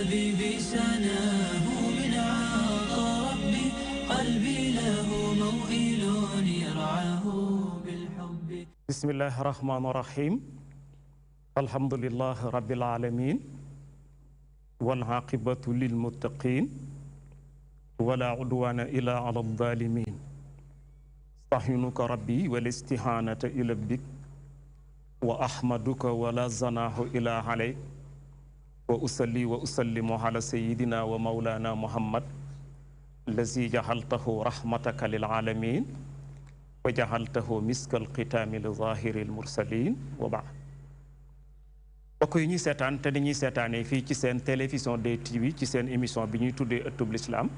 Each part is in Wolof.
حبيبي سناه من عطا ربي قلبي له موئل يرعاه بالحب. بسم الله الرحمن الرحيم. الحمد لله رب العالمين والعاقبة للمتقين ولا عدوان إلا على الظالمين. استعينك ربي والاستعانة إلى بك وأحمدك ولا زناه إلا عليك وأصلي وأسلم على سيدنا ومولانا محمد الذي جعلته رحمتك للعالمين وجعلته مسك الختام لظاهر المرسلين وبعد. mbokk yi ñuy seetaan te dañuy seetaanee fii ci seen télévision DTV ci seen émission bi ñuy tuddee ëttub lislaam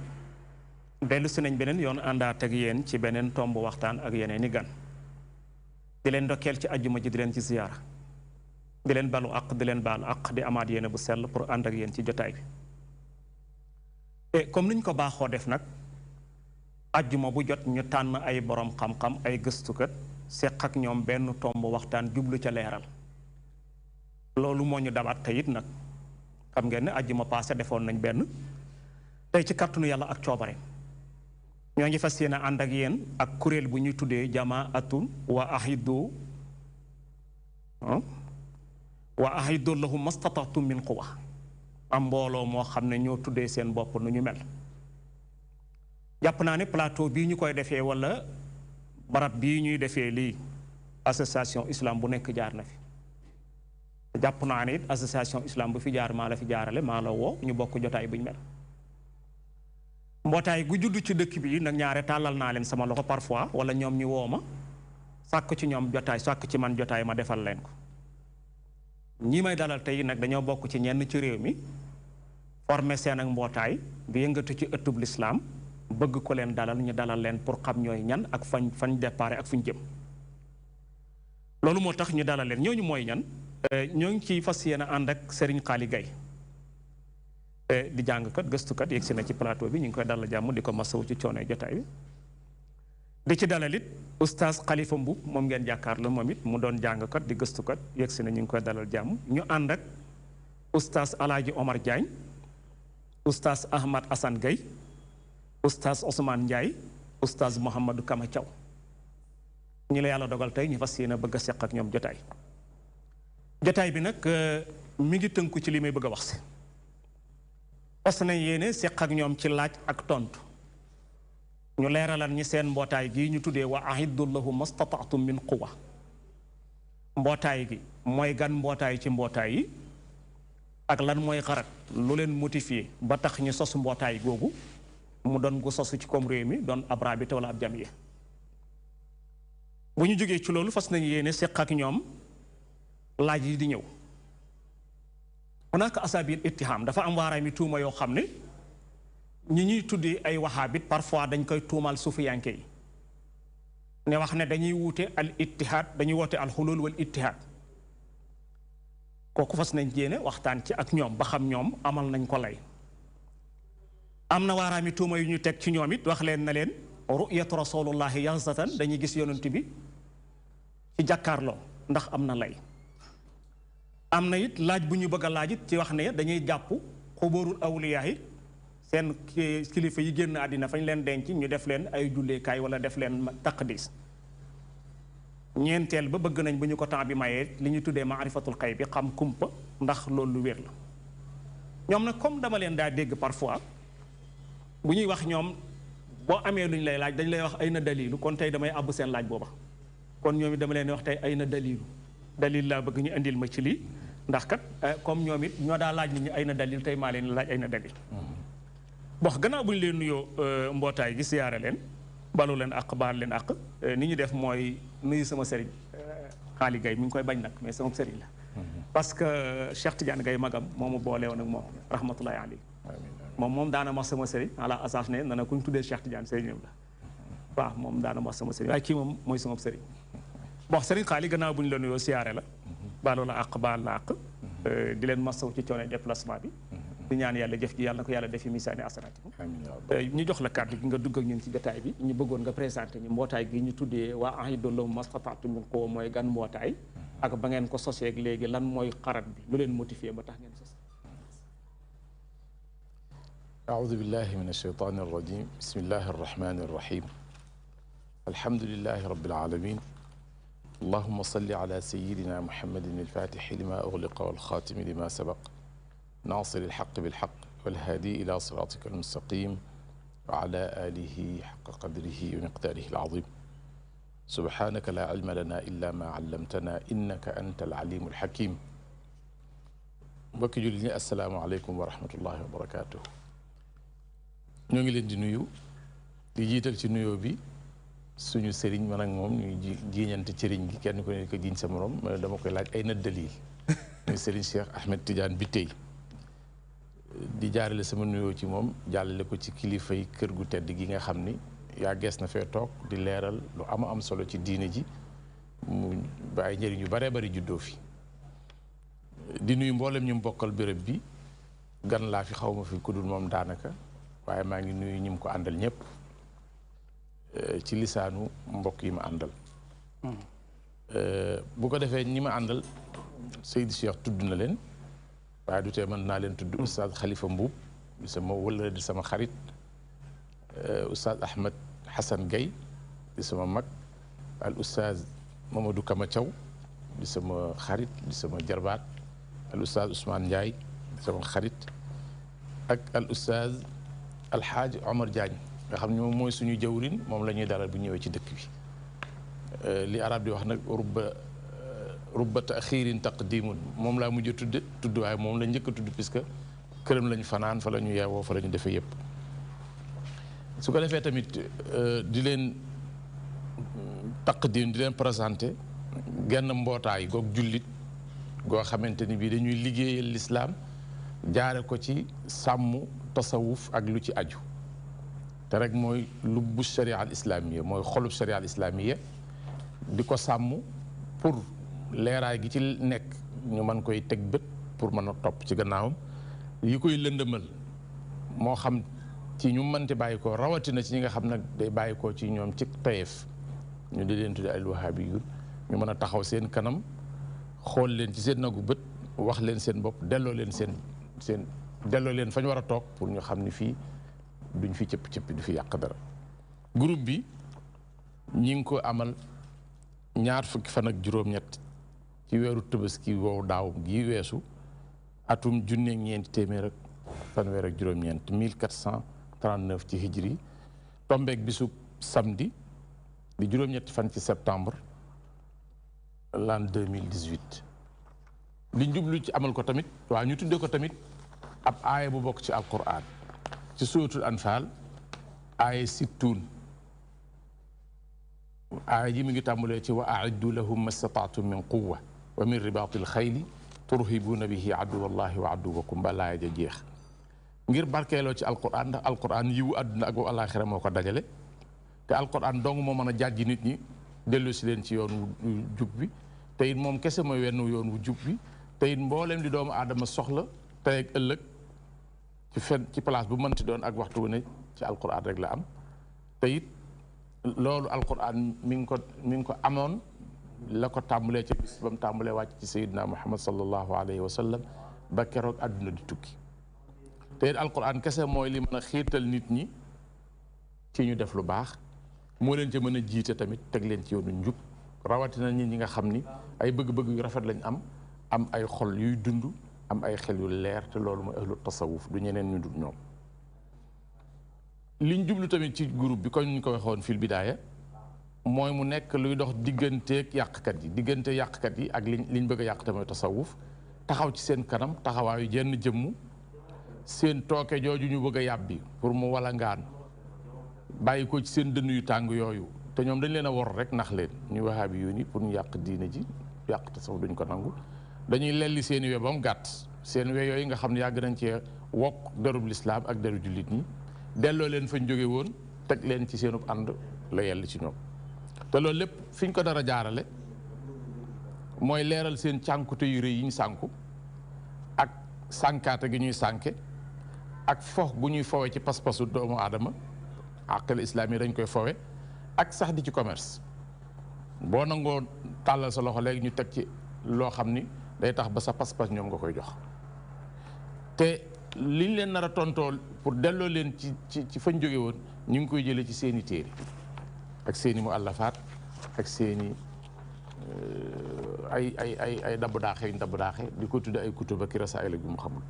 dellu si nañ beneen yoon àndaat ak yéen ci beneen tomb waxtaan ak yeneen i gan di leen ndokkeel ci ajjuma ji di leen ci ziyaara di leen balu aq di leen baal aq di amaat yéene bu sell pour ànd ak yéen ci jotaay bi et comme niñ ko baaxoo def nag ajjuma bu jot ñu tànn ay borom xam-xam ay gëstukat seq ak ñoom benn tomb waxtaan jublu ca leeral loolu moo ñu dabaat tey it nag xam ngeen ne ajjuma passé defoon nañ benn tey ci kàttanu yàlla ak coobare ñoo ngi fas yéene ànd ak yéen ak kuréel bu ñuy tuddee jamaatun wa ahidu lahum mastata'tum min quwwa am mbooloo moo xam ne ñoo tuddee seen bopp nu ñu mel jàpp naa ne plateau bii ñu koy defee wala barab bii ñuy defee lii association islam bu nekk jaar na fi jàpp naa ne it association islam bu fi jaar maa la fi jaarale maa la woo ñu bokk jotaay bu ñu mel mbootaay gu judd ci dëkk bi nag ñaare tàllal naa leen sama loxo parfois wala ñoom ñu woo ma sàkk ci ñoom jotaay sàkk ci man jotaay ma defal leen ko ñi may dalal tey nag dañoo bokk ci ñenn ci réew mi formé seen ak mbootaay bi yëngatu ci ëttub lislaam bëgg ko leen dalal ñu dalal leen pour xam ñooy ñan ak fañ déparé ak fuñ jëm loolu moo tax ñu dalal leen ñooñu mooy ñan ñoo ngi ciy fas yéene ànd ak Serigne Xaali Gaye di jàngkat gëstukat yegg si na ci plateau bi ñu ngi koy dalal jàmm di ko masawu ci coonoy jotaay bi di ci dalal it oustaz Khalifa Mboup moom ngeen jàkkaarloo moom it mu doon jàngkat di gëstukat yegg si na ñu ngi koy dalal jàmm ñu ànd ak oustaz Alaaji Omar Diagne oustaz Ahmad Assane Gaye oustaz Ousmane Ndiaye oustaz Mouhamadou Kama Thiaw ñi la yàlla dogal tey ñu fas yéene bëgg a seq ak ñoom jotaay bi nag mi ngi tënku ci li may bëgg a wax si fas nañ yéene seq ak ñoom ci laaj ak tontu ñu leeralal ñi seen mbootaay gi ñu tuddee wa ahiddu lahum mastata'tum min quwwa mbootaay gi mooy gan mbootaay ci mbootaay yi ak lan mooy xarat lu leen motivé ba tax ñu sos mbootaay googu mu doon gu sosu ci comme réew mi doon ab rabita wala ab jamiya bu ñu jógee ci loolu fas nañ yéene seq ak ñoom laaj yi di ñëw hunaka asabil ittiham dafa am waaraami tuuma yoo xam ne ñi ñuy tuddee ay wahabit parfois dañ koy tuumal suufiyanke yi ne wax ne dañuy wuute al ittihad dañuy woote al xulul wal ittihad kooku fas nañ jéene waxtaan ci ak ñoom ba xam ñoom amal nañ ko lay am na waaraami tuuma yu ñu teg ci ñoom it wax leen na leen ru'yatu rasulullahi yaxzatan dañuy gis yonent bi ci jàkkaarloo ndax am na lay am na it laaj bu ñu bëgg a laaj it ci wax ne dañuy jàpp xuboorul awliyaa yi seen kilifa yi génn àddina fañ leen denc ñu def leen ay julleekaay wala def leen taqdis ñeenteel ba bëgg nañ bu ñu ko temps bi mayee li ñu tuddee maarifatul xay bi xam kumpa ndax loolu lu wér la ñoom nag comme dama leen daa dégg parfois bu ñuy wax ñoom boo amee lu ñu lay laaj dañ lay wax ay na dalilu kon tey damay àbb seen laaj booba kon ñoom it dama leen wax tey ay na dalilu dalil laa bëgg ñu indil ma ci lii ndax kat comme ñoom it ñoo daa laaj nit ñi ay na dalil tey maa leen laaj ay na dalil box gannaaw bu ñu leen nuyoo mbootaay gi siyaare leen balu leen àq baal leen àq ni ñu def mooy nuyu sama sëriñ Xaali Gaye mi ngi koy bañ nag mais sama sëriñ la parce que Cheikh Tidiane Gaye magam moomu boole woon ak moom rahmatullahi alayhi moom daana wax sama sëriñ ala asas ne na ku ñu tuddee Cheikh Tidiane sëriñam la waaw moom daana wax sama sëriñ waaye kii moom mooy sama sëriñ bon sëriñ Xaali gannaaw bu ñu la nuyoo siyaare la baalu la àq baal la àq di leen masaw ci coono déplacement bi di ñaan yàlla jëf ji yàlla na ko yàlla defi misaani asanaati ñu jox la kàddu gi nga dugg ak ñun ci jotaay bi ñu bëggoon nga présenté ñu mbootaay gi ñu tuddee waa ahiddu lahum mastata'tum min quwwa mooy gan mbootaay ak ba ngeen ko sosee léegi lan mooy xarat bi lu leen motivé ba tax ngeen sos أعوذ بالله من الشيطان الرجيم بسم الله الرحمن الرحيم الحمد لله رب العالمين اللهم صل على سيدنا محمد الفاتح لما أغلق والخاتم لما سبق ناصر الحق بالحق والهادي إلى صراطك المستقيم وعلى آله حق قدره ومقداره العظيم سبحانك لا علم لنا إلا ما علمتنا إنك أنت العليم الحكيم mbokki jullit ñi asalaamaaleykum wa rahmatullahi wa barakaatu. ñoo ngi leen di nuyu di jiital ci nuyoo bi suñu sëriñ man ak moom ñuy jiiñante cëriñ gi kenn ku ne ko jiiñ sa morom dama koy laaj ay na dalil muy sëriñ Cheikh Ahmed Tidiane bi tey di jaarale sama nuyoo ci moom jàllale ko ci kilifa yi kër gu tedd gi nga xam ni yaa gees na fee toog di leeral lu am solo ci diine ji mu ba ay njëriñ yu baree bari juddoo fi di nuyu mboolem ñu bokkal béréb bi gan laa fi xawma fi ku dul moom daanaka waaye maa ngi nuyu ñi mu ko àndal ñëpp ci lisaanu mbokk yi ma àndal bu ko defee ñi ma àndal Seydi Cheikh tudd na leen waaye du tee mën naa leen tudd Oustaz Khalifa Mbuub di sama wëllëre di sama xarit Oustaz Ahmed Hassan Gaye di sama mag al Oustaz Mamadou Kama Thiaw di sama xarit di sama jarbaat al Oustaz Ousmane Ndiaye di sama xarit ak al Oustaz Alxaaji Omar Diagne nga xam ne moom mooy suñu jawrin moom la ñuy dalal bu ñëwee ci dëkk bi li arab di wax nag rubba taxiirin taqdimun moom laa mujj tudd waaye moom la njëkk a tudd puisque këram lañu fanaan fa la ñu yeewoo fa la ñu defee yëpp su ko defee tamit di leen taqdim di leen présenté genn mbootaay goog jullit goo xamante ni bii dañuy liggéeyal lislaam jaare ko ci sàmm tasawuf ak lu ci aju te rek mooy lubbu sharia al islamiya mooy xolub sharia al islamiya di ko sàmm pour leeraay gi ci nekk ñu mën koy teg bët pour mën a topp ci gannaawam yi koy lëndëmal moo xam ci ñu mënti bàyyi ko rawatina ci ñi nga xam nag day bàyyi ko ci ñoom ci tayef ñu di leen tudde al wahabiyun ñu mën a taxaw seen kanam xool leen ci seen nagu bët wax leen seen bopp delloo leen delloo leen fañ war a toog pour ñu xam ni fii duñ fi cëpp-cëppi du fi yàq dara groupe bi ñi ngi ko amal ñaar fukki fan ak juróom-ñett ci weeru Tabaski wow daaw gi weesu atum junneeg ñeenti téeméer ak fanweer ak juróom-ñeent 1439 ci hijri tombeeg bisu samedi di juróom-ñetti fan ci septembre l'an 2018 liñ jublu ci amal ko tamit waaw ñu tuddee ko tamit ab aaya bu bokk ci alquran ci suratul anfal aaya 60 aaya ji mi ngi tàmbalee ci wa aiddu lahum mastataatum min quwa wa min ribatil xayli turhibuuna bihi aduwallahi wa aduwakum ba laaya ja jeex ngir barkeeloo ci alquran ndax alquran yiwu àdduna ak alaxira moo ko dajale te alquran dong moo mën a jàjji nit ñi dellu si leen ci yoon wu jub bi te it moom kese mooy wenn yoon wu jub bi te it mbooleem di doomu aadama soxla tey ak ëllëg ci place bu mënti doon ak waxtu wu ne ci alquran rek la am te it loolu alquran mi ngi ko amoon la ko tàmbalee ci bis ba mu tàmbalee wàcc ci sayidina muhammad sallallahu alayhi wa sallam ba keroog àdduna di tukki te it alquran kese mooy li mën a xiirtal nit ñi ci ñu def lu baax moo leen ci mën a jiite tamit teg leen ci yoonu njub rawatina nit ñi nga xam ni ay bëgg-bëgg yu rafet lañ am ay xol yuy dund am ay xel yu leer te loolu mooy ahlu tasawuf du ñeneen ñu dul ñoom liñ jublu tamit ci groupe bi comme ñu ko waxoon fil bidaaya mooy mu nekk luy dox digganteeg diggante yàqkat yi ak liñ bëgg a yàq te mooy tasawuf taxaw ci seen kanam taxawaayu jenn jëmmu seen tooke jooju ñu bëgg a yàbbi pour mu walangaan bàyyi ko ci seen dënn yu tàng yooyu te ñoom dañ leen a wor rek nax leen ñu wahaabi yu ni pour ñu yàq diine ji yàq tasawuf duñ ko nangu dañuy lelli seen we ba mu gàtt seen we yooyu nga xam ne yàgg nañ cee wokk derub lislaam ak deru jullit ñi delloo leen fañ jóge woon teg leen ci seenub ànd la yell ci ñoom te loolu lépp fiñ ko dara jaarale mooy leeral seen cànkute yu rëy yi ñu sànku ak sànkaate gi ñuy sànke ak fox gu ñuy fowe ci pas-pasu doomu aadama àqal islaam yi dañ koy fowe ak sax di ci commerce boo nangoo tàllal sa loxo léegi ñu teg ci loo xam ni day tax ba sa pas-pas ñoom nga koy jox te liñ leen nar a tontool pour delloo leen ci fañ jóge woon ñu ngi koy jëlee ci seeni téere ak seeni mu àllafaat ak seeni ay dabb daaxe yuñ dabb daaxe di ko tudde ay kutuba ki rasaayil yu mu xamul.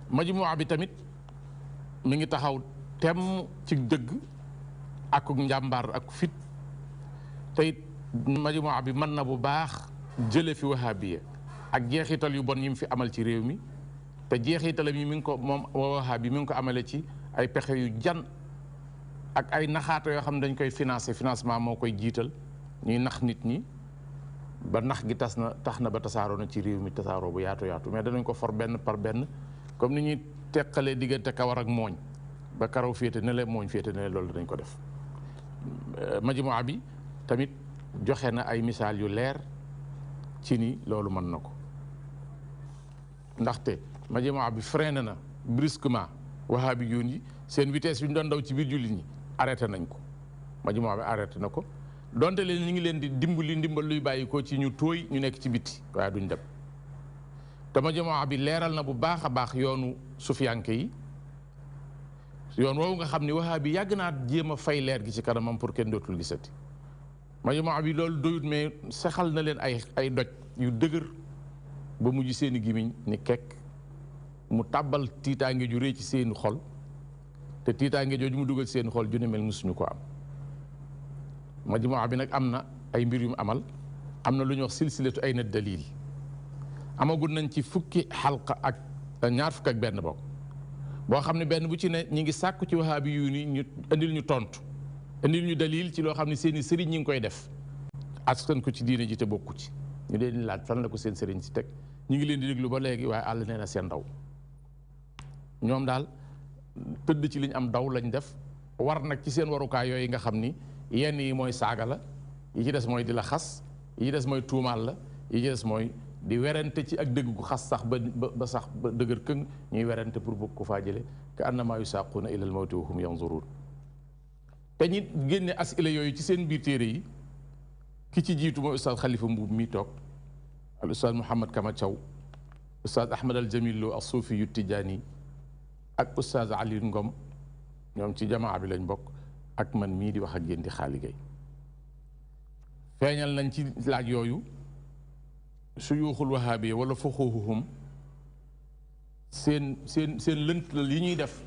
majmuwa bi tamit mi ngi taxaw temm ci dëgg ak njàmbaar ak fit tey majmuwa bi mën na bu baax jële fi wahabiya ak jeexital yu bon yi mu fi amal ci réew mi te jeexitalam yi mi ngi ko moom wahabi mi ngi ko amale ci ay pexe yu jan ak ay naxaata yoo xam ne dañ koy financement moo koy jiital ñuy nax nit ñi ba nax gi tax na ba tasaaroo na ci réew mi tasaaroo bu yaatu yaatu mais danañ ko for benn par benn comme ni ñuy teqalee diggante kawar ak mooñ ba karaw féete ne le mooñ féete ne le loolu danañ ko def. majmuwa bi tamit joxe na ay misaal yu leer ci ni loolu mën na ko ndaxte majmuwa bi freiné na brusquement wahabi yoon yi seen vitesse bi ñu doon daw ci biir jullit ñi arrêté nañ ko majmuwa bi arrêté na ko donte leen ñu ngi leen di ndimbal luy bàyyi ko ci ñu tooy ñu nekk ci bitti waaye duñ dem te majmuwa bi leeral na bu baax a baax yoonu sufiyanke yi yoon woowu nga xam ni wahabi yàgg naa jéem a fay leer gi ci kanamam pour kenn dootul gisati majmuwa bi loolu doyut mais saxal na leen ay doj yu dëgër ba mujj seeni gimiñ ni kekk mu tàbbal tiitaange ju rëy ci seeni xol te tiitaange jooju mu dugal seeni xol ju ne mel musuñu ko am. majmuwa bi nag am na ay mbir yu mu amal am na lu ñuy wax silsilatu ay na dalil amagul nañ ci fukki xalqa ak ñaar fukk ak benn bokk boo xam ne benn bu ci ne ñi ngi sàkku ci wahaabi yu ni ñu indil ñu tontu indil ñu dalil ci loo xam ne seeni sëriñ ñi ngi koy def askan ko ci diine ji te bokku ci ñu leen di laaj fan la ko seen sëriñ si teg ñu ngi leen di déglu ba léegi waaye àll nee na seen ndaw ñoom daal tëdd ci liñ am daw lañ def war nag ci seen warukaay yooyu nga xam ni yenn yi mooy saaga la yi ci des mooy di la xas yi ci des mooy tuumaal la yi ci des mooy di werante ci ak dëgg gu xas sax ba sax ba dëgër këng ñuy werante pour bëgg ko faa jële ka annama yusaquuna ila al mawti wa hum yanzurun te ñi génne asila yooyu ci seen biir téere yi ki ci jiitu mooy ustaaz Xalifa Mbuub mi toog al ustaaz Mouhamad Kama Thiaw ustaaz Ahmad al Jamil Lo as suufi yu Tijaani ak ustaaz Ali Ngom ñoom ci jamaa bi lañ bokk ak man mii di wax ak yéen di Xaali Gay feeñal nañ ci laaj yooyu suyuuxul wahaabiya wala fuxuuhum seen lënt la yi ñuy def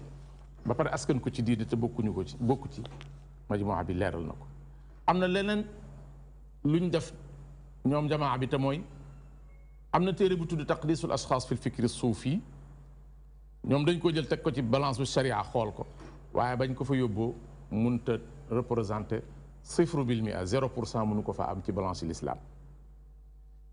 ba pare askan ko ci diine te bokku ci majmuwa bi leeral na ko. am na leneen luñ def ñoom jamaa bi te mooy am na téere bu tudd taqdisul ashxaas fi lfikri suufi ñoom dañ ko jël teg ko ci balance bu sharia xool ko waaye bañ ko fa yóbboo mënta représenté 0% mënu ko fa am ci balance l'islam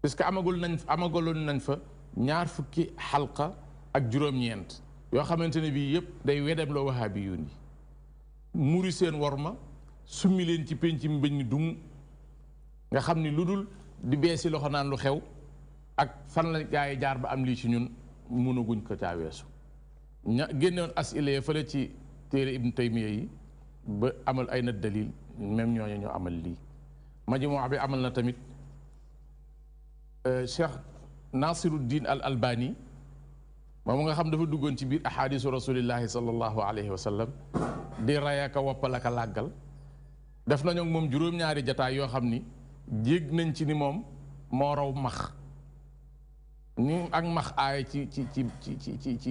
parce que amagaloon nañ fa ñaar fukki xalqa ak juróom-ñeent yoo xamante ne bii yëpp day wedem loo wahaabi yoon yi muri seen worma summi leen ci penc mi bañ ni dum nga xam ni lu dul di beesi loxo naan lu xew ak fan la gaa yi jaar ba am lii ci ñun mënaguñ ko caa weesu génnewoon asile fële ci téere Ibn Taymiya yi ba amal ay na dalil même ñooñu ñoo amal lii majmuwa bi amal na tamit Cheikh Nasiruddin al Albani moom nga xam dafa duggoon ci biir ahadisu rasulillahi sallallahu alayhi wa sallam di rayaka woppalaka làggal def nañu ak moom juróom-ñaari jataay yoo xam ni jég nañ ci ni moom moo raw max ni ak max aay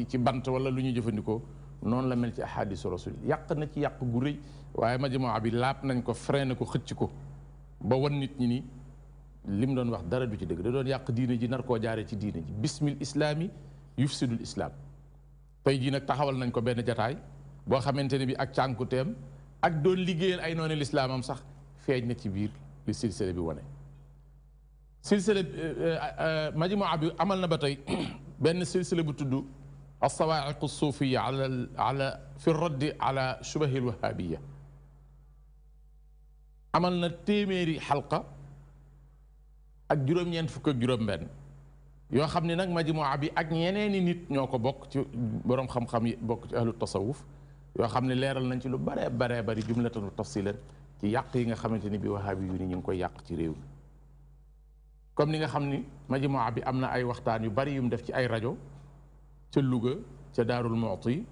ci bant wala lu ñuy jëfandikoo noonu la mel ci ahadisu rasul yàq na ci yàq gu rëy waaye majmuwa bi laab nañ ko freiné ko xëcc ko ba wan nit ñi ni lim doon wax dara du ci dëgg da doon yàq diine ji nar koo jaaree ci diine ji bismil islaami yufsidul islam tey jii nag taxawal nañ ko benn jataay boo xamante ne bi ak cànkuteem ak doon liggéeyal ay noonu lislaamam sax feeñ na ci biir li silsile bi wane silsile majmuwa bi amal na ba tey benn silsile bu tudd alsawaa'iqu suufiya ala fi raddi ala shubahi alwahabiya amal na téeméeri xalqa ak juróom-ñeent fukk ak juróom-benn yoo xam ne nag majmuwa bi ak ñeneeni nit ñoo ko bokk ci boroom xam-xam yi bokk ci ahlu tasawuf yoo xam ne leeral nañ ci lu baree baree bari jumlatan wa tafsilan ci yàq yi nga xamante ni bi wahaabi yu ni ñu ngi koy yàq ci réew mi comme ni nga xam ni majmuwa bi am na ay waxtaan yu bari yu mu def ci ay rajo ca Louga ca Daarul Muxti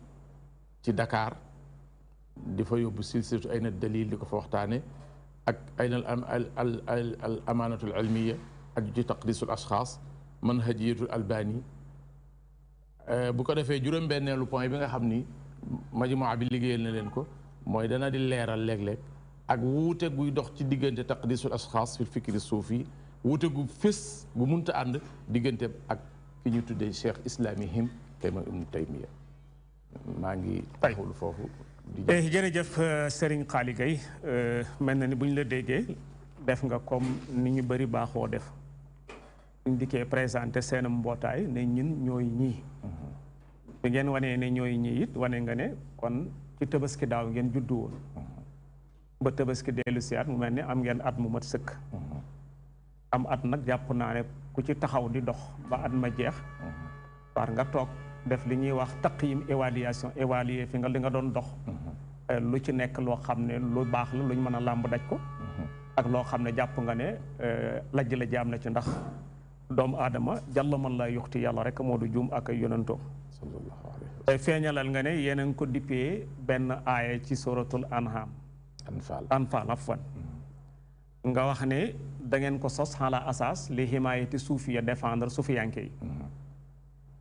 ci Dakar di fa yóbbu silsilatu ayna dalil di ko fa waxtaane ak ayna al amaanatul ilmiya aju ci taqdisul ashxaas manhajiyatul albani bu ko defee juróom-benneelu point bi nga xam ni majmuwa bi liggéeyal na leen ko mooy dana di leeral léeg-léeg ak wuute guy dox ci diggante taqdisul ashxaas fil fikri suufi wuute gu fés gu munta ànd diggante ak ki ñu tuddee cheikh islamihim tayma ibnu taymiya maa ngi taxawlu foofu jërëjëf Serigne Xaali Gay mel na ni bu ñu la déggee def nga comme ni ñu bëri baaxoo def ñu dikkee présenté seen mbootaay ne ñun ñooy ñii bi ngeen wanee ne ñooy ñii it wane nga ne kon ci tabaski daaw ngeen juddu woon ba tabaski dellu siyaat mu mel ni am ngeen at mu mat sëkk am at nag jàpp naa ne ku ci taxaw di dox ba at ma jeex war nga toog def li ñuy wax taqyim évaluation évaluer fi nga li nga doon dox lu ci nekk loo xam ne lu baax la luñ mën a làmb daj ko ak loo xam ne jàpp nga ne lajj la jaam na ci ndax doomu aadama jàll man la yuxti yàlla rek moo du juum ak ay yonantoo feeñalal nga ne yeneen ko dippee benn aaya ci suratul anham anfal afwan nga wax ne da ngeen ko sos xala asas li himayati suufiya défendre suufiyanke yi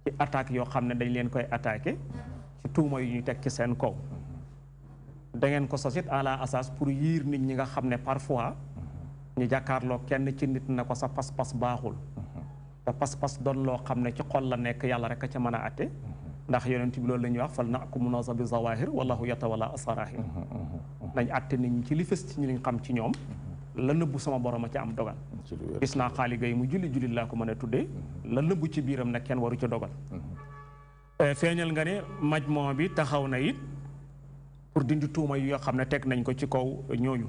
ci attaque yoo xam ne dañ leen koy attaqué ci tuuma yu ñu teg ci seen kaw da ngeen ko sos it ala asas pour yiir nit ñi nga xam ne parfois ñu jàkkaarloo kenn ci nit na ko sa pas-pas baaxul te pas-pas doon loo xam ne ci xol la nekk yàlla rek a ca mën a atte ndax yonent bi loolu la ñuy wax fal nakum munasa bi zawahir wallahu yatawalla asarahir nañ atte nit ñi ci li fës ci ñu liñ xam ci ñoom la nëbbu sama borom a ci am dogal gis naa Xaali Gay mu julli laa ko mën a tuddee la nëbbu ci biiram nag kenn waru ci dogal feeñal nga ne majmoo bi taxaw na it pour dindi tuuma yoo xam ne teg nañ ko ci kaw ñooñu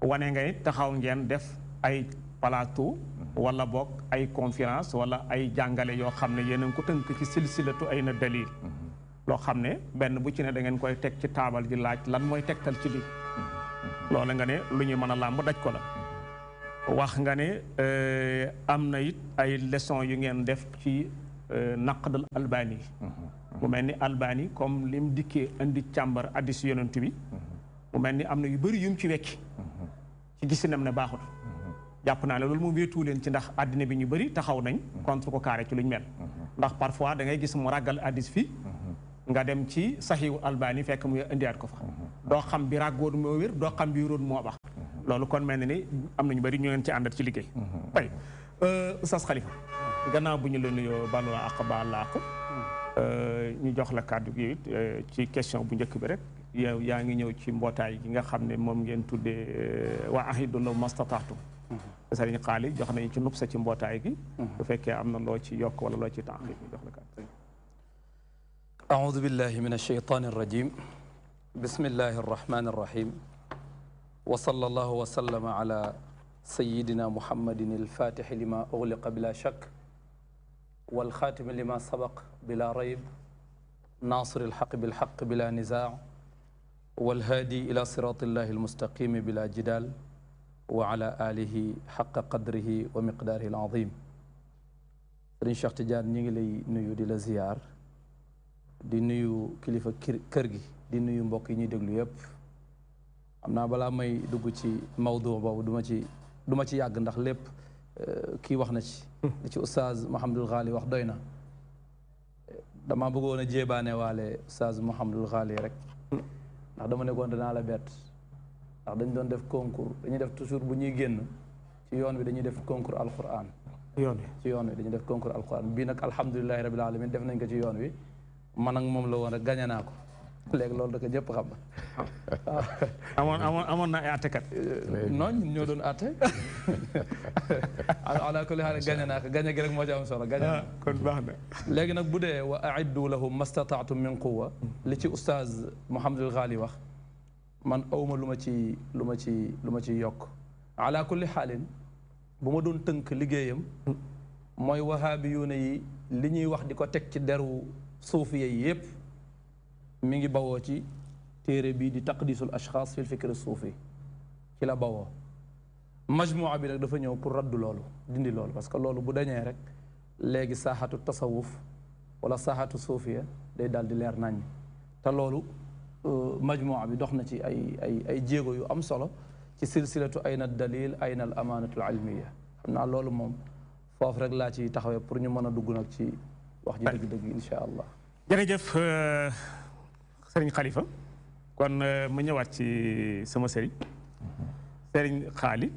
wane nga it taxaw ngeen def ay plateau wala boog ay conférence wala ay jàngale yoo xam ne yéen a ngi ko tënk ci silsilatu ay na dalil loo xam ne benn bu ci ne da ngeen koy teg ci taabal ji laaj lan mooy tegtal ci lii loolu nga ne lu ñu mën a làmb daj ko la wax nga ne am na it ay leçon yu ngeen def ci naqdal albani mu mel ni albani comme lim dikkee indi càmbar addis yonent bi mu mel ni am na yu bëri yum ci wekki ci gisinam ne baaxut jàpp naa ne loolu moom wéetu leen ci ndax àddina bi ñu bëri taxaw nañ contre ko carré ci luñ mel ndax parfois da ngay gis mu ràggal addis fii nga dem ci saxiwu albani fekk mu indiwaat ko fa doo xam bi ràggoon moo wér doo xam bi wéroon moo baax loolu kon mel na ni am nañu bëri ñu ngeen ci àndat ci liggéey tey Oustaz Khalifa gannaaw bu ñu la nuyoo balu ak baal la ak ñu jox la kàddu gi it ci question bu njëkk bi rek yow yaa ngi ñëw ci mbootaay gi nga xam ne moom ngeen tuddee wa ahidu law mastata'tum Sëriñ Xaali jox nañu ci nubsa ci mbootaay gi bu fekkee am na loo ci yokk wala loo ci tànqi ñu jox la kàddu أعوذ بالله من الشيطان الرجيم بسم الله الرحمن الرحيم وصلى الله وسلم على سيدنا محمد الفاتح لما أغلق بلا شك والخاتم لما سبق بلا ريب ناصر الحق بالحق بلا نزاع والهادي إلى صراط الله المستقيم بلا جدال وعلى آله حق قدره ومقداره العظيم سëriñ Cheikh Tidiane ñi ngi lay nuyu di la ziyaar di nuyu kilifa kër gi di nuyu mbokk yi ñuy déglu yëpp am naa balaa may dugg ci mawdu boobu du ma ci yàgg ndax lépp kii wax na ci li ci oustaz Mouhamadul Ghali wax doy na dama bëggoon a jéebaane waale oustaz Mouhamadul Ghali rek ndax dama nekkoon danaa la bett ndax dañ doon def concours dañuy def toujours bu ñuy génn ci yoon wi dañuy def concours alquran ci yoon wi dañuy def concours alquran bii nag alhamdulilahi rabil alamin def nañ ko ci yoon wi man ak moom la woon rek gañe naa ko léegi loolu da ko ñëpp xam amoon na ay àttekat non ñun ñoo doon àtte ala kulli haal gañe naa ko gañe gi rek moo ci am solo gañe kon baax na léegi nag bu dee wa aiddu lahum mastataatum min quwa li ci oustaz Mouhamadul Ghali wax man awma lu ma ci yokk ala kulli xaalin bu ma doon tënk liggéeyam mooy wahabiyuuna yi li ñuy wax di ko teg ci deru suufiya yi yëpp mi ngi bawoo ci téere bii di taqdisul ashxaas fil fikri suufi ci la bawoo majmua bi nag dafa ñëw pour raddu loolu dindi loolu parce que loolu bu dañee rek léegi saaxatu tasawuf wala saxaatu suufiya day daal di leer nañ te loolu majmua bi dox na ci ay jéego yu am solo ci silsilatu ayna dalil ayna al amaanatu al ilmiya xam naa loolu moom foofu rek laa ci taxawee pour ñu mën a dugg nag ci wax ji dëgg-dëgg insha allah. jërëjëf sëriñ Khalifa kon ma ñëwaat ci sama sëriñ sëriñ Xaali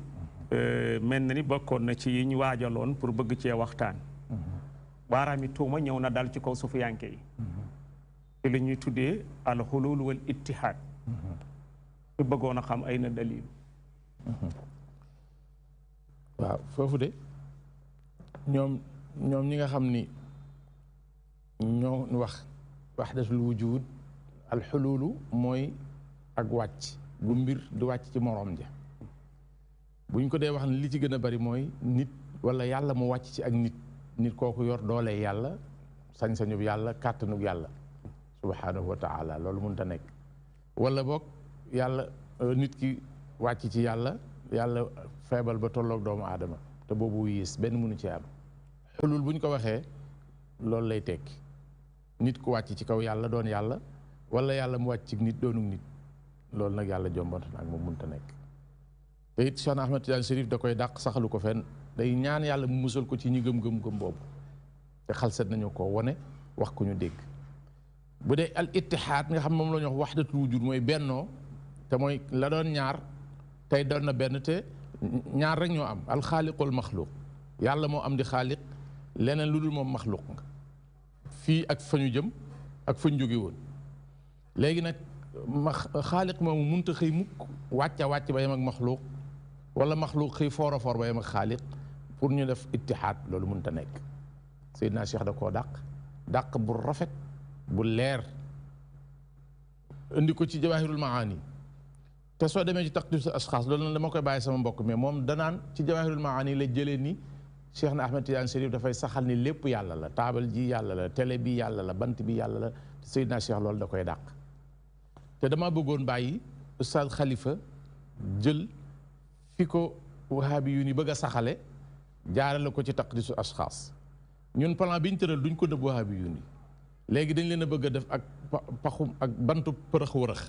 mel na ni bokkoon na ci yi ñu waajaloon pour bëgg cee waxtaan baaraami tuuma ñëw na dal ci kaw sufiyanke yi ci li ñuy tuddee al xulul wal ittihaad ñu bëggoon a xam ay na dalil waaw foofu de ñoom ñi nga xam ni ñoo wax waxdatul wujud al xululu mooy ak wàcc bu mbir di wàcc ci moroom ja buñ ko dee wax ne li ci gën a bari mooy nit wala yàlla mu wàcc ci ak nit kooku yor doole yàlla sañ-sañub yàlla kàttanub yàlla subhanahu wa taala loolu mënut a nekk wala boog yàlla nit ki wàcc ci yàlla feebal ba tolloog doomu aadama te boobu yées benn mënu ci am xulul buñ ko waxee loolu lay tekki nit ku wàcc ci kaw yàlla doon yàlla wala yàlla mu wàcc ci nit doonug nit loolu nag yàlla jombante na ak moom mënut a nekk te it Cheikh Ahmed Tidiane Chérif da koy dàq saxalu ko fenn day ñaan yàlla mu musal ko ci ñi gëm boobu te xalset nañu ko wone wax ko ñu dégg bu dee al ittihaad nga xam moom la ñu wax wahdatul wujud mooy bennoo te mooy la doon ñaar tey doon na benn te ñaar rek ñoo am al xaaliqul maxluuq yàlla moo am di xaaliq leneen lu dul moom maxluuq nga fii ak fa ñu jëm ak fa ñu jóge woon léegi nag xaaliq moomu munta xëy mukk wàcc ba yem ak maxluuq wala maxluuq xëy foor a foor ba yem ak xaaliq pour ñu def ittihaad loolu munta nekk Seydina Cheikh da koo dàq bu rafet bu leer indi ko ci jawaahirul maani te soo demee ci taqdiisul ashxaas loolu nag dama koy bàyyi sama mbokk mais moom danaan ci jawaahirul maani la jëlee ni Cheikh na Ahmed Tidiane Chérif dafay saxal ni lépp yàlla la taabal ji yàlla la télé bi yàlla la bant bi yàlla la Seydina Cheikh loolu da koy dàq te dama bëggoon bàyyi Oustaz Khalifa jël fi ko wahaabi yu ni bëgg a saxale jaarale ko ci taqdiisul ashxaas ñun plan bi ñu tëral duñ ko dëbb wahaabi yu ni léegi dañ leen a bëgg a def ak paxum ak bantu përëx wërëx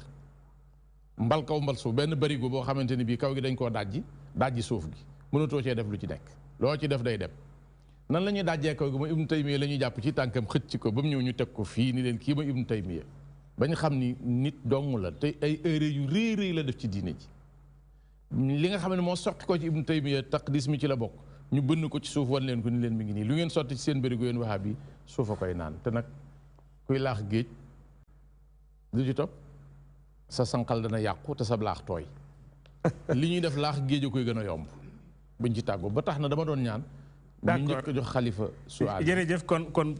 mbal kaw mbal suuf benn barigo boo xamante ni bii kaw gi dañ koo dajji suuf gi mënatoo cee def lu ci nekk loo ci def day dem nan la ñuy dajjee kaw gi mooy Ibnu Taymiya la ñuy jàpp ci tànkam xëcc ko ba mu ñëw ñu teg ko fii ni leen kii ma Ibnu Taymiya bañ xam ni nit dong la te ay erreur yu rëy la def ci diine ji li nga xam ne moo soqi ko ci Ibnu Taymiya taqdis mi ci la bokk ñu bënn ko ci suuf wan leen ko ni leen mi ngi nii lu ngeen sotti ci seen barigo yéen wahaab yi suuf a koy naan te nag kuy laax géej du ci topp sa sanqal dana yàqu te sa laax tooy li ñuy def laax géej a koy gën a yomb buñ ci tàggoo ba tax na dama doon ñaan ñu njëkk a jox xalifa suwaal jërëjëf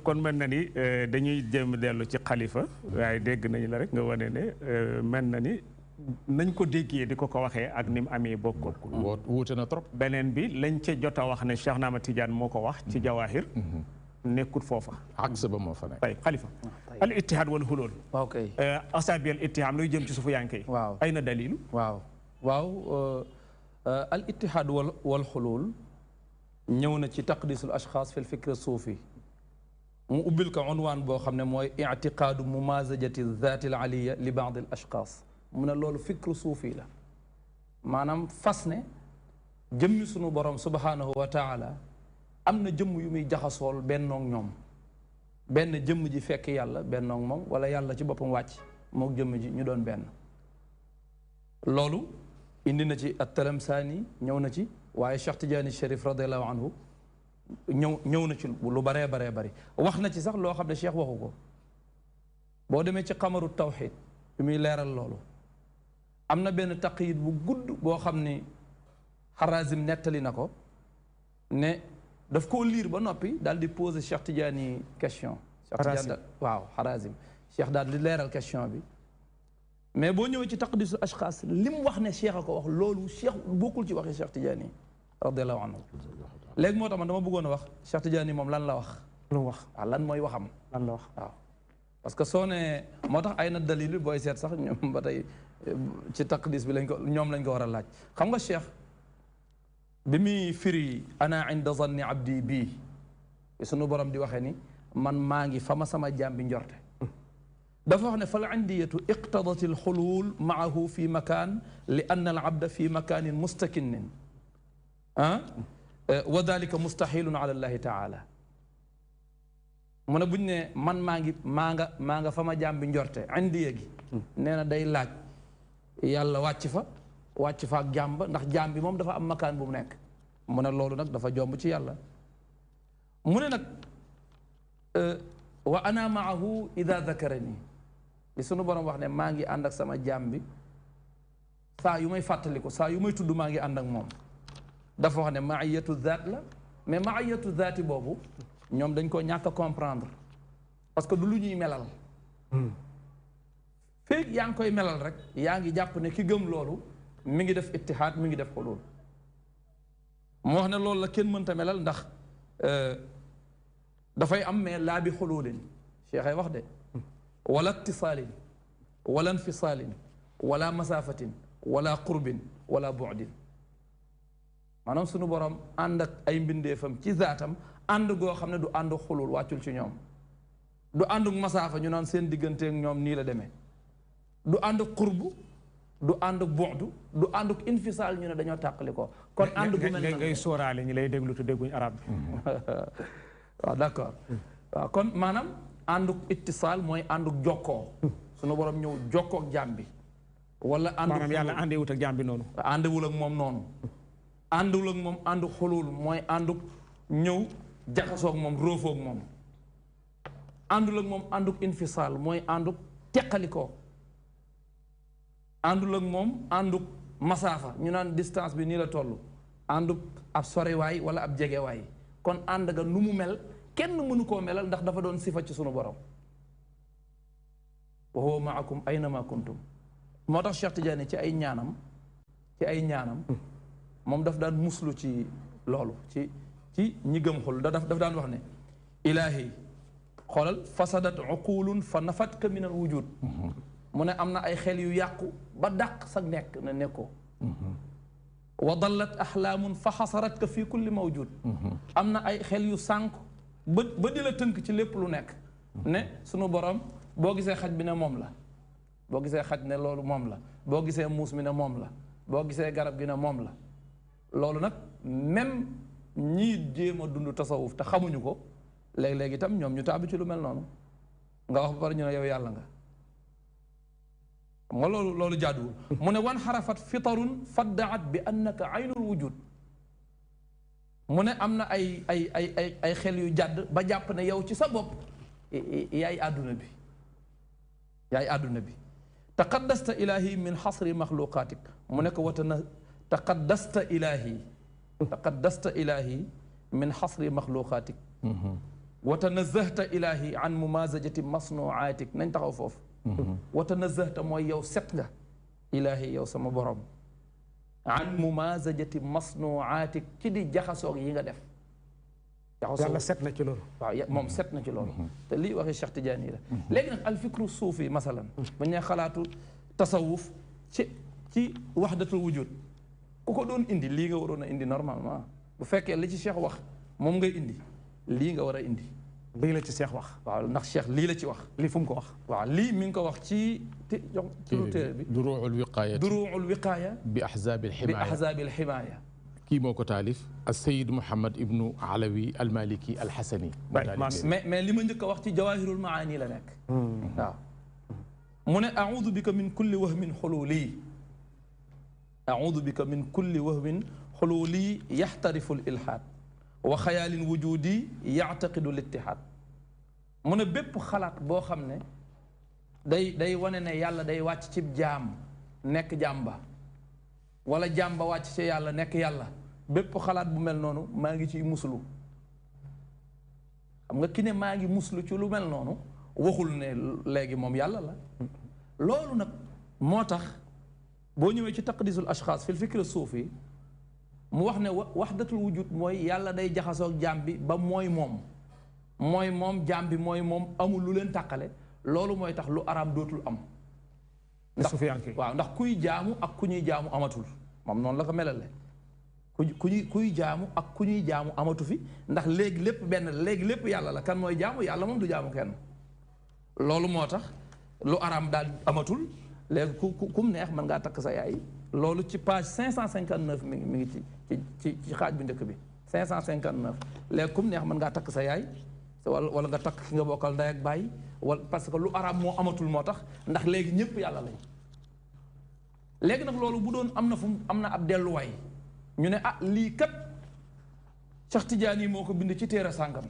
kon mel na ni dañuy jéem dellu ci xalifa waaye dégg nañu la rek nga wane ne mel na ni nañ ko déggee di ko waxee ak ni mu amee bokkul wuute na trop beneen bi lañ ca jot a wax ne Cheikh na Ahmed Tidiane moo ko wax ci jawaahir nekkut foofa ak sa ba moo fa nekk tay xalifa al ittihaad wal xulul waaw kay asaabi al ittihaad luy jëm ci suufu yanke yi waaw ay na dalilu waaw al ittihaad wal xulul ñëw na ci taqdisul ashxaas fi l fikr suufi mu ubbil ko unwaan boo xam ne mooy ictiqaadu mumaazajati zaati al aliya li baad al ashxaas mu ne loolu fikru suufi la maanaam fas ne jëmmi sunu borom subhanahu wa taala am na jëmm yu muy jaxasool bennoog ñoom benn jëmm ji fekk yàlla bennoog moom wala yàlla ci boppam wàcc mook jëmm ji ñu doon benn loolu indi na ci at-Talamsaani ñëw na ci waaye Cheikh Tidiane Chérif radiallahu anhu ñëw na ci lu baree bari wax na ci sax loo xam ne Cheikh waxu ko boo demee ci xamaru tawxid bi muy leeral loolu am na benn taqyid bu gudd boo xam ni Harazim nettali na ko ne daf koo liir ba noppi daal di poser Cheikh Tidiane question Cheikh Tidiane waaw Harazim Cheikh daal di leeral question bi mais boo ñëwee ci taqdisul ashxaas li mu wax ne Cheikh a ko wax loolu Cheikh bokkul ci waxi Cheikh Tidiane radiallahu anhu léegi moo tax man dama bëggoon a wax Cheikh Tidiane moom lan la wax lu wax waaw lan mooy waxam lan la wax waaw parce que soo ne moo tax ay na dalil bi booy seet sax ñoom ba tey ci taqdis bi ñoom lañ ko war a laaj xam nga Cheikh bi muy firi ana inda zanni abdi bii sunu borom di waxee ni man maa ngi fa ma sama jaam bi njorte dafa wax ne fal indiyatu iqtadat al xulul maahu fi makaan li anna al abda fi makaanin mustakinin wa dalika mustahilun ala allahi taala mu ne buñ ne man maa nga fa ma jaam bi njorte indiya gi nee na day laaj yàlla wàcc fa ak jaam ba ndax jaam bi moom dafa am makaan bu mu nekk mu ne loolu nag dafa jomb ci yàlla mu ne nag wa ana maahu ida dakarani li sunu borom wax ne maa ngi ànd ak sama jaam bi saa yu may fàttaliku saa yu may tudd maa ngi ànd ak moom dafa wax ne maayatu zaat la mais maayatu zaati boobu ñoom dañ koo ñàkk a comprendre parce que du lu ñuy melal feeg yaa ngi koy melal rek yaa ngi jàpp ne ki gëm loolu mi ngi def ittihaad mi ngi def xulul moo wax ne loolu la kenn mënta melal ndax dafay am mais laa bi xululin cheikh ay wax de wala ittisaalin wala infisaalin wala masaafatin wala qurbin wala bu'din maanaam sunu borom ànd ak ay mbindeefam ci zaatam ànd goo xam ne du ànd xulul wàccul ci ñoom du ànduk masaafa ñu naan seen digganteeg ñoom nii la demee du ànduk qurbu du ànduk bu'du du ànduk infisaal ñu ne dañoo tàqali ko kon ànd gu mel ngay sóoraale ñi lay déglu te dégguñ arab bi waaw d'accord waaw kon maanaam ànduk ittisaal mooy ànduk jokkoo sunu borom ñëw jokkook jaam bi wala ànduk maanaam yàlla àndewut ak jaam bi noonu àndewul ak moom noonu àndul ak moom ànduk xulul mooy ànduk ñëw jaxasoog moom róofoog moom àndul ak moom ànduk infisaal mooy ànduk teqalikoo àndul ak moom ànduk masaafa ñu naan distance bi nii la toll ànduk ab soriwaay wala ab jegewaay kon ànd ga nu mu mel kenn mënu koo melal ndax dafa doon sifa ci sunu borom wa huwa maakum aynama kuntum moo tax Cheikh Tidiane ci ay ñaanam moom daf daan muslu ci loolu ci ñi gëm xul daf daan wax ne ilaahi xoolal fasadat uqulun fa nafatka min al wujud mu ne am na ay xel yu yàqu ba dàq sa nekk na nekkoo wa dallat axlaamun fa xasaratka fi kulli mawjud am na ay xel yu sànk ba di la tënk ci lépp lu nekk ne sunu borom boo gisee xaj bi ne moom la boo gisee xaj ne loolu moom la boo gisee muus mi ne moom la boo gisee garab gi ne moom la loolu nag même ñii jéem a dund tasawuf te xamuñu ko léeg-léeg itam ñoom ñu taabi ci lu mel noonu nga wax ba pare ñu ne yow yàlla nga xam nga loolu jaaduwul mu ne wan xarafat fitarun faddaat bi annaka aynul wujud mu ne am na ay xel yu jàdd ba jàpp ne yow ci sa bopp yaay àdduna bi taqaddasta ilahi min xasri maxluqaatik mu ne ko watana taqaddasta ilahi min xasri maxluqaatik wa tanazahta ilahi an mumazajati masnuaatik nañ taxaw foofu wa tanazahta mooy yow set nga ilahi yow sama borom an mumazajati masnuaatik ci di jaxasoog yi nga def yàlla set na ci loolu waaw moom set na ci loolu te lii waxee Cheikh Tidiane yi la léegi nag alfikru suufi masalan bu ñu xalaatu tasawuf ci wahdatul wujud ku ko doon indi lii nga waroon a indi normalement bu fekkee li ci Cheikh wax moom ngay indi lii nga war a indi lii la ci Cheikh wax waaw ndax Cheikh lii la ci wax lii fu mu ko wax waaw lii mi ngi ko wax ci téere bi duruul wiqaaya bi ahzaabil himaaya kii moo ko taalif as-Sayyid Muhammad ibnu Alawi al-Maliki al-Hasani mais li ma njëkk a wax ci Jawaahirul Maani la nekk waaw mu ne a'uudu bika min kulli wahmin xuluuli a'uudu bika min kulli wahmin xuluuli yaxtarifu l-ilhaad wa xayaalin wujudi yactaqidu littihaad mu ne bépp xalaat boo xam ne day wane ne yàlla day wàcc ci jaam nekk jaam ba wala jaam ba wàcc ci yàlla nekk yàlla bépp xalaat bu mel noonu maa ngi ciy muslu xam nga ki ne maa ngi muslu ci lu mel noonu waxul ne léegi moom yàlla la loolu nag moo tax boo ñëwee ci taqdisul ashxaas fi lfikr suufi mu wax ne waxdatul wujud mooy yàlla day jaxasoog jaam bi ba mooy moom jaam bi mooy moom amul lu leen tàqale loolu mooy tax lu araam dootul am ndax waaw ndax kuy jaamu ak ku ñuy jaamu amatul moom noonu la ko melale kuy jaamu ak ku ñuy jaamu amatu fi ndax léegi lépp benn léegi lépp yàlla la kan mooy jaamu yàlla moom du jaamu kenn loolu moo tax lu araam daal amatul léegi ku mu neex mën ngaa takk sa yaay loolu ci page 559 mi ngi ci xaaj bu njëkk bi 559 léegi ku mu neex mën ngaa takk sa yaay wala nga takk ki nga bokkal ndey ak baay wala parce que lu araam moo amatul moo tax ndax léegi ñëpp yàlla lañ léegi nag loolu bu doon am na ab delluwaay ñu ne ah lii kat Cheikh Tidiane moo ko bind ci téere sàngam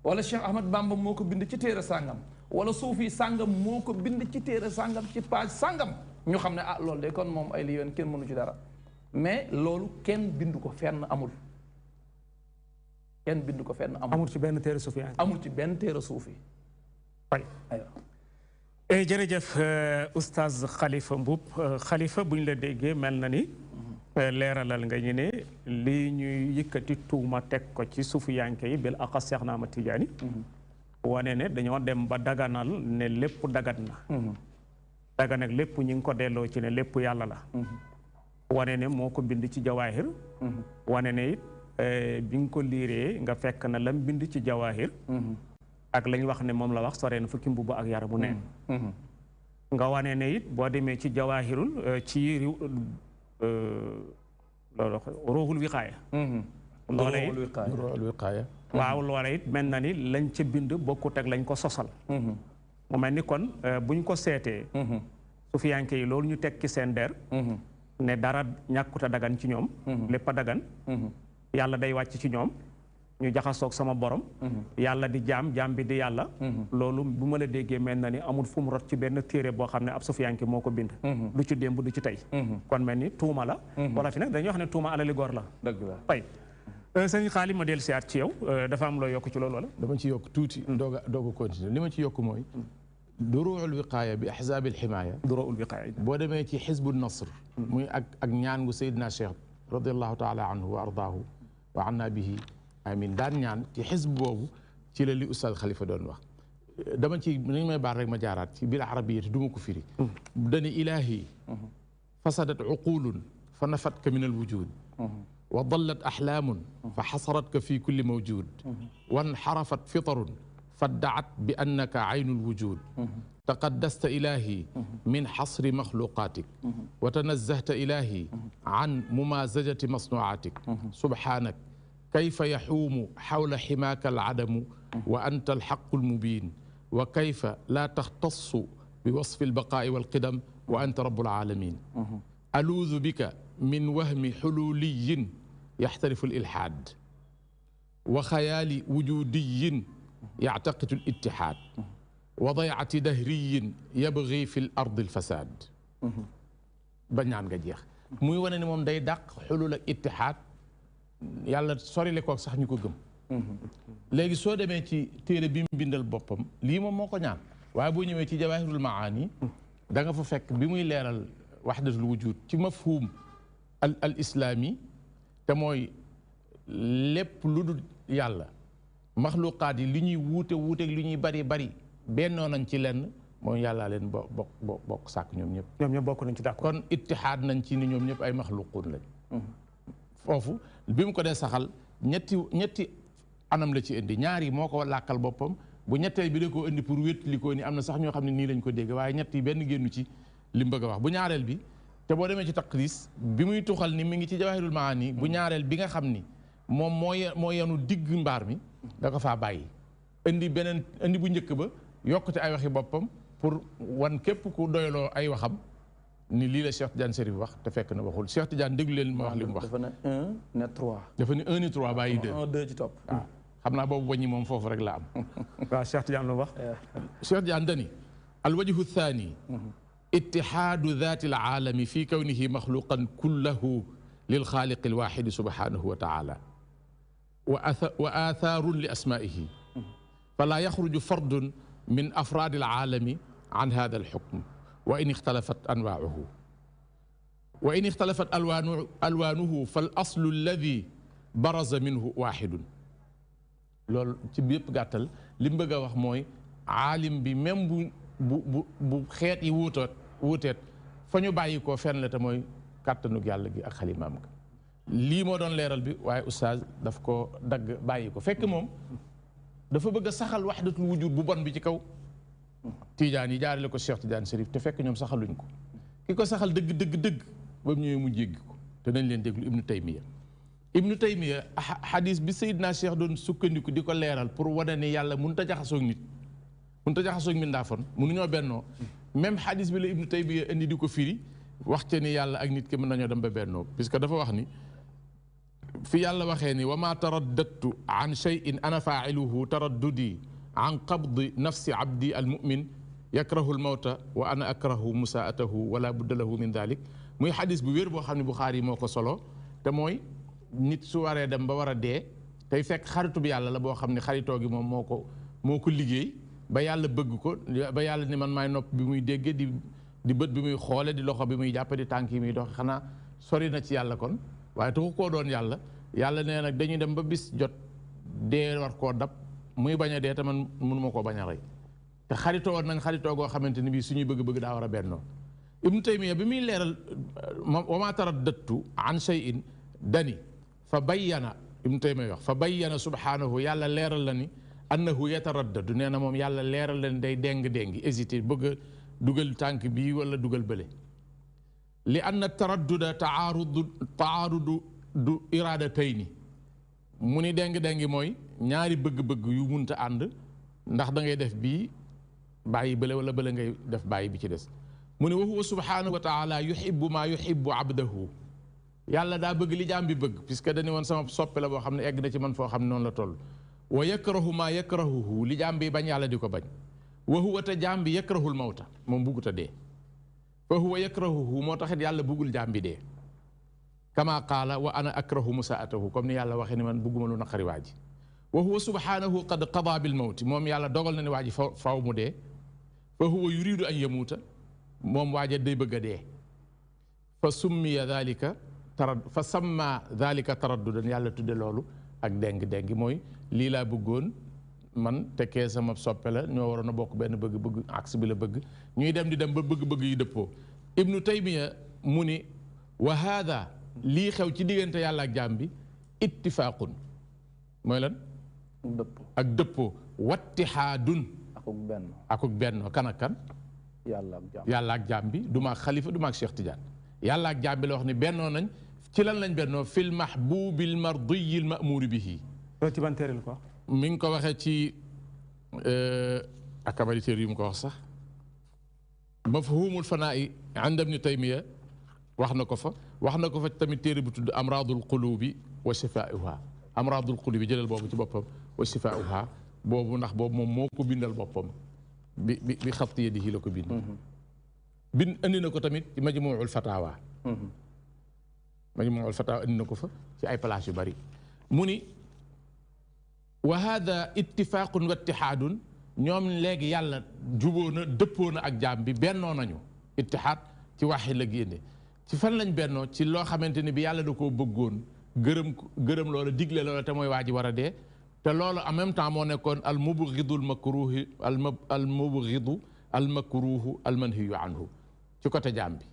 wala Cheikh Ahmad Bamba moo ko bind ci téere sàngam wala suufi sàngam moo ko bind ci téere sàngam ci page sàngam ñu xam ne ah loolu de kon moom ay li yoon kenn mënu ci dara mais loolu kenn bindu ko fenn amul kenn bindu ko fenn amul ci benn téere suufi amul ci benn téere suufi jërëjëf oustaz Khalifa Mboup Khalifa bu ñu la déggee mel na ni leeralal nga ñu ne lii ñuy yëkkati tuuma teg ko ci suufiyanke yi bil aqas Seex na Ahmad Tijaani wane ne dañoo dem ba daganal ne lépp dagat na dagan ak lépp ñu ngi ko delloo ci ne lépp yàlla la wane ne moo ko bind ci jawaahir wane ne it bi nga ko liiree nga fekk na lam bind ci jawaahir ak lañ wax ne moom la wax sore na fukki mbubb ak yaramu neen nga wane ne it boo demee ci jawaahirul ci loolu ruuxul wiqaaya waaw loola it mel na ni lañ ca bind bokkut ak lañ ko sosal mu mel ni kon buñ ko seetee sufiyanke yi loolu ñu teg ci seen der ne dara ñàkkut a dagan ci ñoom lépp a dagan yàlla day wàcc ci ñoom ñu jaxasoog sama borom yàlla di jaam bi di yàlla loolu bu ma la déggee mel na ni amul fu mu rot ci benn téere boo xam ne ab sufiyanke moo ko bind du ci démb du ci tey kon mel ni tuuma la wala fi nag dañuy wax ne tuuma alali góor la dëgg la fay sëñ Xaali ma dellu siyaat ci yow dafa am loo yokk ci loolu wala dama ci yokk tuuti doog a continuer li ma ci yokk mooy duruul wiqaaya bi ahzaab al himaaya duruul wiqaaya boo demee ci xizbu nasr muy ak ñaan gu Seydina Cheikh radiallahu taala anhu wa ardaahu wa anna bihi amin daan ñaan ci xisb boobu ci la li Oustaz Khalifa doon wax dama ci nañ may baal rek ma jaaraat ci bil arabiyati du ma ko firi dani ilaahi fasadat uqulun fa nafatka min alwujud wa dallat axlaamun fa xasaratka fi kulli mawjud wanxarafat fitarun faddacat bi annaka aynu alwujud taqaddasta ilaahi min xasri maxluqaatik wa tanazzahta ilaahi an mumaazajati masnuucaatik subxaanak كيف يحوم حول حماك العدم وأنت الحق المبين وكيف لا تختص بوصف البقاء والقدم وأنت رب العالمين ألوذ بك من وهم حلولي يحترف الإلحاد وخيال وجودي يعتقد الاتحاد وضيعة دهري يبغي في الأرض الفساد بنيان جديخ موي وني موم داي داق حلول الاتحاد yàlla sorile kook sax ñu ko gëm léegi soo demee ci téere bi mu bindal boppam lii moom moo ko ñaan waaye boo ñëwee ci jawaahirul maani da nga fa fekk bi muy leeral waxdatul wujud ci mafhum al islaami te mooy lépp lu dul yàlla maxluqaat yi li ñuy wuuteeg li ñuy bari bennoo nañ ci lenn mooy yàllaa leen bokk sàkk ñoom ñëpp bokk nañ ci d'accord kon ittihaad nañ ci ni ñoom ñëpp ay maxluquun lañ foofu bi mu ko dee saxal ñetti anam la ci indi ñaar yi moo ko làkkal boppam bu ñetteel bi da koo indi pour wétli ko ni am na sax ñoo xam ne nii lañ ko dégg waaye ñett yi benn génnu ci li mu bëgg a wax bu ñaareel bi te boo demee ci taqris bi muy tuxal ni mi ngi ci jawahirul maani bu ñaareel bi nga xam ni moom moo yenu digg mbaar mi da ko faa bàyyi indi bu njëkk ba yokkute ay waxi boppam pour wan képp ku doyloo ay waxam ni lii la Cheikh Tidiane Chérif wax te fekk na waxul Cheikh Tidiane déglu leen ma wax li mu wax. dafa ne 1 ne 3. dafa ne 1 ni 3 bàyyi 2. 1 2 ci topp. waaw xam naa boobu wàññi moom foofu rek la am. waaw Cheikh Tidiane lu wax. Cheikh Tidiane dani alwajhu thani ittihaadu daati alaalami fi kawnihi maxluqan kullahu lilxaaliqi alwaxidi subhanahu wa taala wa aathaarun li asmaihi fala yaxruju fardun min afraadi alaalami an hada alxukm وإن اختلفت أنواعه وإن اختلفت ألوانه فالأصل الذي برز منه واحد لول تي بيب غاتال لي مبغا واخ موي عالم بي ميم بو خيت يي ووتات فانيو باييكو فين لا تا موي كاتانو يالا غي اك خليمام lii moo doon leeral bi waaye oustaz daf ko dagg bàyyi ko fekk moom dafa bëgg a saxal wahdatul wujud bu bon bi ci kaw Tiijaan yi jaarale ko Cheikh Tidiane Chérif te fekk ñoom saxaluñ ko ki ko saxal dëgg dëgg dëgg ba mu ñëwee mu jéggi ko te nañ leen déglu Ibnu Taymiya xadis bi Seydina Cheikh doon sukkandiku di ko leeral pour wane ni yàlla mënut a jaxasoog nit mënut a jaxasoog mbindaafoon mënuñoo bennoo même xadis bi la Ibnu Taymiya indi di ko firi wax ca ni yàlla ak nit ki mën nañoo dem ba bennoo puisque dafa wax ni fi yàlla waxee ni wa ma taraddadtu an cheyin ana faa'iluhu taraddudi an qabdi nafsi abdi almumin yakrahu almawta wa ana akrahu musaatahu wala budda lahu min dalik muy xadis bu wér boo xam ne Buxaari moo ko solo te mooy nit su waree dem ba war a dee tey fekk xaritu bi yàlla la boo xam ne xaritoo gi moom moo ko liggéey ba yàlla bëgg ko ba yàlla ni man maay nopp bi muy dégge di bët bi muy xoole di loxo bi muy jàppe di tànk yi muy doxe xanaa sori na ci yàlla kon waaye taxu koo doon yàlla nee nag dañuy dem ba bis jot dee war koo dab muy bañ a dee te man mënuma koo bañ a rey te xaritoo woon nañ xaritoo goo xamante ni bii suñuy bëgg-bëgg daa war a bennoo Ibnu Taymiya bi muy leeral wa ma taraddadtu an shay'in dani fa bayyana Ibnu Taymiya wax fa bayyana subhanahu yàlla leeral la ni annahu yataraddadu nee na moom yàlla leeral la ni day déng-déngi hésité bëgg a dugal tànk bii wala dugal bële li anna taradduda taarudu du iradatayni mu ni déng-déngi mooy ñaari bëgg-bëgg yu munta ànd ndax da ngay def bii bàyyi bële wala bële ngay def bàyyi bi ci des mu ne wa huwa subhanahu wa taala yuhibbu maa yuhibbu abdahu yàlla daa bëgg li jaam bi bëgg puisque dañu woon sama soppe la boo xam ne egg na ci man foo xam ne noonu la toll wa yakrahu maa yakrahuhu li jaam bi bañ yàlla di ko bañ wa huwa te jaam bi yakrahul mawta moom buggut a dee fa huwa yakrahuhu moo taxit yàlla buggul jaam bi dee kama qaala wa ana akrahu musaatahu comme ni yàlla waxee ni man bugguma lu naqari waa ji wa huwa subhanahu qad qada bil mawti moom yàlla dogal na ne waa ji faw mu dee fa huwa yuridu an yamuuta moom waaja day bëgg a dee fa summiya dalika fa samma dalika taraddudan yàlla tudde loolu ak déng-déng mooy lii laa bëggoon man tekkee sama soppe la ñoo waroon a bokk benn bëgg-bëgg axe bi la bëgg ñuy dem di dem ba bëgg-bëgg yi dëppoo Ibnu Taymiya mu ni wa haada lii xew ci diggante yàlla ak jaam bi ittifaaqun mooy lan ak dëppoo wattihaadun akuk benn kan ak kan yàlla ak jaam bi du maag xalifa du maag Cheikh Tidiane yàlla ak jaam bi la wax ni bennoo nañ ci lan lañ bennoo fil mahbubil mardiyil ma'muuri bihi ci ban téere la ko mi ngi ko waxee ci akabari téere yu mu ko wax sax mafhumul fanaa'i inda Ibni Taymiya wax na ko fa tamit téere bu tudd amradul qulubi wa shifaa'uha amradul qulubi jëlal boobu ci boppam wa shifaa'uha boobu ndax boobu moom moo ko bindal boppam bi xatti yadihi la ko bind andi na ko tamit ci majmuul fatawa majmuul fatawa andi na ko fa ci ay place yu bari mu ni wa hada ittifaaqun wa ittihaadun ñoom léegi yàlla juboo na dëppoo na ak jaam bi bennoo nañu ittihaad ci waxi la génne ci fan lañ bennoo ci loo xamante ni bi yàlla da koo bëggoon gërëm loola digle loola te mooy waa ji war a dee te loolu en même temps moo nekkoon al mubghidu al makruhi al mubghidu al makruhu al manhiyu anhu ci côté jaam bi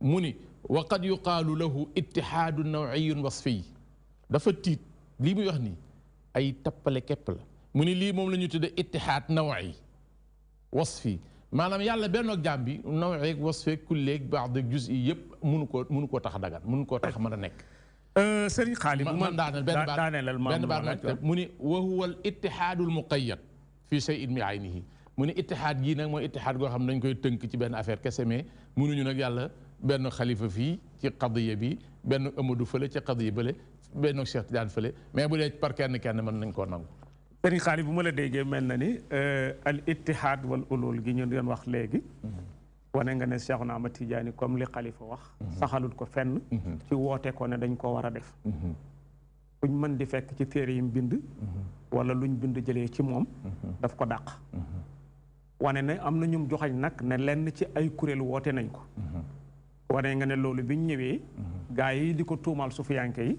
mu ni wa qad yuqaalu lahu ittihaadu nawiyun wasfiy dafa tiit lii muy wax nii ay tappale képp la mu ni lii moom la ñu tudde ittihaad nawi wasfi maanaam yàlla benn ak jaam bi nawi wasfi kulleeg baax de juz yi yëpp mënu koo tax dagan mënu koo tax mën a nekk sëriñ xaali bu man daaneel benn baat mu ni wa huwa al ittihaadu al muqayyad fi shay'in min aynihi mu ni ittihaad gii nag mooy ittihaad goo xam ne dañ koy tënk ci benn affaire kese mais mënuñu nag yàlla benn xalifa fii ci qadiya bi benn Amadou fële ci qadiya bële benn Cheikh Tidiane fële mais bu dee par kenn mën nañ koo nangu sëriñ xaali bu ma la déggee mel na ni al ittihaad wal ulul gi ñu doon wax léegi wane nga ne Cheikhuna Ahmad Tidiane comme li xalifa wax saxalut ko fenn ci woote ko ne dañ ko war a def fuñ mën di fekk ci téere yi mu bind wala luñ bind jëlee ci moom daf ko dàq wane ne am na ñum joxañ nag ne lenn ci ay kuréel woote nañ ko wane nga ne loolu biñ ñëwee gaa yi di ko tuumaal sufiyanke yi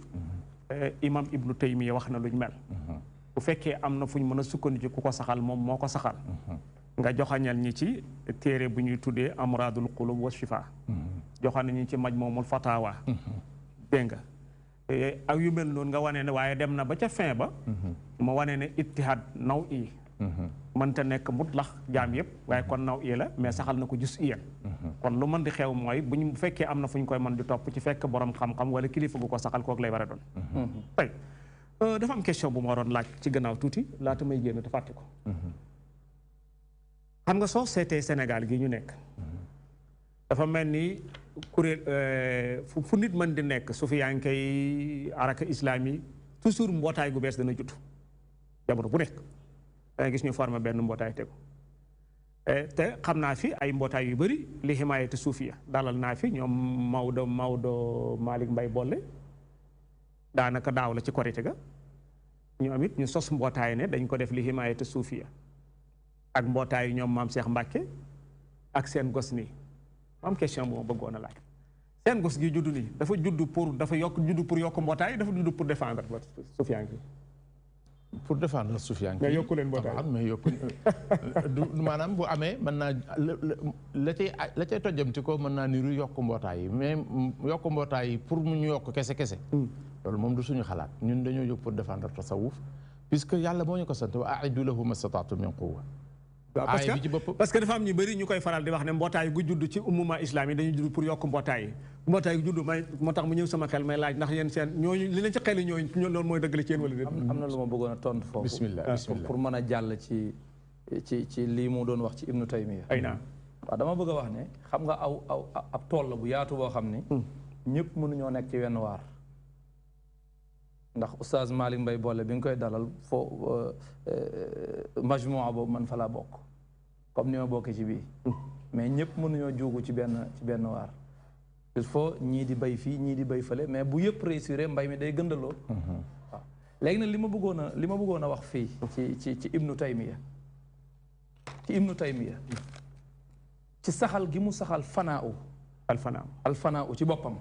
imam Ibnu Taymiya wax na luñ mel bu fekkee am na fuñ mën a sukkandiku ku ko saxal moom moo ko saxal nga joxañal ñi ci téere bu ñuy tuddee amradul qulub wa shifa joxañ ñi ci majmumul fatawa dégg nga ak yu mel noonu nga wane ne waaye dem na ba ca fin ba ma wane ne ittihaad naw i mënta nekk mutlax jaam yëpp waaye kon naw i la mais saxal na ko jus iyan kon lu mën di xew mooy bu fekkee am na fu ñu koy mën di topp ci fekk borom xam-xam wala kilifa gu ko saxal kooku lay war a doon tey dafa am question bu ma waroon laaj ci gannaaw tuuti laata may génn te fàtte ko xam nga soo seetee Sénégal gi ñu nekk dafa mel ni kuréel fu nit mën di nekk su fi yaa ngi koy araka islami toujours mbootaay gu bees dana judd jamono bu nekk danga gis ñu formé benn mbootaay tegu te xam naa fi ay mbootaay yu bëri li himayatu suufiya dalal naa fi ñoom Maodo Malick Mbaye Bolle daanaka daaw la ci korite ga ñoom it ñu sos mbootaay ne dañ ko def li himayatu suufiya ak mbootaay ñoom maam Cheikh Mbacke ak seen gos nii am question bu ma bëggoon a laaj seen gos gi juddu nii dafa judd pour yokk mbootaay dafa judd pour défendre suufiyanke pour défendre suufiyanke mais yokku leen mbootaay mais yokku du maanaam bu amee mën naa la cay tojjamti ko mën naa niru yokk mbootaay yi mais yokk mbootaay yi pour mu ñu yokk kese loolu moom du suñu xalaat ñun dañoo jóg pour défendre tasawuf puisque yàlla moo ñu ko sant wa a'iddu lahu mastata'tum min quwwa parce que dafa am ñu bëri ñu koy faral di wax ne mbootaay gu judd ci umuma islam yi dañuy judd pour yokk mbootaay yi mbootaay gu judd may moo tax mu ñëw sama xel may laaj ndax yéen seen ñooñu li leen ci xel yi ñooñu loolu mooy dëgg la ci yéen wala déet am na lu ma bëggoon a tontu foofu bismillah pour mën a jàll ci lii mu doon wax ci ibnu taymiya ay naa waaw dama bëgg a wax ne xam nga ab tool la bu yaatu boo xam ni ñëpp mënuñoo nekk ci wenn waar ndax oustaz Malick Mbaye Bolle bi nga koy dalal foo majmua boobu man fa laa bokk comme ni ma bokkee ci bii mais ñëpp mënuñoo juugu ci benn waar il faut ñii di bay fii ñii di bay fële mais bu yëpp réussir mbay mi day gëndaloo waaw léegi nag li ma bëggoon a wax fii ci ibnu taymiya ci saxal gi mu saxal fanaaw alfanaaw ci boppam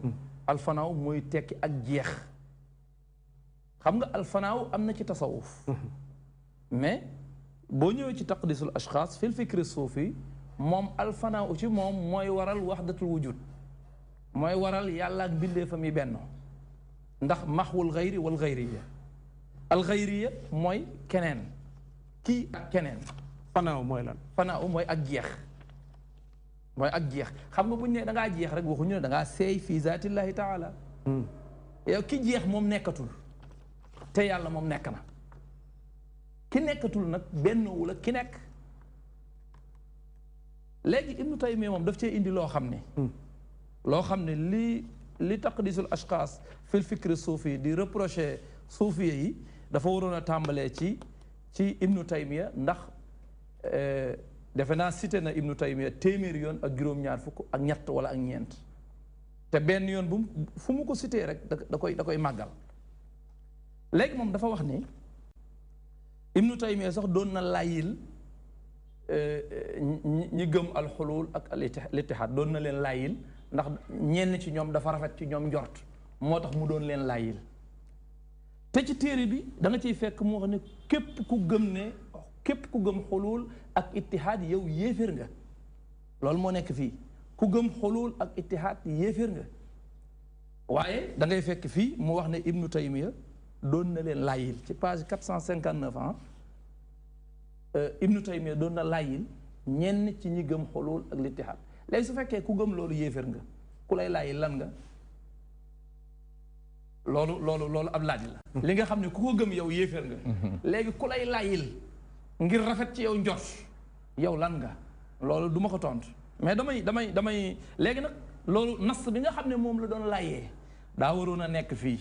alfanaaw mooy tekki ak jeex xam nga alfanaaw am na ci tasawuf mais boo ñëwee ci taqdisul ashxaas fil fikri suufi moom alfanaaw ci moom mooy waral waxdatul wujud mooy waral yàlla ak mbindeefam yi benn ndax maxwul xayri wal xayriya al xayriya mooy keneen kii ak keneen fanaaw mooy lan fanaaw mooy ak jeex xam nga bu ñu ne da ngaa jeex rek waxuñu ne da ngaa seey fii zaatillahi taala yow ki jeex moom nekkatul te yàlla moom nekk na ki nekkatul nag benn wu la ki nekk léegi ibnu taymiya moom daf cee indi loo xam ne li taqdisul ashxaas fil fikri suufi di reproché suufiya yi dafa waroon a tàmbalee ci ibnu taymiya ndax defe naa cité na ibnu taymiya téeméeri yoon ak juróom-ñaar fukk ak ñett wala ak ñeent te benn yoon fu mu ko cité rek da koy màggal léegi moom dafa wax ni ibnu taymiya sax doon na layyil ñi gëm alxulul ak al-ittihaad doon na leen layyil ndax ñenn ci ñoom dafa rafet ci ñoom njort moo tax mu doon leen layyil te ci téere bi da nga ciy fekk mu wax ne képp ku gëm xulul ak ittihaad yow yéeféer nga loolu moo nekk fii ku gëm xulul ak ittihaad yéeféer nga waaye da ngay fekk fii mu wax ne ibnu taymiya doon na leen layyil ci page 459 ibnu taymiya doon na layyil ñenn ci ñi gëm xulul ak littihaad léegi su fekkee ku gëm loolu yéeféer nga ku lay layyil lan nga loolu ab laaj la li nga xam ne ku ko gëm yow yéeféer nga léegi ku lay layyil ngir rafet ci yow njort yow lan nga loolu du ma ko tontu mais damay léegi nag loolu nas bi nga xam ne moom la doon layyee daa waroon a nekk fii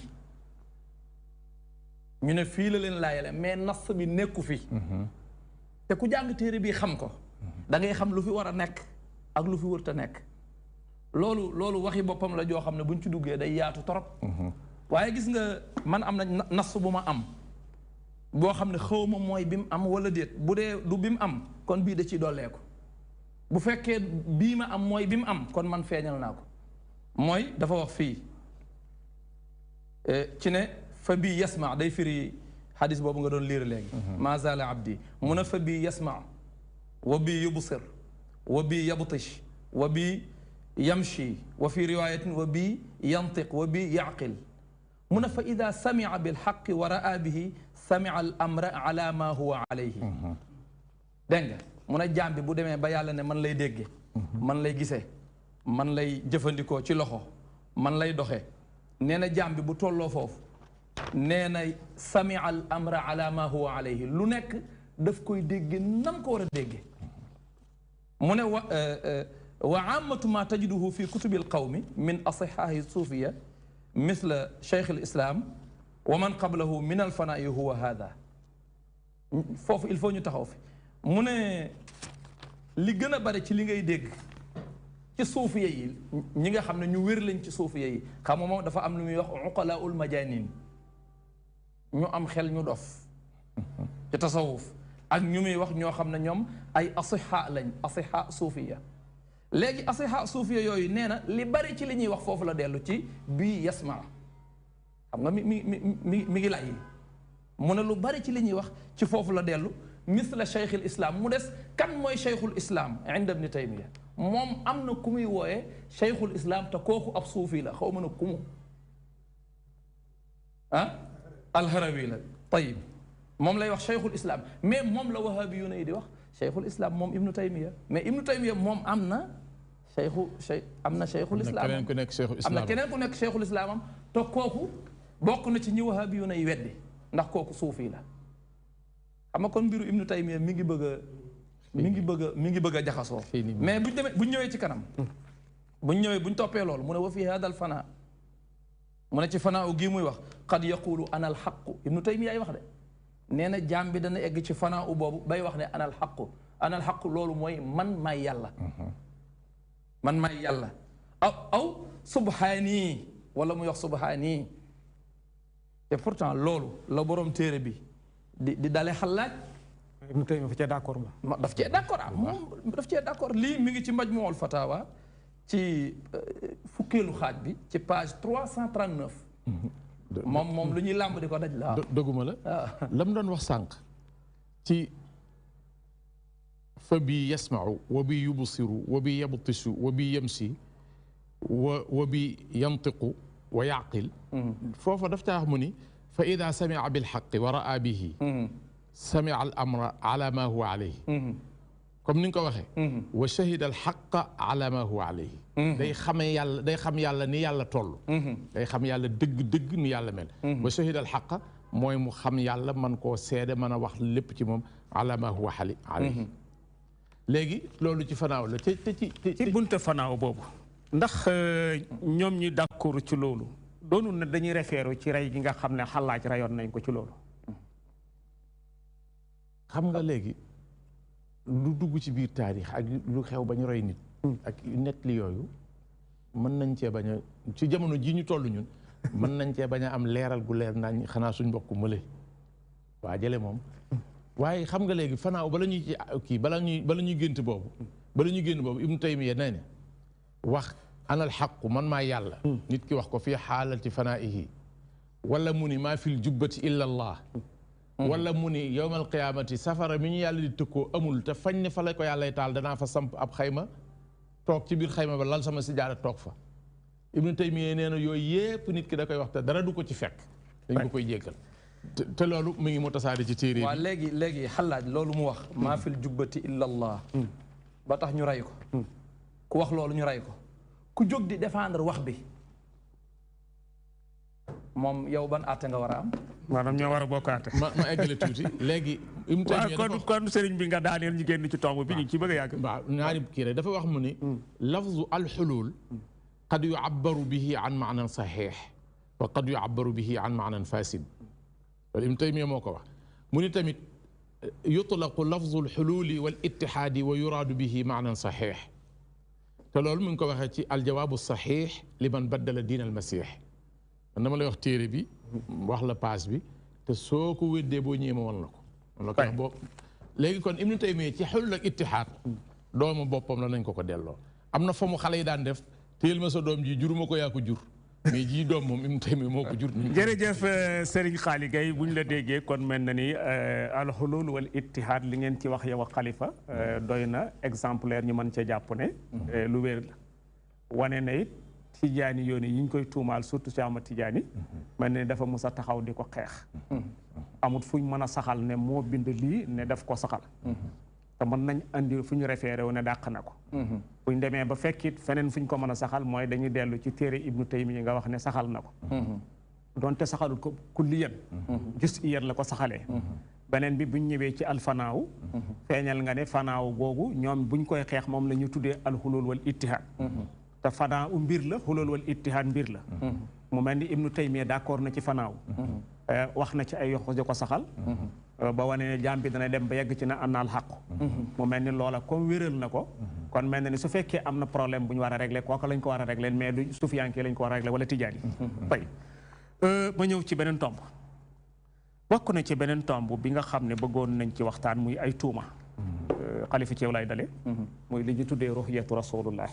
ñu ne fii la leen layyale mais nas bi nekku fi te ku jàng téere bi xam ko da ngay xam lu fi war a nekk ak lu fi wërta nekk loolu waxi boppam la joo xam ne buñ ci duggee day yaatu torop waaye gis nga man am na nas bu ma am boo xam ne xaw ma mooy bi mu am wala déet bu dee du bi mu am kon bii da ciy dolleeku bu fekkee bii ma am mooy bi mu am kon man feeñal naa ko mooy dafa wax fii ci ne fa bii yasma day firi xadis boobu nga doon liir léegi ma zaala abdi mu ne fa bii yasma wa bii yubsir wa bii yabtish wa bii yamshi wa fi riwayatin wa bii yantiq wa bii yaqil mu ne fa ida samia bilxaqi wa raa bihi samia al amra ala ma huwa alayhi dégg nga mu ne jaam bi bu demee ba yàlla ne man lay dégge man lay gisee man lay jëfandikoo ci loxo man lay doxe nee na jaam bi bu tolloo foofu nee na samia al amra ala ma huwa alayhi lu nekk daf koy dégge nam ko war a dégge mu ne wa aamatu ma tajiduhu fi kutubi alqawmi min asihaahi suufiya misla cheikh alislam wa man qablahu min alfanaa'i huwa hada foofu il faut ñu taxaw fi mu ne li gën a bari ci li ngay dégg ci suufiya yi ñi nga xam ne ñu wér lañ ci suufiya yi xam nga moom dafa am lu muy wax uqalaa'ul majaanin ñu am xel ñu dof ci tasawuf ak ñu muy wax ñoo xam ne ñoom ay asiha lañ asiha suufiya léegi asiha suufiya yooyu nee na li bari ci li ñuy wax foofu la dellu ci bii yasma xam nga mi ngi lay mu ne lu bari ci li ñuy wax ci foofu la dellu misla cheikh al islam mu des kan mooy cheikhul islam inda ibni taymiya moom am na ku muy wooyee cheikhul islam te kooku ab suufi la xaw ma na kumu ah alharawi la tayib moom lay wax cheikhul islam mais moom la wahabiyuuna yi di wax cheikhul islam moom ibnu taymiya mais ibnu taymiya moom am na cheikhul islam am na keneen ku nekk cheikhul islam am te kooku bokk na ci ñi wahabiyuuna yi weddi ndax kooku suufi la xam nga kon mbiru ibnu taymiya mi ngi bëgg a jaxasoo mais buñ ñëwee ci kanam buñ toppee loolu mu ne wa fi hadal fana mu ne ci fanaa u gii muy wax qad yaqulu ana al xaqu ibnu taymiya ay wax de nee na jaam bi dana egg ci fanaa u boobu bay wax ne ana al xaqu loolu mooy man maay yàlla man maay yàlla aw subhaanii wala muy wax subhaanii te pourtant loolu la borom téere bi di dale xalaaj ibnu taymiya fa cee d'accord ma daf cee d'accord moom daf cee d'accord lii mi ngi ci majmuul fatawa ci fukkeelu xaaj bi ci page 339 moom lu ñuy làmb di ko daj la dëgguma la lam doon wax sànq ci fa bi yasmau wa bi yubsiru wa bi yabtisu wa bi yamsi wa bi yantiqu wa yaqil foofa daf caa wax mu ni fa ida samia bilxaqi wa raa bihi samia al amra ala ma huwa alayhi comme ni nga ko waxee wa shahida al xaqa ala ma huwa alayhi day xam yàlla ni yàlla toll day xam yàlla dëgg ni yàlla mel wa shahida al xaqa mooy mu xam yàlla man koo seede mën a wax lépp ci moom ala ma huwa alayhi léegi loolu ci fanaaw la ci bunte fanaaw boobu ndax ñoom ñi d'accord ci loolu doonul ne dañuy référé ci rey gi nga xam ne xalaaj rayoon nañ ko ci loolu xam nga léegi lu dugg ci biir taarix ak lu xew ba ñu rey nit ak net li yooyu mën nañ cee bañ a ci jamono ji ñu toll ñun mën nañ cee bañ a am leeral gu leer nañ xanaa suñ mbokk mële waa jële moom waaye xam nga léegi fanaaw bala ñuy ci kii bala ñuy gént boobu ibnu taymiya nee ne wax anal xaqu man maa yàlla nit ki wax ko fii xaalati fanaa'ihi wala mu ni maa fil jubbati illa allah wala mu ni yowmal qiyaamati safara mi ñu yàlla di tëkkoo amul te fañ ne fa la ko yàllay taal danaa fa samp ab xayma toog ci biir xayma ba lal sama sijaada toog fa ibnu taymiya nee na yooyu yépp nit ki da koy wax te dara du ko ci fekk dañ ko koy jéggal te loolu mu ngi mu tasaare ci téere waaw léegi xalaaj loolu mu wax maa fil jubbati illa allah ba tax ñu rey ko ku wax loolu ñu rey ko ku jóg di défendre wax bi moom yow ban àtte nga war a am maanaam ñoo war a bokkaate ma eggale tuuti léegi kon sëriñ bi nga daaneel ñu génn ci tomb bi ñu ci bëgg a yàgg waaw ñaari kii rek dafa wax mu ni lafzu alxulul qad yu'abbaru bihi an maanan saxiix wa qad yu'abbaru bihi an maanan fasid loolu Ibn Taymiya moo ko wax mu ni tamit yutlaqu lafzu alxululi wal ittihaadi wa yuraadu bihi maanan saxiix te loolu mu ngi ko waxee ci aljawaabu saxiix liman baddala diin almasix dama lay wax téere bi wax la paas bi te soo ko weddee boo ñëwee ma wan la ko boo léegi kon Ibnu Taymiya ci xulul ak ittihaad doomu boppam la nañ ko delloo am na fa mu xale yi daan def téyel ma sa doom ji juruma ko yaa ko jur mais ji doom moom Ibnu Taymiya moo ko jur jërëjëf Serigne Xaali Gaye bu ñu la déggee kon mel na ni alxulul wal ittihaad li ngeen ci wax yow ak Xalifa doy na exemplaire ñu mën cee jàpp ne lu wér la wane na it tijaani yoon yi ñu koy tuumaal surtout Cheikh Ahmad Tijaani mel ni dafa mus a taxaw di ko xeex amut fuñ mën a saxal ne moo bind lii ne daf ko saxal te mën nañ andi fu ñu référé wu ne dàq na ko buñ demee ba fekkit feneen fuñ ko mën a saxal mooy dañuy dellu ci téere Ibnu Taymiya nga wax ne saxal na ko donte saxalul ko kulliyan jus iyan la ko saxalee beneen bi buñ ñëwee ci alfanaaw feeñal nga ne fanaaw googu ñoom buñ koy xeex moom la ñu tuddee alxulul wal ittihaad te fanaaw mbir la xulul wal ittihaad mbir la mu mel ni Ibnu Taymiya d'accord na ci fanaaw wax na ci ay yoxos di ko saxal ba wane ne jaam bi dana dem ba yegg ci na annaal xaqu mu mel ni loola comme wéral na ko kon mel na ni su fekkee am na problème bu ñu war a régler kooku lañ ko war a régler mais du sufiyankee lañ ko war a régler wala tijaan yi bay ma ñëw ci beneen tomb bokk na ci beneen tomb bi nga xam ne bëggoon nañ ci waxtaan muy ay tuuma xalifa ci yow lay dale muy li ñu tuddee ruhiyatu rasulullah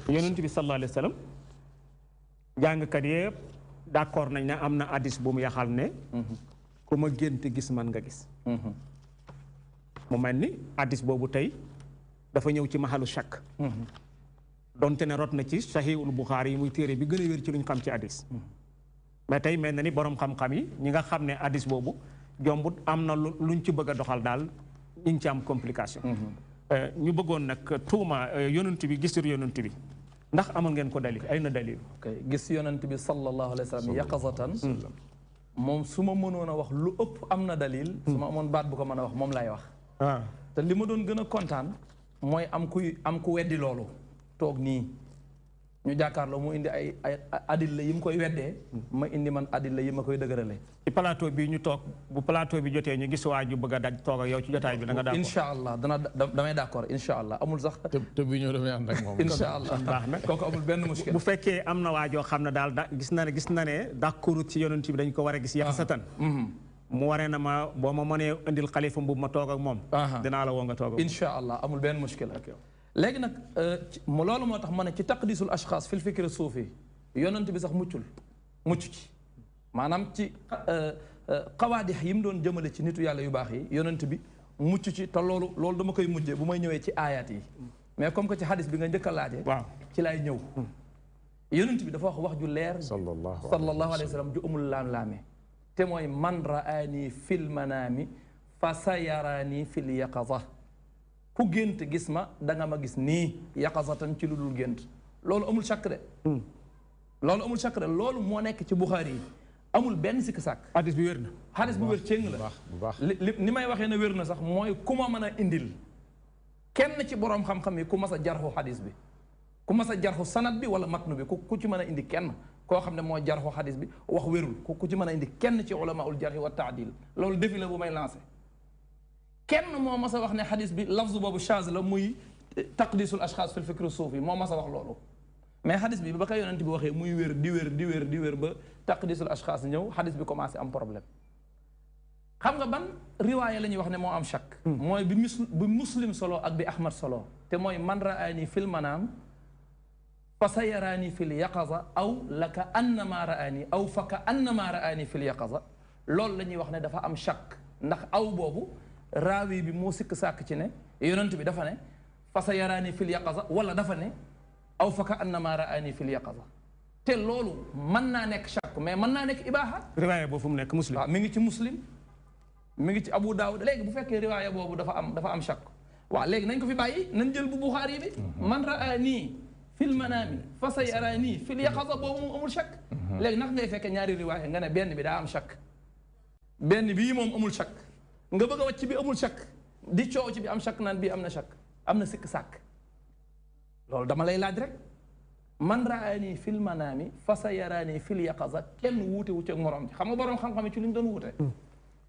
yonent bi sallallahu alayhi wa sallam jàngkat yëpp d'accord nañ ne am na hadis bu mu yaxal ne ku ma gént gis man nga gis mu mel ni hadis boobu tey dafa ñëw ci mahalu shakk donte ne rot na ci sahihul Buxaari yi muy téere bi gën a wér ci luñ xam ci hadis mais tey mel na ni borom xam-xam yi ñi nga xam ne hadis boobu jombut am na luñ ci bëgg a doxal daal ñu ngi ci am complication ñu bëggoon nag tuuma yonent bi gisur yonent bi ndax amoon ngeen ko dalil ay na dalil gis yonent bi sallallahu alayhi wa sallam yaqazatan moom su ma mënoon a wax lu ëpp am na dalil su ma amoon baat bu ko mën a wax moom laay wax te li ma doon gën a kontaan mooy am ku weddi loolu toog nii ñu jàkkaarloo mu indi ay adilla yi mu koy weddee ma indi man adilla yi ma koy dëgërale ci plateau bi ñu toog bu plateau bi jotee ñu gis waa ju bëgg a daj toog ak yow ci jotaay bi da nga d'accord incha allah damay d'accord incha allah amul sax te bi ñëw damay ànd ak moom incha allah baax na kooku amul benn muskil bu fekkee am na waa joo xam ne daal gis na ne d'accord ci yonent bi dañ ko war a gis yaxasatan mu waree na ma boo ma mënee indil xalifa mbubu ma toog ak moom dinaa la woo nga toog ak incha allah amul benn muskil léegi nag loolu moo tax ma ne ci taqdisul ashxaas fil fikri suufi yonent bi sax mucc ci maanaam ci xawaadix yi mu doon jëmale ci nitu yàlla yu baax yi yonent bi mucc ci te loolu dama koy mujjee bu may ñëwee ci aayaat yi mais comme que ci hadis bi nga njëkk a laaje ci laay ñëw yonent bi dafa wax ju leer sallallahu alayhi wa sallam ju amul laam-laame te mooy man raani fil manaami fa sayaraani fil yaqaza ku gént gis ma da nga ma gis nii yaqazatan ci lu dul gént loolu amul chakk de loolu moo nekk ci Buxaari yi amul benn sikk sàkk hadis bi wér na hadis bu wér céng la ni may waxee ne wér na sax mooy ku ma mën a indil kenn ci boroom xam-xam yi ku mas a jarxu hadis bi ku mas a jarxu sanad bi wala matnu bi ku ci mën a indi kenn koo xam ne moo jarxu hadis bi wax wérul ku ci mën a indi kenn ci ulamaul jarxi wa taadil loolu défi la bu may lancé kenn moo mas a wax ne xadis bi lafzu boobu chaz la muy taqdisul ashxaas fil fikri suufi moo mas a wax loolu mais xadis bi ba ko yonent bi waxee muy wér di wér ba taqdisul ashxaas ñëw xadis bi commencé am problème xam nga ban riwaaya la ñuy wax ne moo am chak mooy bi muslim solo ak bi ahmad solo te mooy man raani fil manaam fa sa yaraani fil yaqaza aw laka annama raani aw fa ka annama raani fil yaqaza loolu la ñuy wax ne dafa am chak ndax aw boobu raawi bi moo sikk sàkk ci ne yonent bi dafa ne fa sa yaraani fil yaqaza wala dafa ne aw fa ka annama raani fil yaqaza te loolu mën naa nekk chak mais mën naa nekk ibaaha riwaaya boobu fu mu nekk muslim waaw mi ngi ci muslim mi ngi ci abu daawud léegi bu fekkee riwaaya boobu dafa am chak waaw léegi nañ ko fi bàyyi nañ jël bu buxaari bi man raani fil manaami fa sa yaraani fil yaqaza boobu moom amul chak léegi nag ngay fekkee ñaari riwaaya nga ne benn bi daa am chak benn bii moom amul chak nga bëgg a wàcc bi amul chak di coow ci bi am chak naan bii am na chak am na sikk sàkk loolu dama lay laaj rek man raani fil manaami fa sa yaraani fil yaqaza kenn wuute wu ci ak morom ji xam nga borom xam-xam ci lu ñu doon wuute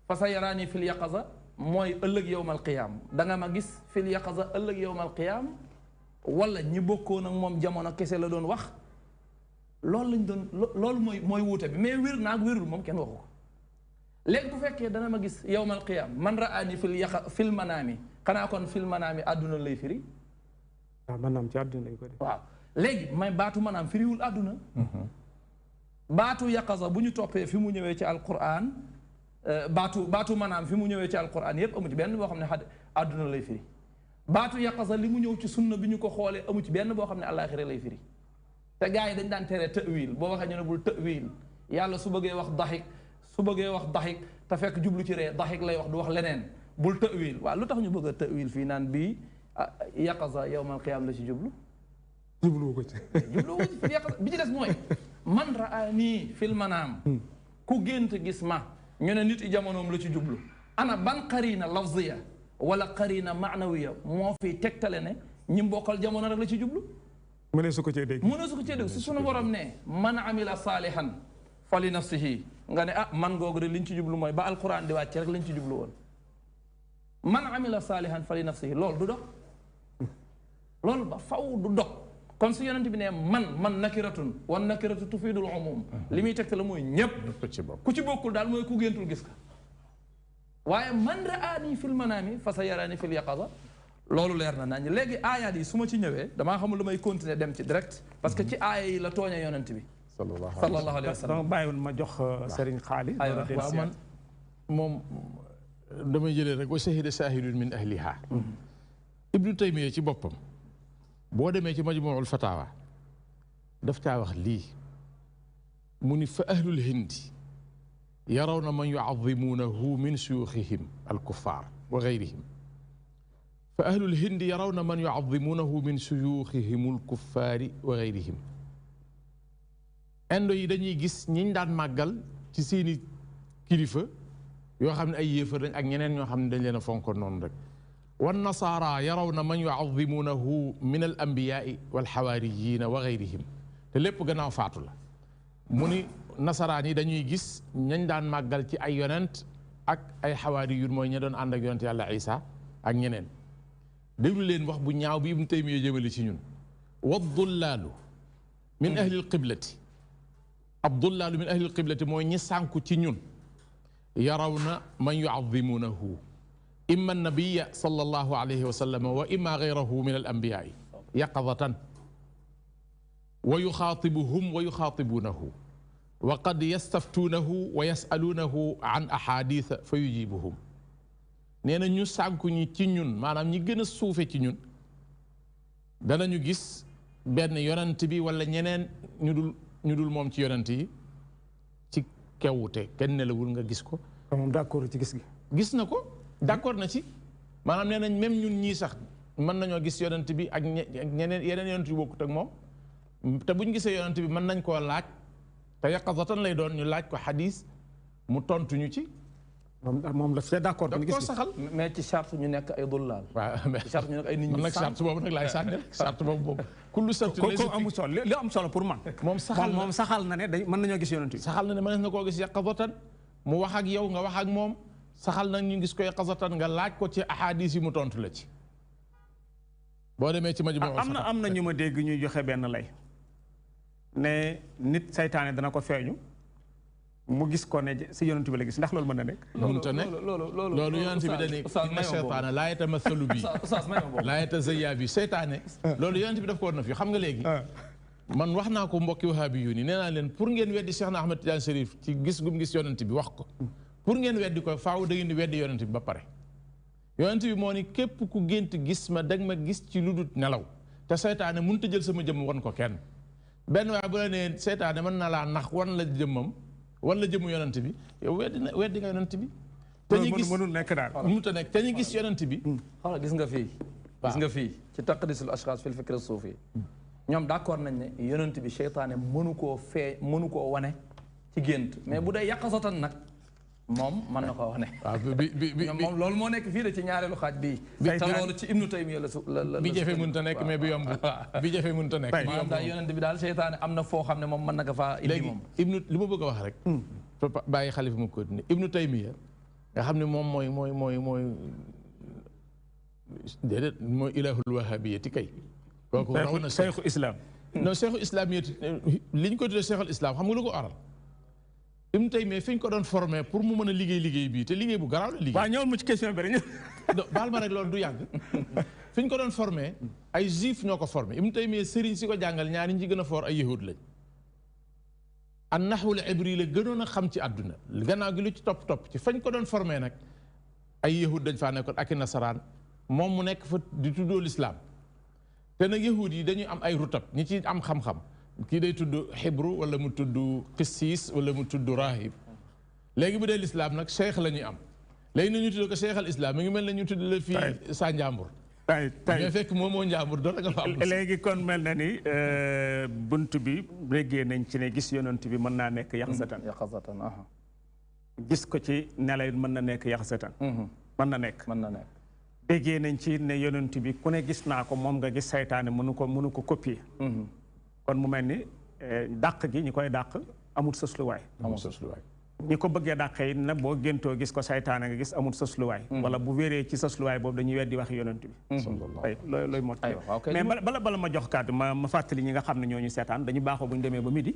fa sa yaraani fil yaqaza mooy ëllëg yowmal qiyaam da nga ma gis fil yaqaza ëllëg yowmal qiyaam wala ñi bokkoon ak moom jamono kese la doon wax loolu lañ doon loolu mooy wuute bi mais wér naag wérul moom kenn waxu ko léegi bu fekkee dana ma gis yowmal qiyaam man raani fil manaami xanaa kon fil manaami àdduna lay firi waaw maanaam ci àdduna lay ko def waaw léegi may baatu manaam firiwul àdduna baatu yaqaza bu ñu toppee fi mu ñëwee ci alquran baatu manaam fi mu ñëwee ci alquran yépp amu ci benn boo xam ne àdduna lay firi baatu yaqaza li mu ñëw ci sunna bi ñu ko xoolee amu ci benn boo xam ne àllaaxira lay firi te gars yi dañ daan tere ta'wil boo waxee ñu ne bul ta'wil yàlla su bëggee wax daxik su bëggee wax daxik te fekk jublu ci ree daxik lay wax du wax leneen bul ta'wil waaw lu tax ñu bëgg a ta'wil fii naan bii yaqaza yawmal qiyaam la ci jublu jubluwu ko ci fi yaqaza bi ci des mooy man raani fil manaam ku gént gis ma ñu ne nit i jamonoom la ci jublu ana ban qarina lafziya wala qarina maanawiya moo fi tegtale ne ñi mbokkal jamono rek la ci jublu mu ne su ko cee dégg su sunu borom ne man amila saalihan fa li nafsihi nga ne man googu de liñ ci jublu mooy ba alquran di wàcc rek lañ ci jublu woon man amila saalihan fa li nafsihi loolu du dox loolu ba faw du dox kon su yonent bi ne man nakiratun wan nakiratu tufidul umum li muy tegte la mooy ñëpp ku ci bokkul daal mooy ku géntul gis ka waaye man raani fil manaami fa sa yaraani fil yaqaza loolu leer na nañ léegi aayaat yi su ma ci ñëwee damaa xamul lu may continuer dem ci direct parce que ci aaya yi la tooñee yonent bi sallallahu alayhi wa sallam dama bàyyiwul ma jox Serigne Xaali waaw man moom damay jëlee rek wa shahida shahidun min ahliha ibnu taymiya ci boppam boo demee ci majmuul fatawa daf caa wax lii mu ni fa ahlul hindi yarawna man yu'azzimunahu min shuyukhihim al-kuffar wa ghayrihim fa ahlul hindi yarawna man yu'azzimunahu min shuyukhihim al-kuffar wa ghayrihim indo yi dañuy gis ñiñ daan màggal ci seeni kilifa yoo xam ne ay yéefar lañ ak ñeneen ñoo xam ne dañ leen a fonkoon noonu rek wan nasaara yarawna man yu'azzimunahu min al anbiyaai wal xawaariyiina wa gayrihim te lépp gannaaw faatu la mu ni nasaraan yi dañuy gis ñañ daan màggal ci ay yonent ak ay xawaariyuun mooy ña doon ànd ak yonent yàlla Isa ak ñeneen déglu leen wax bu ñaaw bi Ibnu Taymiya jëmale ci ñun wa dullaalu min ahli alqiblati abdullaalu min ahli alqiblati mooy ñi sànku ci ñun yarawna man yu'azzimunahu imma nabiya sallallahu alayhi wa sallam wa imma gayrahu min al anbiyaai yaqadatan wa yuxaatibuhum wa yuxaatibuunahu wa qad yastaftuunahu wa yasaluunahu an ahaditha fa yujibuhum nee na ñu sànku ñi ci ñun maanaam ñi gën a suufe ci ñun danañu gis benn yonent bi wala ñeneen ñu dul moom ci yonent yi ci kewute kenn nelawul nga gis ko moom d'accord ci gis gi gis na ko d'accord na ci maanaam nee nañ même ñun ñii sax mën nañoo gis yonent bi ak ñeneen yeneen yonent yu bokkut ak moom te buñ gisee yonent bi mën nañ koo laaj te yaqazatan lay doon ñu laaj ko xadis mu tontu ñu ci moom la c'est d'accord daf koo saxal mais ci charte ñu nekk ay dullaal waaw mais ci charte ñu nekk ay nit ñu nag charte boobu nag laay sànni charte boobu kullu charte ko amul solo li am solo pour man moom saxal na ne mën nañoo gis yonent bi saxal na ne mën na koo gis yaqazatan mu wax ak yow nga wax ak moom saxal nag ñu gis ko yaqazatan nga laaj ko ci ahadis yi mu tontu la ci boo demee ci majmu am na ñu ma dégg ñuy joxe benn lay ne nit saytaane dana ko feeñu mu gis ko ne si yonent bi la gis ndax loolu mën na nekk mënta nekk loolu yonent bi dañuy inna seytaana laa yatamathalu bi laa yatazayya bi seytaane loolu yonent bi daf ko war na fi xam nga léegi man wax naa ko mbokki wahaabi yu ni nee naa leen pour ngeen weddi Cheikh na Ahmed Tidiane Chérif ci gis gum gis yonent bi wax ko pour ngeen weddi ko faaw da ngeen di weddi yonent bi ba pare yonent bi moo ni képp ku gént gis ma dag ma gis ci lu dul nelaw te seytaane mënut a jël sama jëmm wan ko kenn benn waaye bu la nee seytaane mën na laa nax wan la jëmmam wan la jëmmu yonent bi yow weddi nga yonent bi te ñu gis mënul nekk daal mënut a nekk te ñu gis yonent bi xoolal gis nga fii ci taqdisul ashxaas fil fikr suufi ñoom d'accord nañ ne yonent bi seytaane mënu koo wane ci gént mais bu dee yaqasatan nag moom mën na ko wane waaw moom loolu moo nekk fii de ci ñaareelu xaaj bii te loolu ci ibnu taymiya la bi jafe mënut a nekk mais bi yomb bi jafe mënut a nekk maanaam daal yonent bi daal seytaane am na foo xam ne moom mën na ko faa indi moom ibnu li ma bëgg a wax rek bàyyi xalifa mu continué ibnu taymiya nga xam ne moom mooy déedéet mooy ilahul wahabiyati kay kooku raw na cheikhu islam non cheikhu islamiyati li ñu ko tuddee cheikhul islam xam nga lu ko aral Ibnu Taymiya fi ñu ko doon formé pour mu mën a liggéey bii te liggéey bu garaaw la liggéey. waaw ñëwal mu ci question bi rek. baal ma rek loolu du yàgg fi ñu ko doon formé ay juif ñoo ko formé Ibnu Taymiya sëriñ si ko jàngal ñaari ñi ci gën a foor ay yahud lañ. an naxwul ibri la gënoon a xam ci àdduna gannaaw gi lu ci topp ci fañ ko doon formé nag ay yahud dañ faa nekkoon ak i nasaraan moom mu nekk fa di tuddoo lislaam te nag yahud yi dañuy am ay rutab ñi ci am xam-xam kii day tudd xibru wala mu tudd qissiis wala mu tudd rahib léegi bu dee lislaam nag cheikh la ñuy am léegi na ñu tudd ko cheikh al islam mi ngi mel ne ñu tudd la fii saa njàmbur mais fekk moom moo njàmbur doon nga fa léegi kon mel na ni bunt bi réggee nañ ci ne gis yonent bi mën naa nekk yaxsatan gis ko ci nelaw mën na nekk yaxsatan mën na nekk déggee nañ ci ne yonent bi ku ne gis naa ko moom nga gis saytaane mënu ko copier kon mu mel ni dàq gi ñi koy dàq amul sësluwaay ñi ko bëggee dàqee na boo géntoo gis ko saytaane nga gis amul sësluwaay wala bu wéree ci sësluwaay boobu dañuy weddi wax yonent bi looy mot mais bala ma jox kàddu ma fàttali ñi nga xam ne ñooñu seetaan dañu baaxoo bu ñu demee ba midi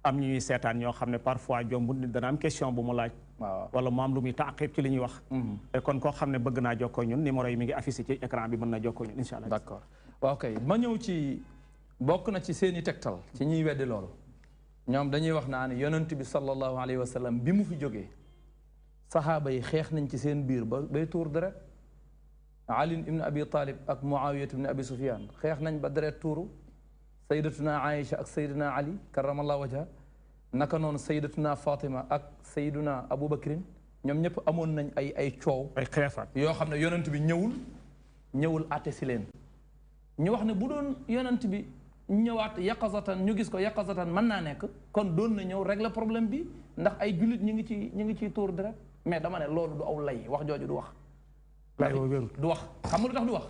am ñuy seetaan ñoo xam ne parfois jomb nit dana am question bu mu laaj wala mu am lu muy taqib ci li ñuy wax kon koo xam ne bëgg naa jokkoo ñun numéro yi mi ngi affiché ci écran bi mën na jokkoo ñun incha allah d'accord waaw kay ma ñëw ci bokk na ci seeni tegtal ci ñuy weddi loolu ñoom dañuy wax naa ne yonent bi sallallahu alayhi wa sallam bi mu fi jógee saxaaba yi xeex nañ ci seen biir ba bay tuur deret Ali ibn Abi Talib ak Muawiyat ibn Abi Sufyan xeex nañ ba deret tuuru sayyidatuna Aïcha ak sayyiduna Ali karamallahu wajha naka noonu sayyidatuna Fatima ak sayyiduna Abu Bakrin ñoom ñëpp amoon nañ ay coow ay xeexaat yoo xam ne yonent bi ñëwul àtte si leen ñu wax ne bu doon yonent bi ñëwaat yaqazatan ñu gis ko yaqazatan mën naa nekk kon doon na ñëw régler problème bi ndax ay jullit ñu ngi ciy tuur deret mais dama ne loolu du aw lay wax jooju du wax du wax xam nga lu tax du wax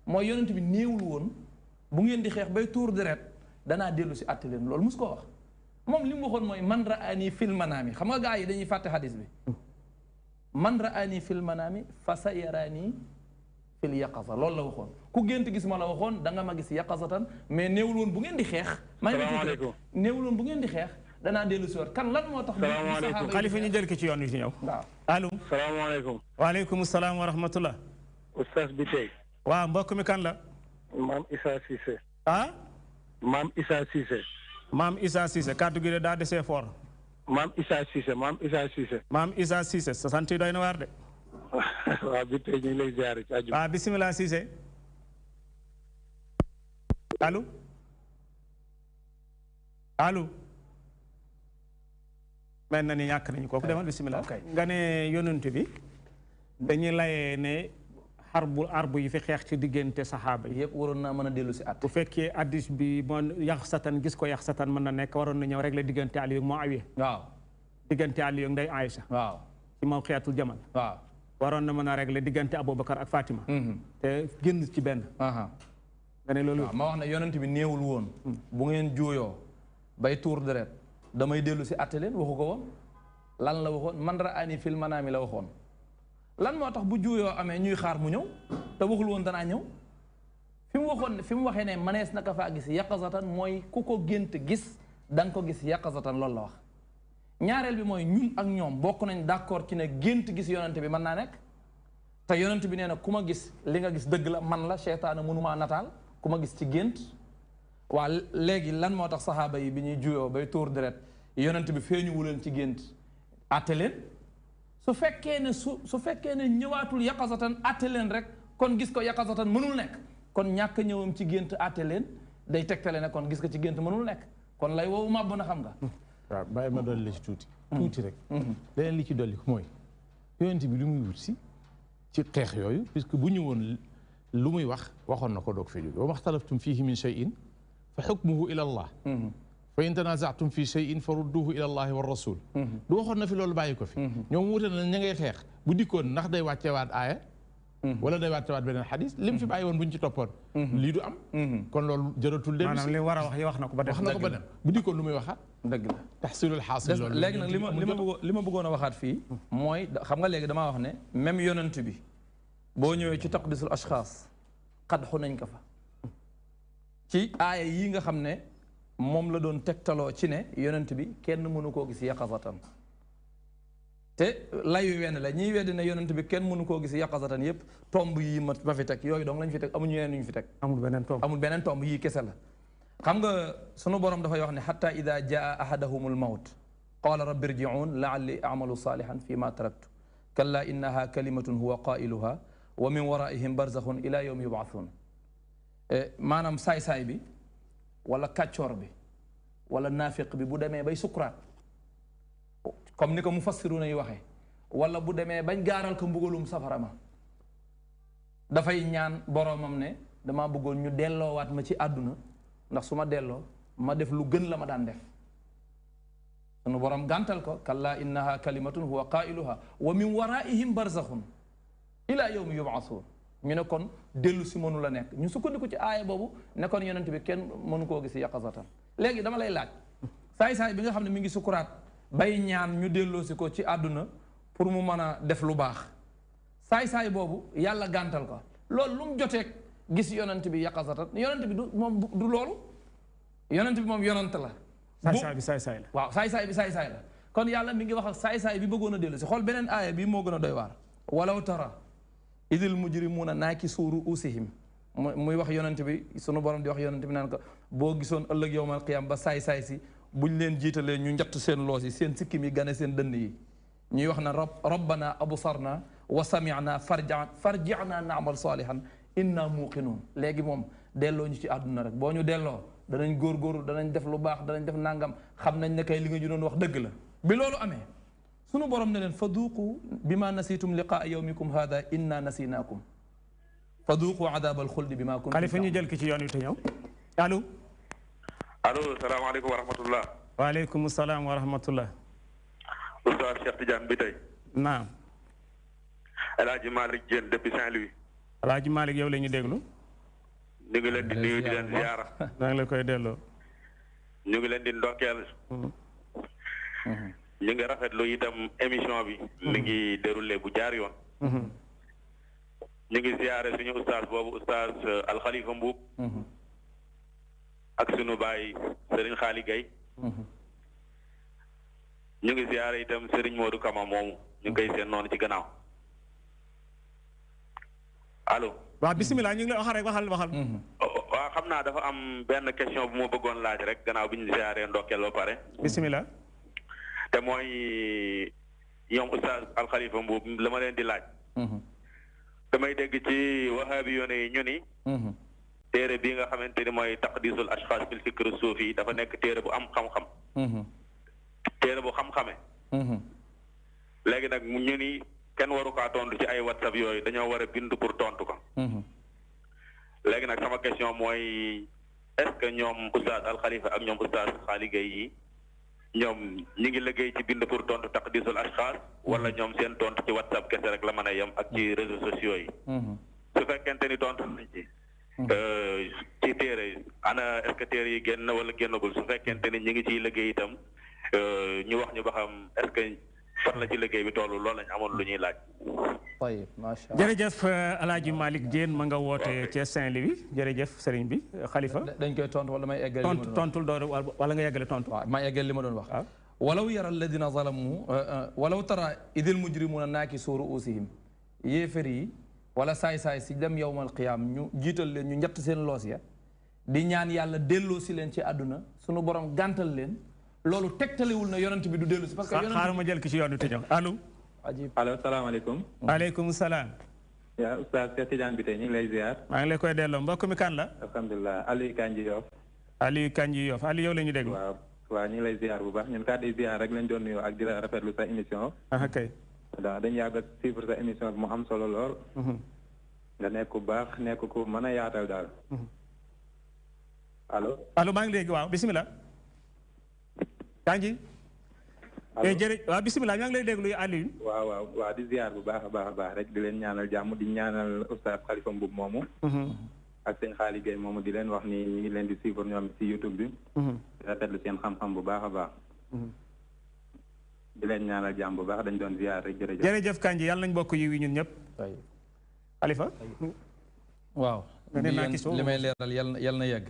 mooy yonent bi néewul woon bu ngeen di xeex bay tuur deret danaa dellu si àtte leen loolu mus koo wax moom li mu waxoon mooy man raani fil manaami xam nga gaa yi dañuy fàtte xadis bi man raani fil manaami fa sa yaraani fil yaqaza loolu la waxoon ku gént gis ma la waxoon da nga ma gis yaqazatan mais néewul woon bu ngeen di xeex néewul woon bu ngeen di xeex danaa dellu si waat kan lan moo tax xalifa ñu jël ki ci yoon wi ci ñëw waaw allo salaamaaleykum waaleykum salaam wa rahmatullah oustaz bi tey waaw mbokk mi kan la maam Issa Cissé maam Issa Cissé kàddu gi de daa desee fort maam Issa Cissé sa sant yi doy na waar de waaw bi tey ñu ngi lay ziare ci aju waaw bisimilah Cissé allo mel na ni ñàkk nañu kooku demal bisimilah nga ne yonent bi dañuy layee ne arbu yi fi xeex ci diggante saxaaba yi yëpp waroon naa mën a dellu si at bu fekkee addis bi moom yaxsatan gis ko yaxsatan mën na nekk waroon na ñëw rek la diggante Aliyu Muawiya waaw diggante Aliyu Ndey Aïcha waaw ci mawqiyatul jamal waaw waroon na mën a régler diggante Aboubacar ak Fatima te génn ci benn nga ne loolu ma wax ne yonent bi néewul woon bu ngeen juuyoo bay tuur deret damay dellu si atte leen waxu ko woon lan la waxoon man raani fil manaami la waxoon lan moo tax bu juuyoo amee ñuy xaar mu ñëw te waxul woon danaa ñëw fi mu waxee ne manees naka faa gis yaqazatan mooy ku ko gént gis da nga ko gis yaqazatan loolu la wax ñaareel bi mooy ñun ak ñoom bokk nañ d'accord ci ne gént gis yonent bi mën naa nekk te yonent bi nee na ku ma gis li nga gis dëgg la man la seytaane mënumaa nataal ku ma gis ci gént waa léegi lan moo tax saxaaba yi bi ñuy juyoo bay tuur deret yonent bi feeñuwu leen ci gént atte leen su fekkee ne ñëwaatul yaqazatan atte leen rek kon gis ko yaqazatan mënul nekk kon ñàkk ñëwam ci gént atte leen day tegtale ne kon gis ko ci gént mënul nekk kon lay woowu màbb na xam nga waaw bàyyi ma dolli la ci tuuti rek leneen li ci dolli ko mooy yonent bi lu muy wut si ci xeex yooyu puisque bu ñëwoon lu muy waxoon na ko doog fee jóge wa maxtalaftum fihi min cheyin fa xukmuhu ila allah fa in tanazatum fi cheyin fa rudduhu ila allahi wa rasul du waxoon na fi loolu bàyyi ko fi ñoom wute na ña ngay xeex bu dikkoon ndax day wàccewaat aaya wala day wàccewaat beneen xadis li mu fi bàyyi woon bu ñu ci toppoon lii du am kon loolu jëratul dem maanaam li war a wax wax na ko ba dem bu dikkoon lu muy waxaat dëgg la taxsilul xaasil loolu léegi nag li ma bëggoon a waxaat fii mooy xam nga léegi damaa wax ne même yonent bi boo ñëwee ci taqdisul ashxaas xadxu nañ ko fa ci aaya yi nga xam ne moom la doon tegtaloo ci ne yonent bi kenn mënu koo gis yaqazatan te layu wenn la ñiy weddi ne yonent bi kenn mënu koo gis yaqazatan yépp tomb yi ma fi teg yooyu donc lañ fi teg amuñu yeneen ñu fi teg amul beneen tomb yii kese la xam nga sunu borom dafay wax ne xatta ida jaa ahadahumul mawt qaala rabbi irji'un la'alli a'malu salihan fi ma taraktu kalla innaha kalimatun huwa qailuha wa min waraihim barzakhun ila yawmi yub'athun maanaam saay-saay bi wala kàccoor bi wala naafiq bi bu demee bay sukuraat comme ni ko mufassiruna yi waxee wala bu demee bañ gaaral ko mbugalum safara ma dafay ñaan boroomam ne dama bëggoon ñu delloowaat ma ci àdduna ndax su ma delloo ma def lu gën la ma daan def sunu borom gàntal ko kalla innaha kalimatun huwa qailuha wa min waraihim barzakhun ila yawmi yub'athun ñu ne kon dellu si mënu la nekk ñu sukkandiku ci aaya boobu ne kon yonent bi kenn mënu koo gis yaqazatan léegi dama lay laaj saay-saay bi nga xam ne mi ngi sukuraat bay ñaan ñu delloo si ko ci àdduna pour mu mën a def lu baax saay-saay boobu yàlla gàntal ko loolu lu mu joteeg gis yonent bi yaqazatan yonent bi du moom du loolu yonent bi moom yonent la saay-saay bi saay-saay la waaw saay-saay bi saay-saay la kon yàlla mi ngi wax ak saay-saay bi bëggoon a dellu si xool beneen aaya bi moo gën a doy waar walaw tara idil mujrimuuna naakisu ruusihim muy wax yonent bi sunu borom di wax yonent bi naan ko boo gisoon ëllëg yowmal qiyam ba saay-saay si buñ leen jiitalee ñu njatt seen loos yi seen sikkim yi gane seen dënn yi ñuy wax na rabbana absarna wa sami'na farji'na na'mal salihan inna muqinuun léegi moom delloo ñu ci àdduna rek boo ñu delloo danañ góorgóorlu danañ def lu baax danañ def nangam xam nañ ne kay li nga ñu doon wax dëgg la bi loolu amee sunu borom ne leen fa duuqu bima nasitum liqaa yawmikum hada inna nasinaakum fa duuqu adab alxuldi bima kuntum xalifa ñu jël ki ci yoon wi te ñëw allo allo salaamaaleykum wa rahmatullah waaleykum salaam wa rahmatullah oustaz Cheikh Tidiane bi tey naam El Hadj Malick Diène depuis Saint-Louis El Hadj Malick yow la ñu déglu ñu ngi leen di nuyu di leen ziyaara maa ngi la koy delloo ñu ngi leen di ndokkeel ñu ngi rafetlu itam émission bi mi ngi déroulé bu jaar yoon ñu ngi ziyaare suñu oustaz boobu oustaz Alxalifa Mbuub ak suñu baay Serigne Xaali Gay ñu ngi ziyaare itam Serigne Modou Kama moomu ñu ngi koy seen noonu ci gannaaw allo waaw bisimilah ñu ngi lay wax rek waxal waaw xam naa dafa am benn question bu ma bëggoon laaj rek gannaaw bi ñu ziyaaree ndokkeel ba pare bisimilah te mooy ñoom oustaz Alxalifa Mbuub la ma leen di laaj damay dégg ci wahabi yoone yi ñu ni téere bii nga xamante ni mooy taqdisul ashxaas fil fikr suufi dafa nekk téere bu am xam-xam téere bu xam-xame léegi nag ñu ni kenn waru kaa tontu ci ay whatsapp yooyu dañoo war a bind pour tontu ko léegi nag sama question mooy est-ce que ñoom oustaz Alxalifa ak ñoom oustaz Xaali Gay yi ñoom ñi ngi liggéey ci bind pour tontu taqdisul ashxaas wala ñoom seen tontu ci whatsapp kese rek la mën a yem ak ci réseaux sociaux yi su fekkente ni tontu nañ ci téere ana est-ce que téere yi génn wala génnagul su fekkente ni ñi ngi ciy liggéey itam ñu wax ñu ba xam est-ce que fan la ci liggéey bi toll loolu lañ amoon lu ñuy laaj tayib macha Allah jërëjëf El Hadj Malick Diène ma nga woote ca Saint-Louis jërëjëf sëriñ bi Xalifa dañ koy tontu wala may eggal tontul door wala nga yeggale tontu waaw may eggal li ma doon wax walaw yara alladina zalamu walaw tara idil mujrimuna naakisu ruusihim yéefar yi wala saay-saay si dem yowmal qiyaam ñu jiital leen ñu njatt seen loos ya di ñaan yàlla delloo si leen ci àdduna sunu borom gàntal leen loolu tegtalewul na yonent bi du dellu si parce que xaaral ma jël ki ci yoon wi te ñëw allo allo salaamaaleykum waaleykum salaam yaa oustaz Cheikh Tidiane bi tey ñu ngi lay ziar maa ngi lay koy delloo mbokk mi kan la alhamdulilah Aliou Kanji Yoff Aliou Kanji Yoff Aliou yow la ñu déglu waaw ñu ngi lay ziar bu baax ñun kàddu ziar rek lañ doon nuyoo ak di la rafetlu sa émission kay waaw dañu yàgg a suivre sa émission bi mu am solo lool nga nekk ku baax nekk ku mën a yaatal daal allo maa ngi léegi waaw bisimilah Kanji jërëjëf waaw bisimilah ñaa ngi lay déglu Aliou waaw di ziar bu baax a baax rek di leen ñaanal jàmm di ñaanal oustaz Xalifa Mbuub moomu ak seen Xaali Gay moomu di leen wax ni ñu ngi leen di suivre ñoom ci YouTube bi di rafetlu seen xam-xam bu baax a baax di leen ñaanal jàmm bu baax dañ doon ziar rek jërëjëf Kanji yàlla nañ bokk yiw yi ñun ñëpp Xalifa waaw li may leeral yal na yegg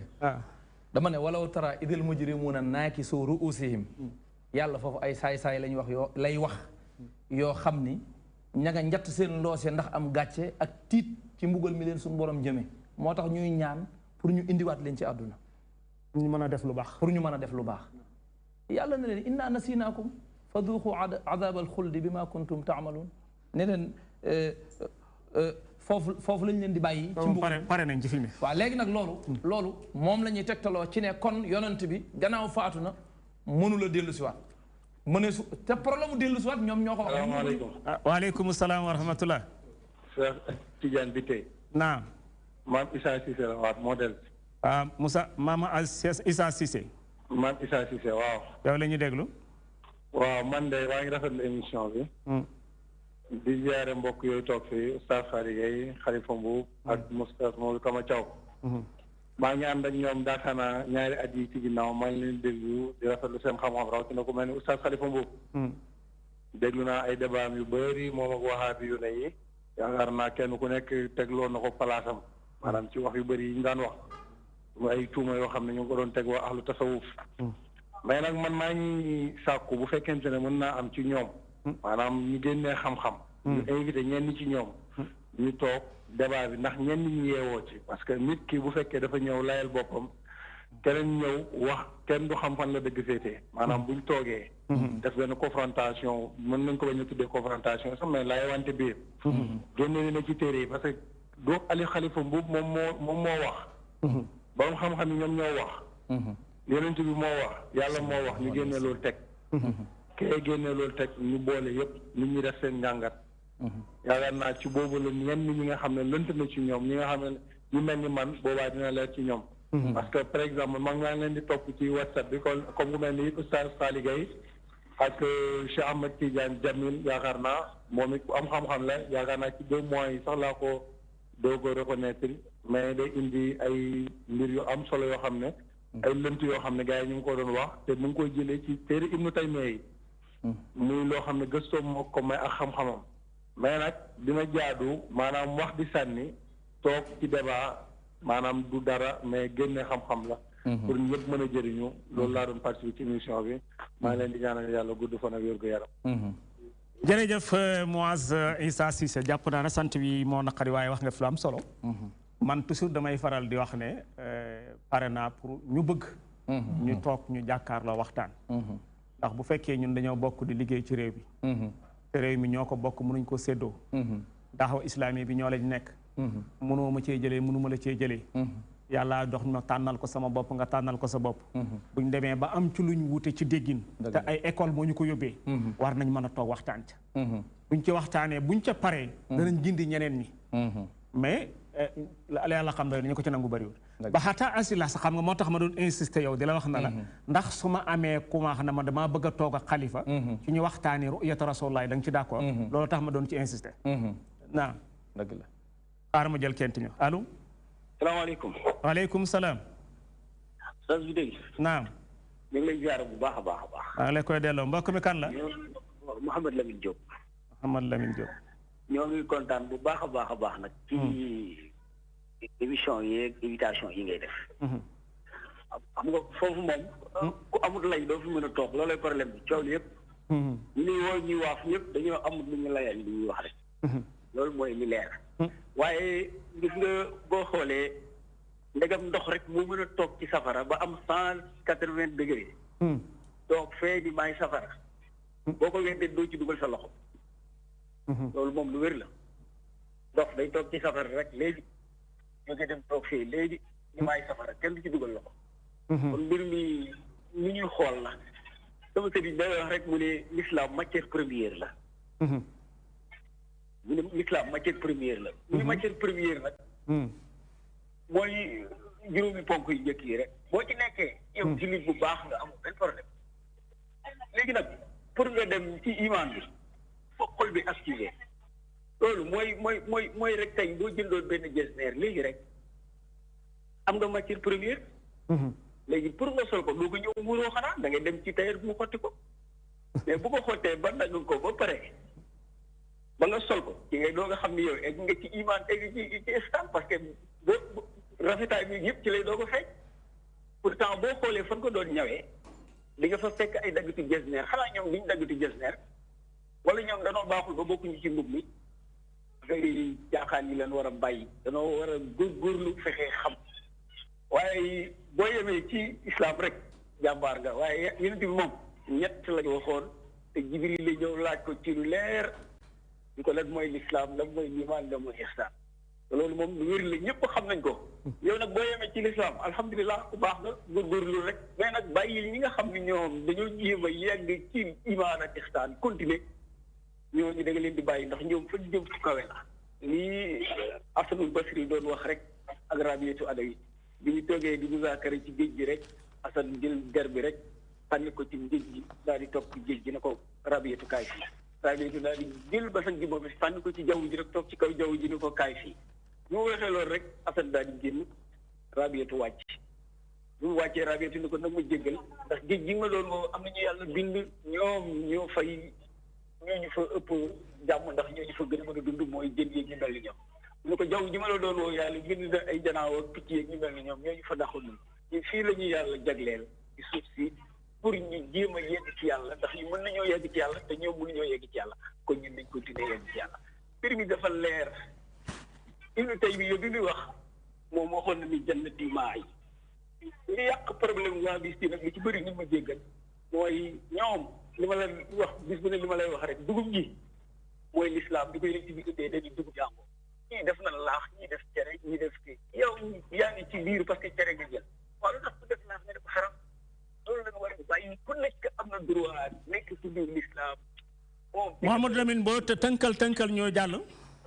dama ne walaw tara idil mujrimuna naakisu ruusihim yàlla foofu ay saay-saay lañ wax lay wax yoo xam ni ña nga njatt seen loose ndax am gàcce ak tiit ci mbugal mi leen suñu borom jëme moo tax ñuy ñaan pour ñu indiwaat leen ci àdduna ñu mën a def lu baax pour ñu mën a def lu baax yàlla ne leen inna nasinaakum fa duuqu adab alxuldi bima kuntum taamaluun ne leen foofu lañ leen di bàyyi. ci mbugal pare nañ ci fi mu ne. waaw léegi nag loolu moom la ñuy tegtaloo ci ne kon yonent bi gannaaw faatu na mënula dellu si waat mëne su te problème mu dellu si waat ñoom ñoo ko wax. salaamaaleykum. waaleykum salaam wa rahmatullah. Cheikh Tidiane bi tey. naam. maam Issa Cissé la waat modèle. Moussa Mama Issa Cissé. maam Issa Cissé waaw. yow la ñuy déglu. waaw man de maa ngi rafetlu émission bi. di ziare mbokk yooyu toog fii Oustaz Khady Gueye Khalifa Mbuub ak Moustapha Modou Kama Thiaw. maa ngi ànd ak ñoom daakaana ñaari at yi ci ginnaaw maa ngi leen déglu di rafetlu seen xam-xam rawatina ku mel ni Oustaz Khalifa Mbuub. déglu naa ay débat yu bëri moom ak waxaabi yu ne yi. yaakaar naa kenn ku nekk tegloo na ko palaasam maanaam ci wax yu bëri yi ñu daan wax. mu ay tuuma yoo xam ne ñu ngi ko doon teg waa ahlu tasawuf. mais nag man maa ngi sàkku bu fekkente ne mën naa am ci ñoom. maanaam ñu génnee xam-xam. ñu invité ñenn ci ñoom. ñu toog débat bi ndax ñenn ñi yeewoo ci parce que nit ki bu fekkee dafa ñëw layal boppam keneen ñëw wax kenn du xam fan la dëgg féetee maanaam buñ toogee. def benn confrontation mën nañ ko bañ a tuddee confrontation sax mais laay wante biir. génne na ci téere yi parce que doo Ali Khalifa Mbuub moom moo wax. borom xam-xam yi ñoom ñoo wax. yonent bi moo wax yàlla moo wax ñu génne loolu teg. kee génne loolu teg ñu boole yëpp nit ñi def seen njàngat. yaakaar naa ci boobu la ñenn ñi nga xam ne lënt na ci ñoom ñi nga xam ne ñu mel ni man boobaa dina leer ci ñoom. parce que par exemple maa ngi leen di topp ci WhatsApp bi comme ku mel ni Oustaz Khady Gueye ak Cheikh Ahmed Tidiane Jamil yaakaar naa moom it ku am xam-xam la yaakaar naa ci 2 mois yi sax laa ko doog a reconnaître mais day indi ay mbir yu am solo yoo xam ne. ay lënt yoo xam ne gars yi ñu ngi ko doon wax te mu ngi koy jëlee ci téere Ibnu Taymiya yi. muy loo xam ne gëstoom moo ko may ak xam-xamam. mais nag dina jaadu maanaam wax di sànni toog ci débat maanaam du dara mais génne xam-xam la. pour ñëpp mën a jëriñu. loolu laa doon participer ci émission bi. maa ngi leen di ñaanal yàlla gudd fan ak wér gu yaram. jërëjëf Mouaz Issa Cissé jàpp naa ne sant bi moo naqari waaye wax nga fi lu am solo. man toujours damay faral di wax ne pare naa pour ñu bëgg. ñu toog ñu jàkkaarloo waxtaan. ndax bu fekkee ñun dañoo bokk di liggéey ci réew bi. te réew mi ñoo ko bokk mënuñ ko séddoo. daxaw islami bi ñoo lañ nekk. mënoo ma cee jëlee mënuma la cee jëlee. yàlla dox ma tànnal ko sama bopp nga tànnal ko sa bopp. buñ demee ba am ci luñ wute ci déggin. te ay école moo ñu ko yóbbee. war nañ mën a toog waxtaan ca. buñ ci waxtaanee buñ ca paree. danañ gindi ñeneen ñi. mais yàlla xam na ñu ko ci nangu bëriwul. ba xataa asila sax xam nga moo tax ma doon insister yow di la wax na la. ndax su ma amee ku ma wax ne ma damaa bëgg a toog ak xalifa. ci ñu waxtaanee ru'yata rasulullah da nga ci d'accord. loolu tax ma doon ci insister. naam. dëgg la. xaaral ma jël kent ñu allo. salaamaaleykum. waaleykum salaam. sas bi dégg. naam. ñu ngi lay ziar bu baax a baax a baax. maa ngi lay koy delloo mbokk mi kan la. Mouhamed Lamine Diop. Mouhamed Lamine Diop. ñoo ngi kontaan bu baax a baax nag. ci émission yeeg invitation yi ngay def. xam nga foofu moom. ku amut lay doo fi mën a toog loolay problème bi coow li yëpp. ñu ngi woo ñuy waaf ñëpp dañoo amut lu ñu layal li ñuy wax rek. loolu mooy li leer. waaye gis nga boo xoolee ndegam ndox rek moo mën a toog ci safara ba am 180 degré. toog fee di maay safara. boo ko weddee doo ci dugal sa loxo. loolu moom lu wér la. ndox day toog ci safara rek léegi jóge dem toog fee léegi di maay safara kenn du ci dugal loxo. kon mbir mi ni ñuy xool la. sama sëriñ day wax rek mu ne l'islam matière première la. mu ne l'islam matière première la. mu ne matière première nag. mooy juróomi ponk yu njëkk yi rek. boo ci nekkee yow jullit bu baax nga amul benn problème. léegi nag pour nga dem ci iman bi foog xol bi activé. loolu mooy rek tey boo jëndoon benn jesneer léegi rek am nga matière première. léegi pour nga sol ko doo ko ñëw muuroo xanaa da ngay dem ci tailleur bu mu xotti ko. mais bu ko xottee ba dagg ko ba pare. ba nga sol ko ci ngay doo nga xam ni yow egg nga ci iman egg ci islam parce que boo rafetaay bi yëpp ci lay doo ko feeñ pourtant boo xoolee fan ko doon ñawee di nga fa fekk ay daggitu jesneer xanaa ñoom duñ daggitu jesneer wala ñoom danoo baaxul ba bokkuñu ci mbub mi affaire yi jaaxaan yi leen war a bàyyi danoo war a góorgóorlu fexee xam waaye boo yemee ci islam rek jàmbaar nga waaye yonent bi moom ñett la waxoon te Jibril la ñëw laaj ko ci lu leer di ko lan mooy l'islam lan mooy limaan lan mooy ihsaan loolu moom lu wér la ñëpp xam nañ ko yow nag boo yemee ci lislaam alhamdulilah ku baax nga góorgóorlu rek mais nag bàyyi ñi nga xam ne ñoom dañoo jéem a yegg ci imaan ak ihsaan continuer ñooñu da nga leen di bàyyi ndax ñoom fa jëm fu kawe la lii Asanul Basri doon wax rek ak Rabiatu Adawi bi ñu toogee di muzaakara ci géej gi rek Asan jël der bi rek sànni ko ci géej gi daal di toog ci géej gi ne ko Rabiatu kaay fii Rabiatu daal di jël basan gi boobu sànni ko ci jaww ji rek toog ci kaw jaww ji ne ko kaay fii bu mu waxee loolu rek Asan daal di génn Rabiatu wàcc bu mu wàccee Rabiatu ni ko nag ma jéggal ndax géej gi nga doon woo am nañu yàlla bind ñoom ñoo fay ñooñu fa ëpp jàmm ndax ñooñu fa gën a mën a dund mooy jën yeeg ñu mel ni ñoom mu ne ko jaww ji ma la doon woo yàlla bind na ay janaaw ak picc yeeg ñu mel ni ñoom ñooñu fa daxul ñun fii la ñuy yàlla jagleel ci suuf si pour ñu jéem a yegg ci yàlla ndax ñu mën nañoo yegg ci yàlla te ñoom mënuñoo yegg ci yàlla kon ñun dañ continuer yegg ci yàlla mbir mi dafa leer Ibnu Taymiya bi muy wax moom waxoon na ni jannati maay li yàq problème waa bis bi nag li ci bëri nit ma jéggal mooy ñoom li ma leen wax bis bu ne li ma lay wax rek dugub ji mooy lislaam di koy rek ci bi tuddee dañuy dugub jàngoo ñii def na laax ñii def cere ñii def kii yow yaa ngi ci biir parce que cere nga jël waaw lu tax ku def laax nga def xaram loolu la ñu war a bàyyi ku nekk am na droit nekk ci biir lislaam moom Mouhamadou Lamine boo tënkal ñoo jàll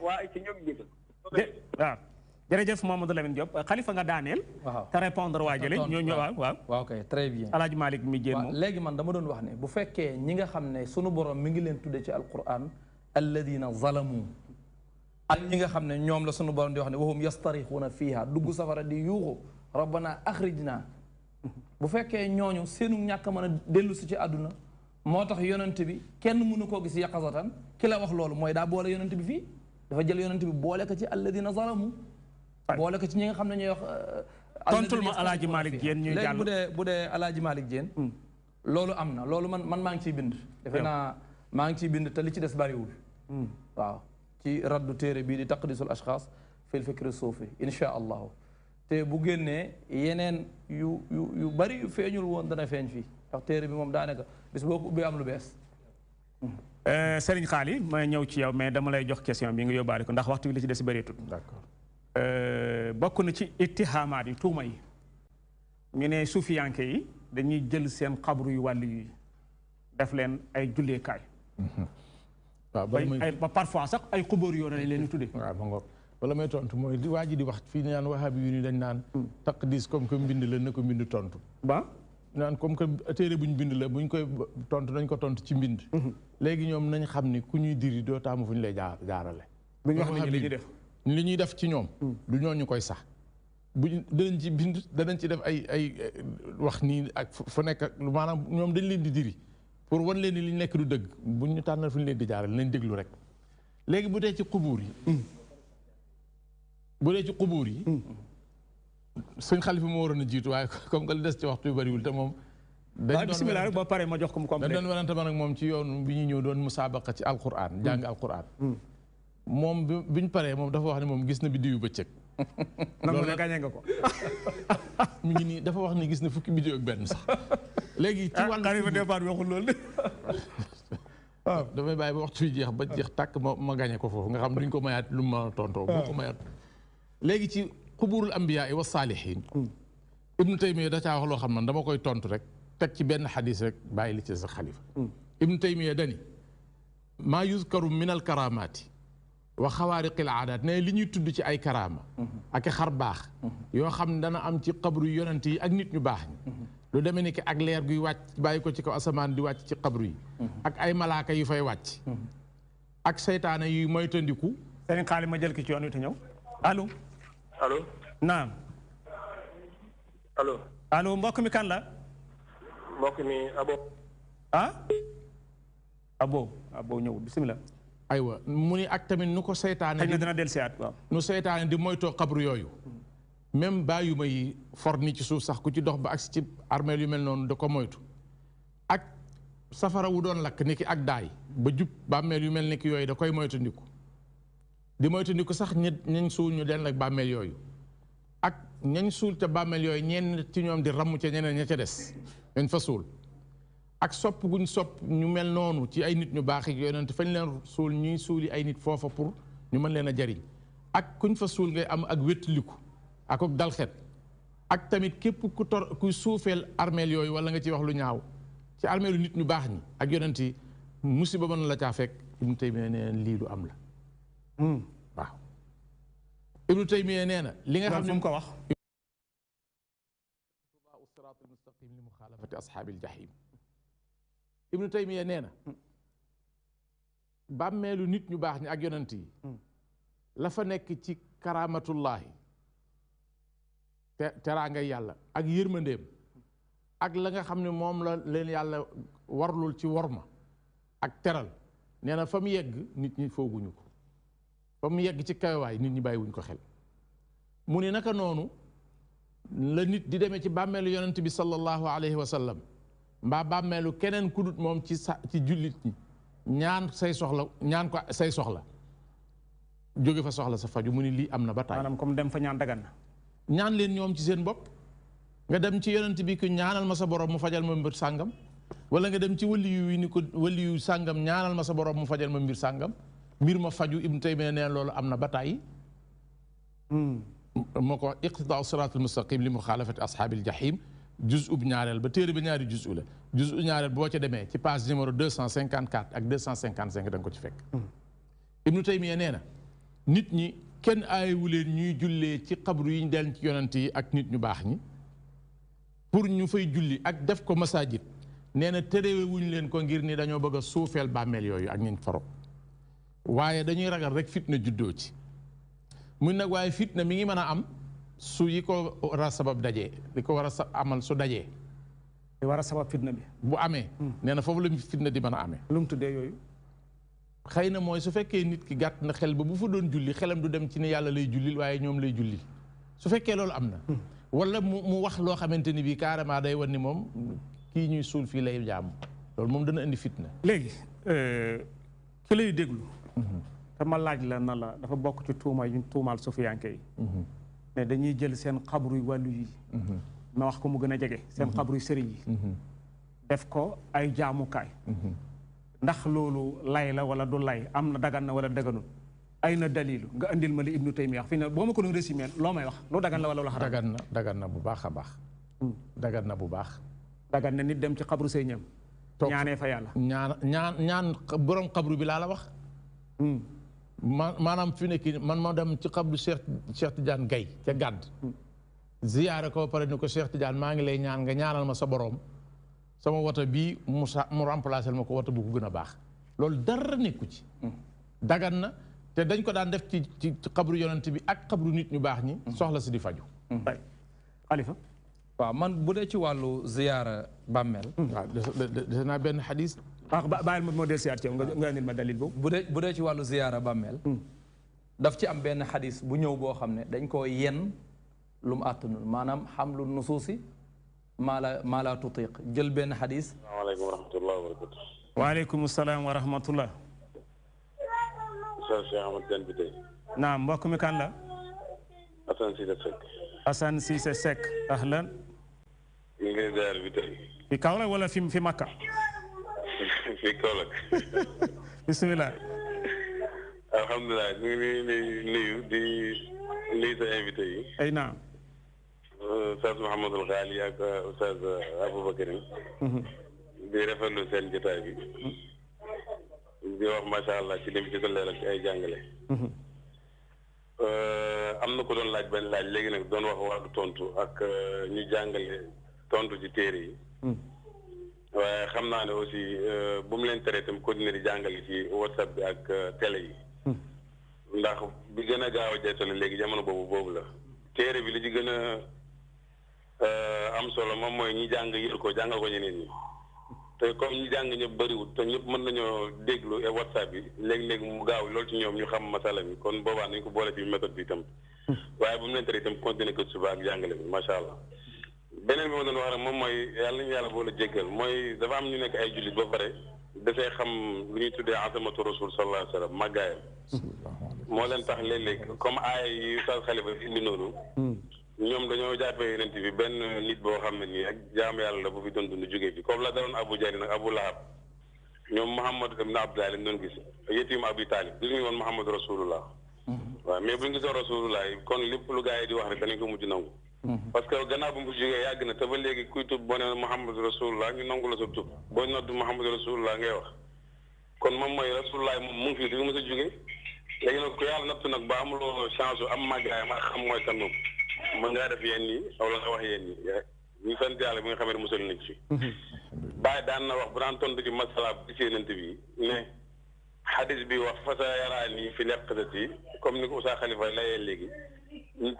waa ay ci ñoom jégal waaw jërëjëf Mouhamadou Lamine Diop xalifa nga daaneel te répondre waajale ñoo waaw ok très bien Alaaji Malick mi jéem moom léegi man dama doon wax ne bu fekkee ñi nga xam ne sunu borom mi ngi leen tudde ci alquran alladina zalamu ak ñi nga xam ne ñoom la sunu borom di wax ne wahum yastarixuuna fiiha dugg safara di yuuxu rabbana axrijna bu fekkee ñooñu seenu ñàkk mën a dellu si ci àdduna moo tax yonent bi kenn mënu koo gis yaqazatan ki la wax loolu mooy daa boole yonent bi fii dafa jël yonent bi boole ko ci alladina zalamu boole ko ci ñi nga xam ne ñuy wax tontul ma Alaaji Malick Diène ñuy jàll léegi bu dee Alaaji Malick Diène loolu am na loolu man maa ngi ciy bind defe naa maa ngi ciy bind te li ci des bariwul waaw ci raddu téere bii di taqdisul ashxaas fil fikri suufi insha allahu te bu génnee yeneen yu bari yu feeñul woon dana feeñ fii ndax téere bi moom daanaka bis boo ko ubbee am lu bees Serigne Xaali ma ñëw ci yow mais dama lay jox question bi nga yóbbaale ko ndax waxtu bi li ci des bëreetul d'accord bokk na ci ittihaamaat yi tuuma yi ñu ne suufiyanke yi dañuy jël seen xabru yu wàll yi def leen ay julleekaay waaw ba parfois sax ay xubóor yoo lañ leen di tuddee waaw ma ngoog wala may tontu mooy li waa ji di wax fii naan wahabi yu ni dañ naan taqdis comme que mbind la na ko mbind tontu ba naan comme que téere buñ bind la buñ koy tontu nañ ko tontu ci mbind léegi ñoom nañ xam ni ku ñuy diri doo taamu fu ñu lay jaarale bu ñu wax ni li ñuy def li ñuy def ci ñoom du ñooñu koy sax buñ danañ ci bind danañ ci def ay wax nii ak fu nekk ak maanaam ñoom dañ leen di diri pour wan leen ni li ñu nekk du dëgg buñ ñu tànnal fu ñu leen di jaarale nañ déglu rek léegi bu dee ci xubuur yi sëñ Xalifa moo waroon a jiitu waaye comme que li des ci waxtu yu bariwul te moom dañ bismillah rek ba pare ma jox ko mu complet dañ doon werante man ak moom ci yoon bi ñu ñëw doon musaabaqa ci alquran jàng alquran moom biñ paree moom dafa wax ne moom gis na biddiw yu bëccëg loolu ne gañe nga ko mi ngi nii dafa wax ni gis na fukki biddiw ak benn sax léegi ci wàllu Xalifa départ bi waxul loolu de waaw damay bàyyi ba waxtu yu jeex ba jeex tàkk ma gañe ko foofu nga xam duñ ko mayaat lu ma tontoo boo ko mayaat léegi ci xuburul ambiyaa wa saalihiin Ibnu Taymiya da caa wax loo xam ne dama koy tontu rek teg ci benn xadis rek bàyyi li ci sa Xalifa Ibnu Taymiya dani maa yuzkaru min al karamaati wa xawaariqil aadaat ne li ñuy tudd ci ay karaama ak xar baax yoo xam ne dana am ci xabru yonent yi ak nit ñu baax ñi lu demee ni ki ak leer guy wàcc bàyyi ko ci kaw asamaan di wàcc ci xabru yi ak ay malaaka yu fay wàcc ak seytaane yu moytandiku seen xaali ma jël ki ci yoon wi te ñëw allo allo naam allo mbokk mi kan la mbokk mi abo abo ñëw bismillah aywa mu ni ak tamit nu ko seytaane xëy na dina del siyaat waaw nu seytaane di moytoo xabru yooyu même bàyyuma yi for ni ci suuf sax ku ci dox ba agsi ci armeel yu mel noonu da ko moytu ak safara wu doon lakk ni ki ak daay ba jub bàmmeel yu mel ni ki yooyu da koy moytandiku di moytandiku sax ñañ suul ñu den ak bàmmeel yooyu ak ñañ suul ca bàmmeel yooyu ñenn ci ñoom di ramm ca ñeneen ña ca des ñañ fa suul ak sopp guñ sopp ñu mel noonu ci ay nit ñu baax ak yonent fañ leen suul ñuy suuli ay nit foofa pour ñu mën leen a jariñ ak kuñ fa suul ngay am ak wéttaliku ak dalxet ak tamit képp ku kuy suufeel armeel yooyu wala nga ci wax lu ñaaw ci armeelu nit ñu baax ñi ak yonent yi musiba mën la caa fekk Ibnu Taymiya nee na lii lu am la waaw Ibnu Taymiya nee na li nga xam ne mu ko wax siraatul mustaqim li muxaalafati ashaabil jahim Ibnu Taymiya nee na bàmmeelu nit ñu baax ñi ak yonent yi la fa nekk ci karaamatullaahi teraangay yàlla ak yërmandeem ak la nga xam ne moom la leen yàlla warlul ci worma ak teral nee na fa mu yegg nit ñi fooguñu ko fa mu yegg ci kawaay nit ñi bàyyiwuñ ko xel mu ne naka noonu la nit di demee ci bàmmeelu yonent bi sallallahu alayhi wa sallam mbaa bàmmeelu keneen ku dut moom ci jullit ñi ñaan say soxla ñaan ko say soxla jóge fa soxla sa faju mu ni lii am na ba taay maanaam comme dem fa ñaan dagan na ñaan leen ñoom ci seen bopp nga dem ci yonent bi ko ñaanal ma sa borom mu fajal ma mbir sàngam wala nga dem ci waliyu yi ni ko waliyu sàngam ñaanal ma sa borom mu fajal ma mbir sàngam mbir ma faju Ibnu Taymiya nee loolu am na ba taay moo ko wax iqtidaa siraatul mustaqim li muxaalafati ashaabil jahim juz'u bu ñaareel ba téere ba ñaari juz'u la juz'u ñaareel boo ca demee ci page numéro 254 ak 255 da nga ko ci fekk Ibnu Taymiya nee na nit ñi kenn aayewu leen ñuy jullee ci xabru yi ñu del ci yonent yi ak nit ñu baax ñi pour ñu fay julli ak def ko masajid nee na terewuñ leen ko ngir ni dañoo bëgg a suufeel bàmmeel yooyu ak ñiñ faro waaye dañuy ragal rek fitna juddoo ci mun nag waaye fitna mi ngi mën a am su yi ko war a sabab dajee li ko war a amal su dajee li war a sabab fitna bi bu amee nee na foofu la fitna di mën a amee lu mu tuddee yooyu xëy na mooy su fekkee nit ki gàtt na xel ba bu fa doon julli xelam du dem ci ne yàlla lay jullil waaye ñoom lay jullil su fekkee loolu am na wala mu wax loo xamante ni bii carrément day wan ni moom kii ñuy suul fii lay jaamu loolu moom dana indi fitna léegi ki lay déglu te ma laaj la na la dafa bokk ci tuuma yu tuumaal sufiyanke yi ne dañuy jël seen xabru yu wàllu yi ma wax ko mu gën a jege seen xabru yu sëriñ yi def ko ay jaamukaay ndax loolu lay la wala du lay am na dagan na wala daganul ay na dalilu nga andil ma li Ibnu Taymiya wax fii ne boo ma ko doon résumé loo may wax lu dagan la wala lu xaraam dagan na bu baax a baax dagan na bu baax dagan na nit dem ci xabru sëriñam ñaanee fa yàlla ñaan borom xabru bi laa la wax maanaam fi nekk man ma dem ci xabru Cheikh Tidiane Gaye ca gàdd ziyaare ko pare ni ko Cheikh Tidiane maa ngi lay ñaan nga ñaanal ma sa borom sama wata bii mu remplacé ma ko wata bu ko gën a baax loolu dara nekku ci dagan na te dañ ko daan def ci xabru yonent bi ak xabru nit ñu baax ñi soxla si di faju xalifa waaw man bu dee ci wàllu ziyaara bàmmeel waaw dese naa benn xadis bàyyil ma moo del siyaat yow nga indil ma dalil boobu bu dee ci wàllu ziyaara bàmmeel daf ci am benn xadis bu ñëw boo xam ne dañ koo yen lu mu àttanul maanaam xamlu nusuusi maa laa tutiq jël benn xadis salaamaaleykum wa rahmatulah wa barakatu waaleykum salaam wa rahmatullah Cheikh Ahmad Tidiane bi tey naam mbokk mi kan la Assane Cissé Seck Assane Cissé Seck ahlan ñu ngi lay ziar bi tey fi Kaolack wala fi Makka fi Kaolack bismillah alhamdulilah ñu ngi nuyu di nuyu sa invité yi ay naam Oustaz Mouhamadul Ghali ak Oustaz Aboubacar di rafetlu seen jotaay bi di wax macha allah ci lim ci ko leeral ci ay jàngale am na ko doon laaj benn laaj léegi nag doon wax wàllu tontu ak ñu jàngale tontu ci téere yi waaye xam naa ne aussi bu mu leen tere itam continuer di jàngale ci WhatsApp bi ak télé yi ndax bi gën a gaaw a jeetale léegi jamono boobu la téere bi li ci gën a am solo moom mooy ñi jàng yër ko jàngal ko ñeneen ñi te comme ñi jàng ñëpp bëriwul te ñëpp mën nañoo déglu et WhatsApp bi léegi-léegi mu gaaw loolu ci ñoom ñu xam masala bi kon boobaa nañ ko boole ci méthode bi itam waaye bu mu leen tere itam continuer ko suba ak jàngale bi macha allah beneen bi ma doon wax rek moom mooy yàlla nañu yàlla boole jéggal mooy dafa am ñu nekk ay jullit ba pare dafay xam lu ñuy tuddee asamatu rasul sallallahu alayhi wa sallam màggaayam moo leen tax léeg-léeg comme aaya yi Oustaz Khalifa indi noonu ñoom dañoo jàppee yonent bi benn nit boo xam ne nii ak jaam yàlla la bu fi doon dund jógee bi comme la daloon Abu Jahl nag Abu Lahab ñoom Muhammad ibn Abdullah lañ doon gis yetiim Abi Talib gis ñu woon Muhammad rasulullah waaw mais buñ gisoo rasulullah kon lépp lu gars yi di wax rek danañ ko mujj nangu. parce que gannaaw bu mu fi jógee yàgg na te ba léegi kuy tub boo nee Muhammadu rasulullah ñu nangu la sa tub boo nodd Muhammadu rasulullah ngay wax kon moom mooy rasulullah moom mu ngi fi du mës a jógee léegi nag ku yàlla nattu nag ba amuloo chance am màggaayam ak xam mooy kan moom mën ngaa def yéen ñi wala nga wax yéen ñi ñu sant yàlla bi nga xamee ne musal nañ ci bàyyi daan na wax bu daan tontu ci masala bi ci yonent bi ne xadis bi wax fa sa yaraani fi leqatati comme ni ko Oustaz Khalifa layee léegi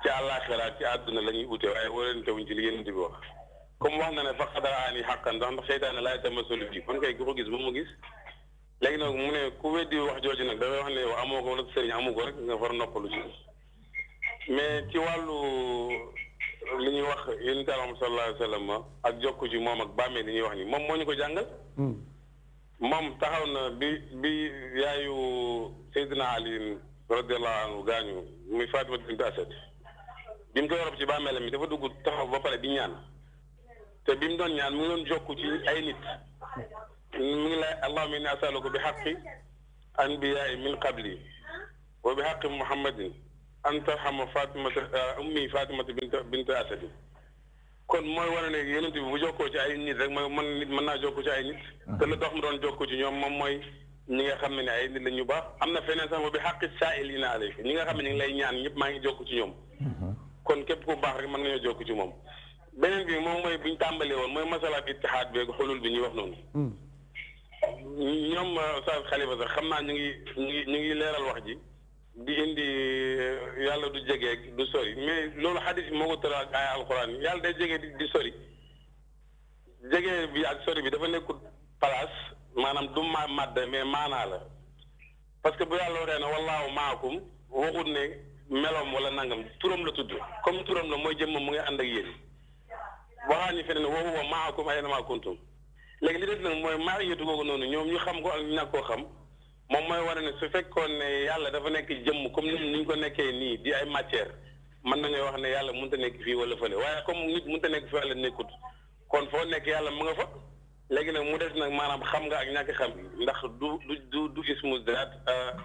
ci àllaaxira ci àdduna la ñuy ute waaye warante wuñ ci li yonent bi wax comme wax na ne fa xadaraani xàqan ndax seytaane laay tamasulu bi kon kay ku ko gis ba mu gis léegi nag mu ne ku weddi wax jooju nag dafay wax ne yow amoo ko wala sëriñ amu ko rek nga far noppalu ci mais ci wàllu li ñuy wax yonent Yàlla sallallahu alayhi wa sallam ak jokku ci moom ak bàmmee li ñuy wax ni moom moo ñu ko jàngal moom taxaw na bi yaayu Seydina Ali radiyallahu anhu gaañu muy Fatima bint Asad bi mu koy rob ci bàmmeelam mi dafa dugg taxaw ba pare di ñaan te bi mu doon ñaan mu ngi doon jokku ci ay nit mu ngi lay allahumma inni as'aluka bi haqqi anbiya'i min qabli wa bi haqqi muhammadin an tarhama Fatimata ummi Fatimata bint Asad kon mooy wane ne yonent bi bu jokkoo ci ay nit rek man nit mën naa jokkoo ci ay nit te la dox mu doon jokkoo ci ñoom moom mooy ñi nga xam ne ay nit la ñu baax am na feneen sax bi xaqi saa'ilina alayka ñi nga xam ne ñu ngi lay ñaan ñëpp maa ngi jokk ci ñoom kon képp ku baax rek mën nañoo jokk ci moom beneen bi moom mooy buñ tàmbalee woon mooy masalaat ittihaad beeg xulul bi ñuy wax noonu ñoom Oustaz Khalifa sax xam naa ñu ngi leeral wax ji di indi yàlla du jege du sori mais loolu xadis bi moo ko tëral ak ay alxuraan yi yàlla day jege di sori jege bi ak sori bi dafa nekkul place maanaam du màdd mais maanaa la parce que bu yàlla waxee ne wallaahu maakum waxut ne meloom wala nangam turam la tudd comme turam la mooy jëmmam mu ngi ànd ak yéen waxaa ñu feneen wa huwa maakum aynamaa kuntum léegi li des nag mooy maa yëtu googu noonu ñoom ñu xam ko ak ñu ñàkk koo xam moom mooy wane ne su fekkoon ne yàlla dafa nekk jëmm comme ni ñu ko nekkee nii di ay matière mën nañoo wax ne yàlla mënut a nekk fii wala fële waaye comme nit mënut a nekk fii wala nekkut kon foo nekk yàlla mu nga fa léegi nag mu des nag maanaam xam nga ak ñàkk xam ndax du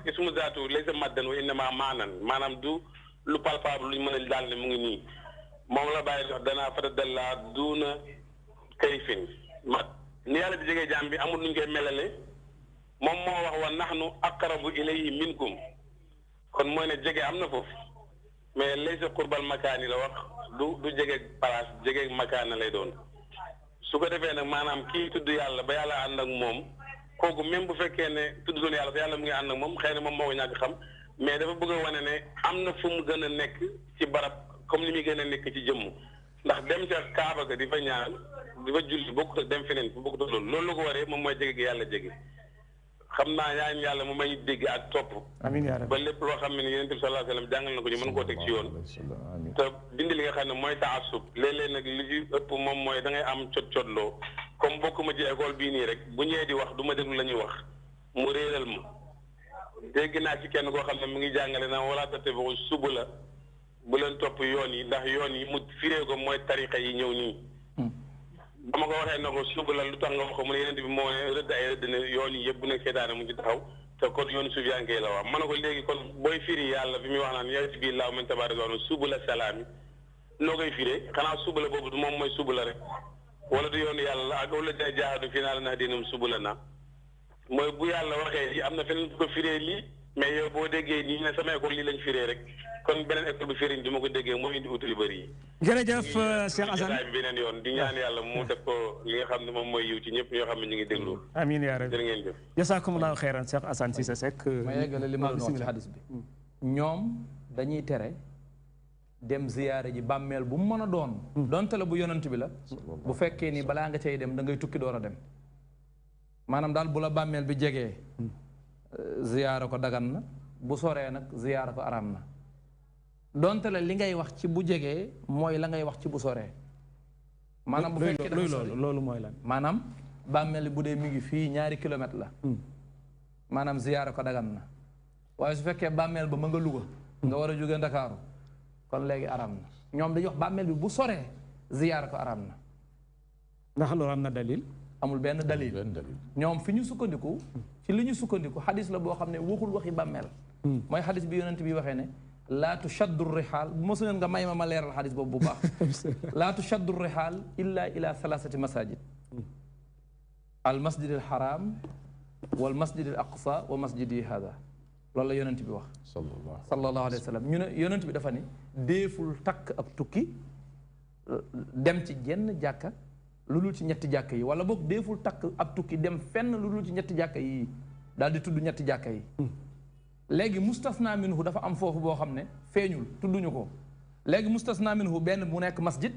ismu zaatu laysa maddan wa innama maanan maanaam du lu palpable luñ mën a daal ne mu ngi nii moom la bàyyi wax danaa fata dalla duuna kayfin ni yàlla di jegee jaam bi amul nuñ koy melale moom moo wax wa nahnu aqrabu ilayhi minkum kon mooy ne jege am na foofu mais laysa qurbal makaani la wax du jege place jege makaana lay doon su ko defee nag maanaam kii tudd yàlla ba yàlla ànd ak moom kooku même bu fekkee ne tudd doon yàlla te yàlla mu ngi ànd ak moom xëy na moom moo ko ñàkk xam mais dafa bëgg a wane ne am na fu mu gën a nekk ci barab comme ni muy gën a nekk ci jëmm ndax dem ca Kaaba ga di fa ñaan di fa julli bokkut ak dem feneen fu bokkut ak loolu la ko waree moom mooy jege gi yàlla jege xam naa ñaan yàlla mu may dégg ak topp amiin yaa rabbi ba lépp loo xam ne ni yonent bi sallallahu alayhi wa sallam jàngal na ko ñu mën koo teg ci yoon te dindi li nga xam ne mooy taasub léeg-léeg nag li ci ëpp moom mooy da ngay am cot-cotloo comme bokk ma ci école bii nii rek bu ñëwee di wax du ma déglu la ñuy wax mu réeral ma dégg naa ci kenn koo xam ne mu ngi jàngale na wala tattabi'u subula bu leen topp yoon yi ndax yoon yi mu firee ko mooy tariqa yi ñëw nii ba ma ko waxee na ko subula lu tax nga wax ko mu ne yeneen bi moo ne rëdd ay rëdd ne yoon yi yëpp bu nekk seetaane mu ci taxaw te kon yoonu sufiyanke la wax ma ne ko léegi kon booy firi yàlla bi muy wax naan yati bi laahu min tabaaraka wa subula salaami noo koy firee xanaa subula boobu du moom mooy subula rek wala du yoonu yàlla la ak wala dina jaahadu fii naa la nahdinahum subulana mooy bu yàlla waxee lii am na feneen bu ko firee lii mais yow boo déggee nii ne sama école lii lañ firee rek kon beneen école bi firiñ bi ma ko déggee moo indi utul yu bëri yi. jërëjëf Cheikh Assane bi beneen yoon di ñaan yàlla mu def ko li nga xam ne moom mooy yiw ci ñëpp ñoo xam ne ñu ngi déglu. amiin yaa rabbi jërë ngeen jëf. jasaakumullahu xeyran Cheikh Assane Cissé Seck. ma yeggale li ma doon wax ci hadis bi. ñoom dañuy tere dem ziyaare ji bàmmeel bu mu mën a doon. donte la bu yonent bi la. bu fekkee ni balaa nga cay dem da ngay tukki door a dem. maanaam daal bu la bàmmeel bi jegee ziyaara ko dagan na bu soree nag ziyaara ko araam na donte la li ngay wax ci bu jegee mooy la ngay wax ci bu soree maanaam bu fekkee dafa sori loolu mooy lan maanaam bàmmeel bu dee mi ngi fii 2 kilomètres la maanaam ziyaara ko dagan na waaye su fekkee bàmmeel ba ma nga Louga nga war a jóge Ndakaaru kon léegi araam na ñoom dañuy wax bàmmeel bi bu soree ziyaara ko araam na ndax loolu am na dalil amul benn dalil ñoom fi ñu sukkandiku ci li ñu sukkandiku xadis la boo xam ne waxul waxi bàmmeel mooy xadis bi yonent bi waxee ne laa tushaddu rihaal bu mosu nga may ma leeral xadis boobu bu baax laa tushaddu rihaal illa ila thalathati masajid al masjid al haram wal masjid al aqsa wa masjidi hada loolu la yonent bi wax sallallahu alayhi wa sallam ñu ne yonent bi dafa ni déeful takk ab tukki dem ci jenn jàkka lu dul ci ñetti jàkka yi wala boog déeful takk ab tukki dem fenn lu dul ci ñetti jàkka yi daal di tudd ñetti jàkka yi léegi mustasna minhu dafa am foofu boo xam ne feeñul tudduñu ko léegi mustasna minhu benn mu nekk masjid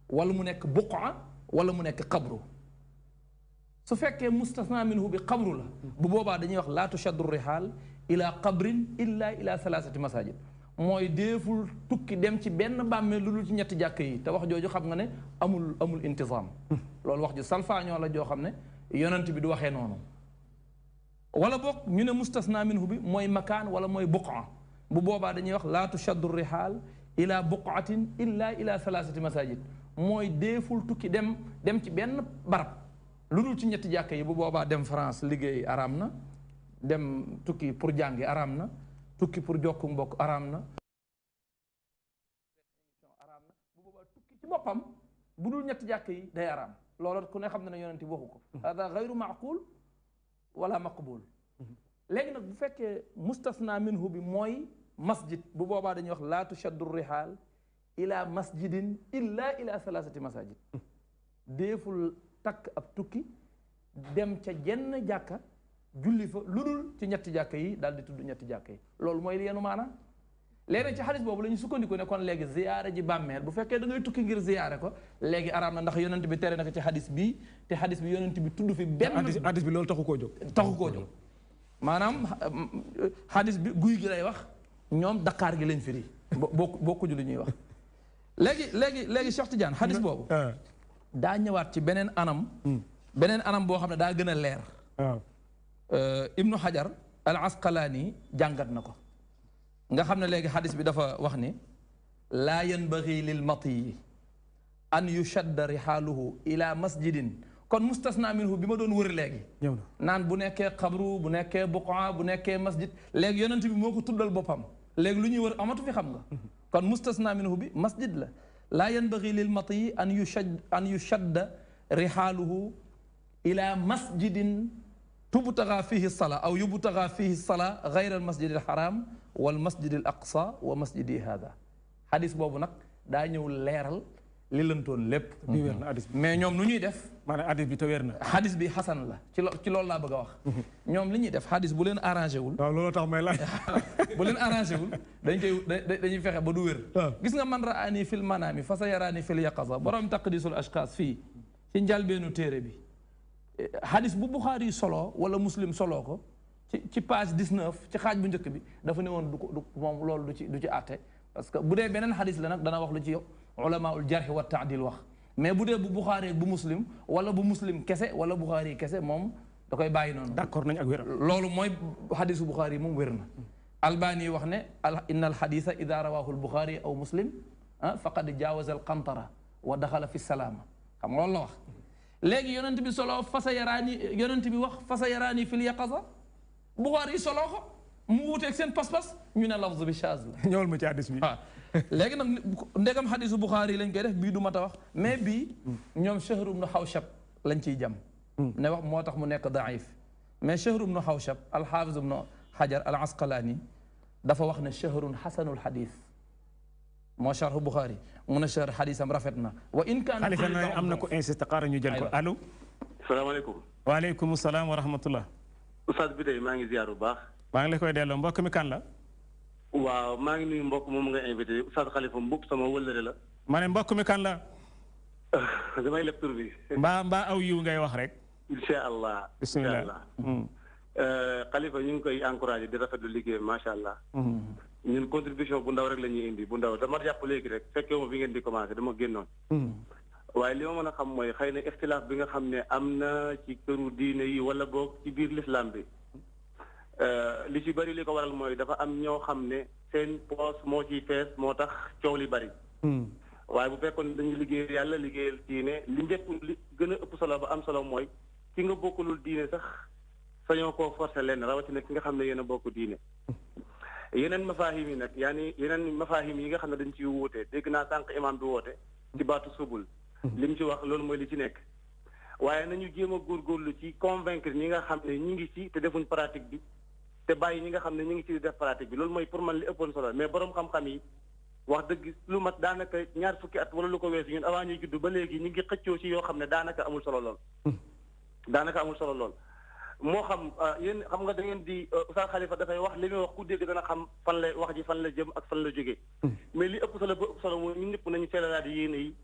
wala mu nekk buqa wala mu nekk qabru su fekkee mustasna minhu bi qabru la bu boobaa dañuy wax laa tushaddu rihaal ila qabrin illa ila thalathati masajid mooy déeful tukki dem ci benn bàmmeel lu dul ci ñetti jàkk yi te wax jooju xam nga ne amul intizaam loolu wax ju salfaañoo la joo xam ne yonent bi du waxee noonu wala boog ñu ne mustasna minhu bi mooy makaan wala mooy buqa bu boobaa dañuy wax laa tushaddu rihaal ila buqatin illa ila thalathati masajid mooy déeful tukki dem ci benn barab lu dul ci ñetti jàkk yi bu boobaa dem France liggéey araam na dem tukki pour jàngi araam na tukki pour jokku mbokk araam na bu boobaa tukki ci boppam bu dul ñetti jàkk yi day araam loolu ku ne xam ne yonent bi waxu ko hada gayru maaqul wala maqbul léegi nag bu fekkee mustasna minhu bi mooy masjid bu boobaa dañuy wax laa tushaddu rihaal ila masjidin illa ila thalathati masajid déeful takk ab tukki dem ca jenn jàkka julli fa lu dul ci ñetti jàkka yi daal di tudd ñetti jàkka yi loolu mooy li yenu maana léegi ci xadis boobu la ñu sukkandiku ne kon léegi ziyaare ji bàmmeel bu fekkee da ngay tukki ngir ziyaare ko léegi araam na ndax yonent bi tere na ko ci xadis bi te xadis bi yonent bi tudd fi benn xadis bi loolu taxu koo jóg maanaam xadis bi guy gi lay wax ñoom Dakar gi lañ firi bokkuñu lu ñuy wax léegi Cheikh Tidiane xadis boobu daa ñëwaat ci beneen anam boo xam ne daa gën a leer Ibnu Hajar al Asqalaani jàngat na ko nga xam ne léegi xadis bi dafa wax ni laa yanbagi lil matiyi an yushadda rihaaluhu ila masjidin kon mustasna minhu bi ma doon wër léegi naan bu nekkee xabru bu nekkee buqa bu nekkee masjid léegi yonent bi moo ko tuddal boppam léegi lu ñuy wër amatu fi xam nga kon mustasna minhu bi masjid la laa yanbagi lil matiyi an yushadda rihaaluhu ila masjidin tubtaga fihi salaa aw yubtaga fihi salaa gayra al masjid al haram wal masjid al aqsa wa masjidi hada xadis boobu nag daa ñëw leeral li lëntoon lépp bi wér na hadis bi mais ñoom lu ñuy def maanaam hadis bi te wér na hadis bi xasan la ci loolu laa bëgg a wax ñoom li ñuy def hadis bu leen arrangé wul waaw loolu tax may laaj bu leen arrangé wul dañuy fexe ba du wér gis nga man raani fil manami fa sa yaraani fil yaqaza borom taqdisul ashxaas fii ci njalbeenu téere bi hadis bu Buxaari yi solo wala muslim solo ko ci page 19 ci xaaj bu njëkk bi dafa ne woon du moom loolu du ci àtte parce que bu dee beneen hadis la nag dana wax lu ci ulamaul jarhi wa taadil wax mais bu dee bu Buxaari bu muslim wala bu muslim kese wala Buxaari kese moom da koy bàyyi noonu. d'accord nañ ak wér. loolu mooy hadisu Buxaari moom wér na. Albani wax ne inna al hadisa ida rawahu al Buxaari aw muslim faqad jaawaza al qantara wa daxala fi salaama xam nga loolu la wax. léegi yonent bi solo fasa yaraani yonent bi wax fasa yaraani fil yaqaza Buxaari solo ko mu wuuteeg seen pas-pas ñu ne lafz bi shaaz la. ñëwal ma ci hadis bi. léegi nag ndegam hadisu Buxaari lañ koy def bii du mat a wax mais bii ñoom Shahr ibn Hawshab lañ ciy jam ne wax moo tax mu nekk daif mais Shahr ibn Hawshab al-Hafiz ibn Hajar al-Asqalani dafa wax ne shahrun xasanul xadis moo sharh Buxaari mu ne shahr xadisam rafet na wa in kaan xalifa na am na ko insisté xaaral ñu jël ko allo salaamaaleykum waaleykum salaam wa rahmatullah Oustaz bi tey maa ngi ziar bu baax maa ngi la koy delloo mbokk mi kan la waaw maa ngi nuyu mbokk moom nga invité Oustaz Khalifa Mboup sama wëllëre la ma ne mbokk mi kan la damay leb tur bi mbaa aw yiw ngay wax rek incha allah bismillah Khalifa ñu ngi koy encouragé di rafetlu liggéey macha allah ñun contribution bu ndaw rek la ñuy indi bu ndaw dama jàpp léegi rek fekkee ma bi ngeen di commencé dama génnoon waaye li ma mën a xam mooy xëy na ixtilaaf bi nga xam ne am na ci këru diine yi wala boog ci biir l'islam bi li ci bëri li ko waral mooy dafa am ñoo xam ne seen poos moo ciy fees moo tax coow li bëri waaye bu fekkoon dañuy liggéey yàlla liggéeyal diine li njëkk li gën a ëpp solo ba am solo mooy ki nga bokkulul diine sax sañoo koo forcé leen rawatina ki nga xam ne yéen a bokk diine yeneen mafaahim yi nag yaani yeneen mafaahim yi nga xam ne dañ ciy wuute dégg naa sànq imam bi woote ci baatu subul li mu ci wax loolu mooy li ci nekk waaye nañu jéem a góorgóorlu ci convaincre ñi nga xam ne ñi ngi ci te defuñ pratique bi te bàyyi ñi nga xam ne ñi ngi ci di def pratique bi loolu mooy pour man li ëppoon solo mais borom xam-xam yi wax dëgg lu mat daanaka ñaar fukki at wala lu ko weesu ñun avant ñuy judd ba léegi ñu ngi xëccoo ci yoo xam ne daanaka amul solo lool daanaka amul solo lool moo xam yéen xam nga da ngeen di Oustaz Khalifa dafay wax li muy wax ku dégg dana xam fan la wax ji fan la jëm ak fan la jógee mais li ëpp solo ba ëpp solo mooy ñun ñëpp nañu seelalaat yéene yi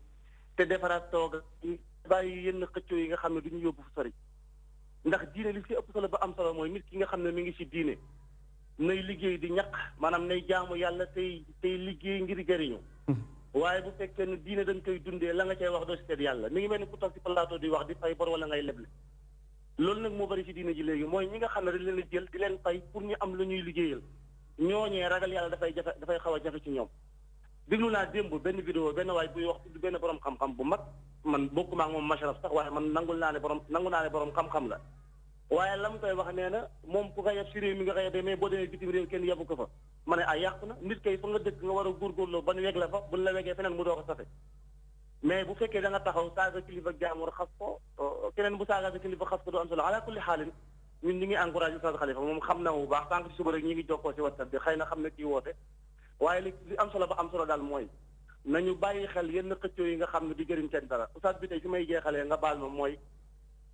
te defaraat toog yi bàyyi yenn xëccoo yi nga xam ne du ñu yóbbu fu sori ndax diine li ci ëpp solo ba am solo mooy nit ki nga xam ne mi ngi ci diine nay liggéey di ñaq maanaam nay jaamu yàlla tey liggéey ngir jëriñu waaye bu fekkee ne diine dañ koy dundee la nga cay wax doo si seet yàlla mi ngi mel ni ku toog ci plateau di wax di fay bor wala ngay leble loolu nag moo bari ci diine ji léegi mooy ñi nga xam ne dañ leen a jël di leen fay pour ñu am lu ñuy liggéeyal ñooñee ragal yàlla dafay xaw a jafe ci ñoom déglu naa démb benn vidéo benn waay buy wax tudd benn borom xam-xam bu mag man bokkuma ak moom masharaf sax waaye man nangu naa ne borom xam-xam la waaye la mu koy wax nee na moom ku ko yeb si réew mi nga ko yebee mais boo demee bitim réew kenn yebu ko fa ma ne ay yàqu na nit kay fa nga dëkk nga war a góorgóorloo ba ñu weg la fa buñ la wegee feneen mu doo ko safe mais bu fekkee da nga taxaw saaga kilifa jaamur xas ko keneen bu saaga sa kilifa xas ko du am solo ala kulli xaalin ñun ñi ngi encouragé Oustaz Khalifa moom xam na bu baax tànk ci suba rek ñi ngi jokkoo ci WhatsApp bi xëy na xam ne kii woote waaye li am solo ba am solo daal mooy nañu bàyyi xel yenn xëccoo yi nga xam ne di jëriñ seen dara Oustaz bi tey fi may jeexalee nga baal ma mooy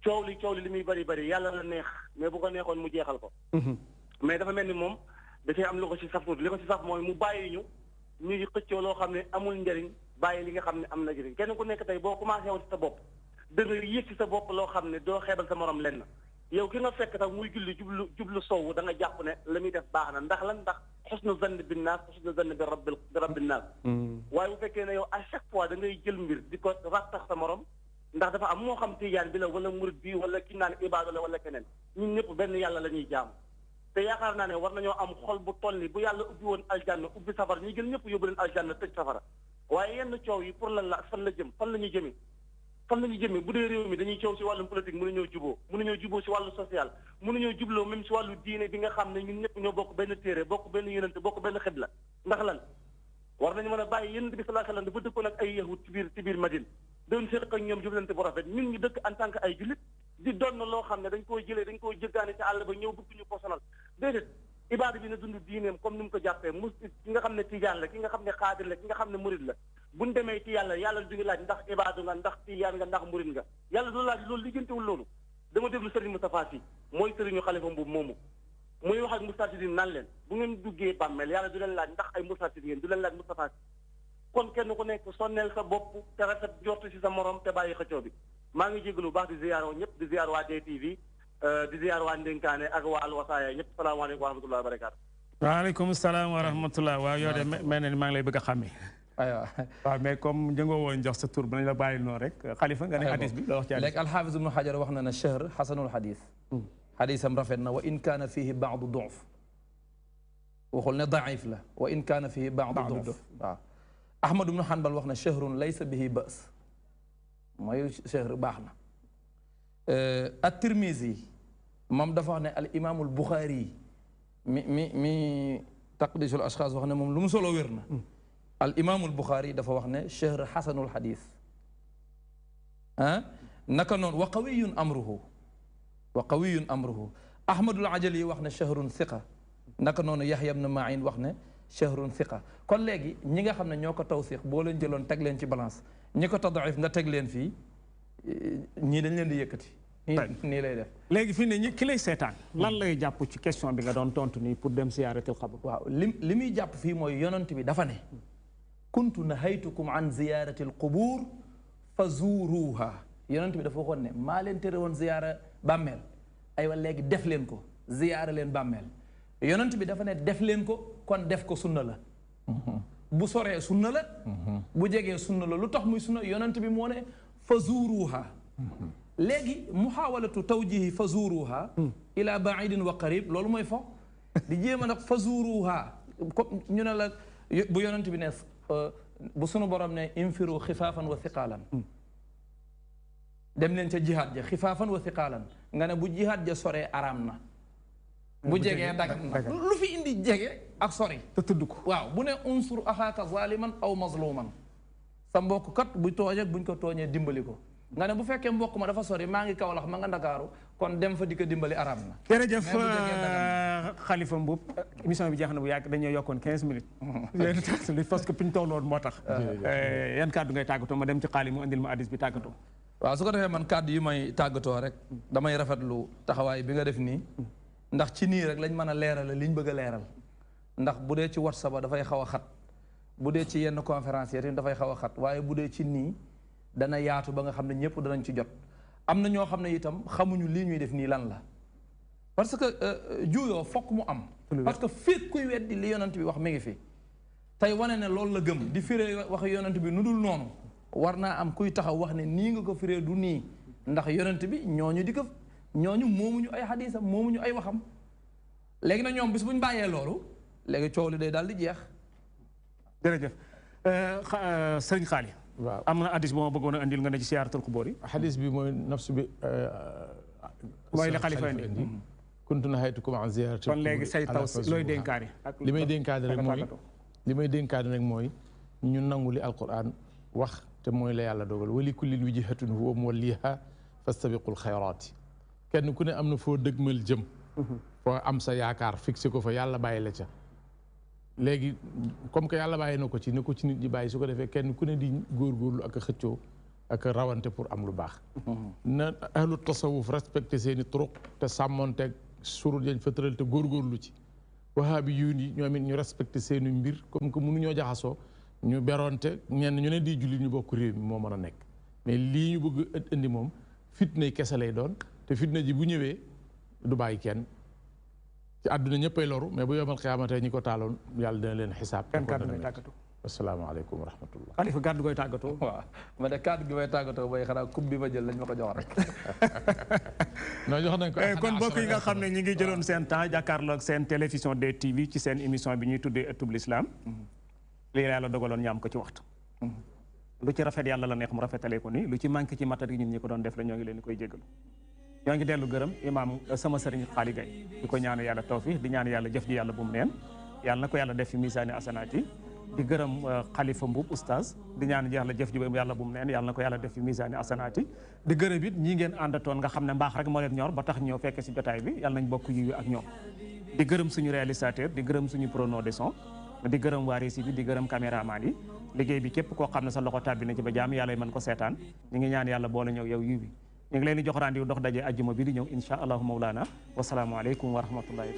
coow li muy bari bari yàlla la neex mais bu ko neexoon mu jeexal ko mais dafa mel ni moom dafay am lu ko ci saf tuuti li ko ci saf mooy mu bàyyi ñu ñuy xëccoo loo xam ne amul njëriñ bàyyi li nga xam ne am na njëriñ kenn ku nekk tey boo commencé woon ci sa bopp da nga yëg ci sa bopp loo xam ne doo xeebal sa morom lenn yow ki nga fekk tax muy julli jublu sowwu da nga jàpp ne la muy def baax na ndax lan ndax xusnu zann bin naas xusnu zann bi rabbin naas waaye bu fekkee ne yow à chaque fois da ngay jël mbir di ko rattax sa morom ndax dafa am moo xam tijaan bi la wala murid bi wala ki naan ibaadu la wala keneen ñun ñëpp benn yàlla la ñuy jaam te yaakaar naa ne war nañoo am xol bu toll ni bu yàlla ubbi woon aljanna ubbi safara ñuy jël ñëpp yóbbu leen aljanna tëj safara waaye yenn coow yi pour lan la fan la jëm fan la ñuy jëmee bu dee réew mi dañuy coow si wàllum politique mënuñoo juboo si wàllu social mënuñoo jubloo même si wàllu diine bi nga xam ne ñun ñëpp ñoo bokk benn téere bokk benn yonente bokk benn xibla ndax lan war nañu mën a bàyyi yonente bi sallallahu alayhi wasallam dafa dëkkoon ak ay yahud ci biir Madine doon séq ak ñoom jublante bu rafet ñun ñu dëkk en tant que ay jullit di doon loo xam ne dañ koo jëggaane ci àll ba ñëw bëgg ñu ko sonal déedéet ibaada bi na dund diineem comme ni mu ko jàppee ki nga xam ne tijaan la ki nga xam ne xaadir la ki nga xam ne murid la buñ demee ci yàlla du ngi laaj ndax ibaadu nga ndax tijaan nga ndax murid nga yàlla du laaj loolu liggéentewul loolu dama déglu sëriñ Moustapha Sy mooy sëriñu Xalifa Mbuub moomu muy wax ak mustarsidin nan leen bu ngeen duggee bàmmeel yàlla du leen laaj ndax ay mustarsid ngeen du leen laaj Moustapha Sy kon kenn ku nekk sonneel sa bopp te rafet jortu ci sa morom te bàyyi xëccoo bi maa ngi jégalu baax di ziyaar ñëpp di ziyaar waa DTV di ziyaar waa Ndénkaane ak waa Alwasaaya ñëpp salaamaaleykum wa rahmatulah wa barakaatu. waaleykum salaam wa rahmatulah waaw yow de mel na ni maa ngi lay bëgg a xàmmee. aywa waaw mais comme jëngoo woon jox sa tur bi nañ la bàyyi noonu rek Khalifa nga ne hadis bi la wax ci hadis léegi alxaafis ibnu Hajar wax na ne shahr xasanul hadis. hadisam rafet na wa in kaana fihi baadu duuf waxul ne daif la wa in kaana fihi baadu duuf waaw. Ahmad ibnu Hanbal wax na shahrun laysa bihi ba's mooy shahr baax na. at-Tirmizi moom dafa wax ne al imaamul Buxaari mi taqdisul ashxaas wax ne moom lu mu solo wér na. al imaamul Buxaari dafa wax ne shahr xasanul xadis naka noonu wa qawiyun amruhu Ahmadul Ajali wax ne shahrun thiqa naka noonu Yaxya ibn Ma'in wax ne shahrun thiqa kon léegi ñi nga xam ne ñoo ko tawsiq boo leen jëloon teg leen ci balance ñi ko tadaif nga teg leen fii ñii dañ leen di yëkkati. nii lay def léegi fii ne ñi ki lay seetaan lan lay jàpp ci question bi nga doon tontu nii pour dem ziyaaratul qabr. waaw li muy jàpp fii mooy yonent bi dafa ne kuntu nahaytukum an ziyaratil qubur fa zuruha yonent bi dafa waxoon ne maa leen tere woon ziyaara bàmmeel aywa léegi def leen ko ziyaara leen bàmmeel yonent bi dafa ne def leen ko kon def ko sunna la bu soree sunna la bu jegee sunna la lu tax muy sunna yonent bi moo ne fa zuruha léegi muhawalatu tawjihi fa zuruha ila baidin wa qarib loolu mooy fo di jéem a nag fa zuruha comme ñu ne la bu yonent bi ne bu sunu borom ne infiru xifaafan wa thiqaalan dem leen ca jihaad ja xifaafan wa thiqaalan nga ne bu jihaad ja soree araam na bu jegee dagan na lu fi indi jege ak sori te tudd ko waaw bu ne unsur axaaka zaliman aw mazluman sa mbokk kat bu tooñ ak buñ ko tooñee dimbali ko nga ne bu fekkee mbokk ma dafa sori maa ngi Kawlax ma nga Ndakaaru kon dem fa di ko dimbali araam na jërëjëf Khalifa Mboup émission bi jeex na bu yàgg dañoo yokkoon 15 minutes léegi parce que fi ñu tolloon moo tax yan kàddu ngay tàggatoo ma dem ci xaali mu andil ma addis bi tàggatoo waaw su ko defee man kàddu yi may tàggatoo rek damay rafetlu taxawaay bi nga def nii ndax ci nii rek lañ mën a leerale liñ bëgg a leeral ndax bu dee ci WhatsApp dafay xaw a xat bu dee ci yenn conférence yi dafay xaw a xat waaye bu dee ci nii dana yaatu ba nga xam ne ñëpp danañ ci jot am na ñoo xam ne itam xamuñu lii ñuy def nii lan la parce que juuyoo fokk mu am parce que féet kuy weddi li yonent bi wax mi ngi fi tey wane ne loolu la gëm di firee wax yonent bi nu dul noonu war naa am kuy taxaw wax ne nii nga ko firee du nii ndax yonent bi ñooñu di ko ñooñu moomuñu ay xadiisam moomuñu ay waxam léegi nag ñoom bis buñ bàyyee loolu léegi coow li day daal di jeex jërëjëf sëriñ Xaali waaw am na hadis bu ma bëggoon a andil nga ne ci siyaaratul xubóor yi hadis bi mooy nafsu bi mooy li xalifa indi kuntu nahaytukum an ziyarati kon léegi say taw looy dénkaane li may dénkaane rek mooy li may dénkaane rek mooy ñu nangu li alquran wax te mooy la yàlla dogal wali kullin wijhatun huwa muwalliha fastabiqul xayraati kenn ku ne am na foo dëgmal jëm foo am sa yaakaar fixé ko fa yàlla bàyyi la ca léegi comme que yàlla bàyyi na ko ci nit ñi bàyyi su ko defee kenn ku ne di góorgóorlu ak a xëccoo ak a rawante pour am lu baax na ahlu tasawuf respecté seeni turuq te sàmmonteeg surut yañ fa tëral te góorgóorlu ci wahaabi yuun yi ñoom it ñu respecté seeni mbir comme que mënuñoo jaxasoo ñu beroonte ñenn ñu ne di julli ñu bokk réew mi moo mën a nekk mais lii ñu bëgg indi moom fitna kese lay doon te fitna ji bu ñëwee du bàyyi kenn ci àdduna ñëppay loru mais bu yomal xiyaamate ñi ko taaloon yàlla dina leen xisaab. kenn kàddu ngay tàggatoo. asalaamaaleykum wa rahmatullah. Xalifa kàddu ngay tàggatoo. waaw ma ne kàddu gi may tàggatoo bay xanaa coupe bi ma jël lañ ma ko jox rek. non jox nañ ko kon mbokk yi nga xam ne ñi ngi jëloon seen temps jàkkaarloo ak seen télévision DTV ci seen émission bi ñuy tuddee ëttub l'islam. lii yàlla dogaloon ñu am ko ci waxtu. lu ci rafet yàlla la neex mu rafetalee ko nii lu ci manqué ci matat gi ñun ñi ko doon def la ñoo ngi leen di koy jégalu. ñoo ngi dellu gërëm imaam sama sëriñ Xaali Gay di ko ñaan yàlla tawfiix di ñaan yàlla jëf ji yàlla bu mu neen yàlla na ko yàlla def fi misaani asanaat yi di gërëm Xalifa Mbuub oustaz di ñaan yàlla jëf ji yàlla bu mu neen yàlla na ko yàlla def fi misaani asanaat yi di gërëm it ñi ngeen àndatoon nga xam ne mbaax rek moo leen ñor ba tax ñoo fekke si jotaay bi yàlla nañ bokk yiwu ak ñoom di gërëm suñu réalisateur di gërëm suñu preneur de son di gërëm waa régie bi di gërëm caméraman yi liggéey bi képp koo xam ne sa loxo tàbbi na ci ba jaam yàlla mën ko seetaan ñu ngi ñaan yàlla boole ñëw yow yiw bi ñu ngi leen di jox rendez-vous dox daje ajjuma bi di ñëw insha allahu mawlana wasalaamu aleykum wa rahmatullahi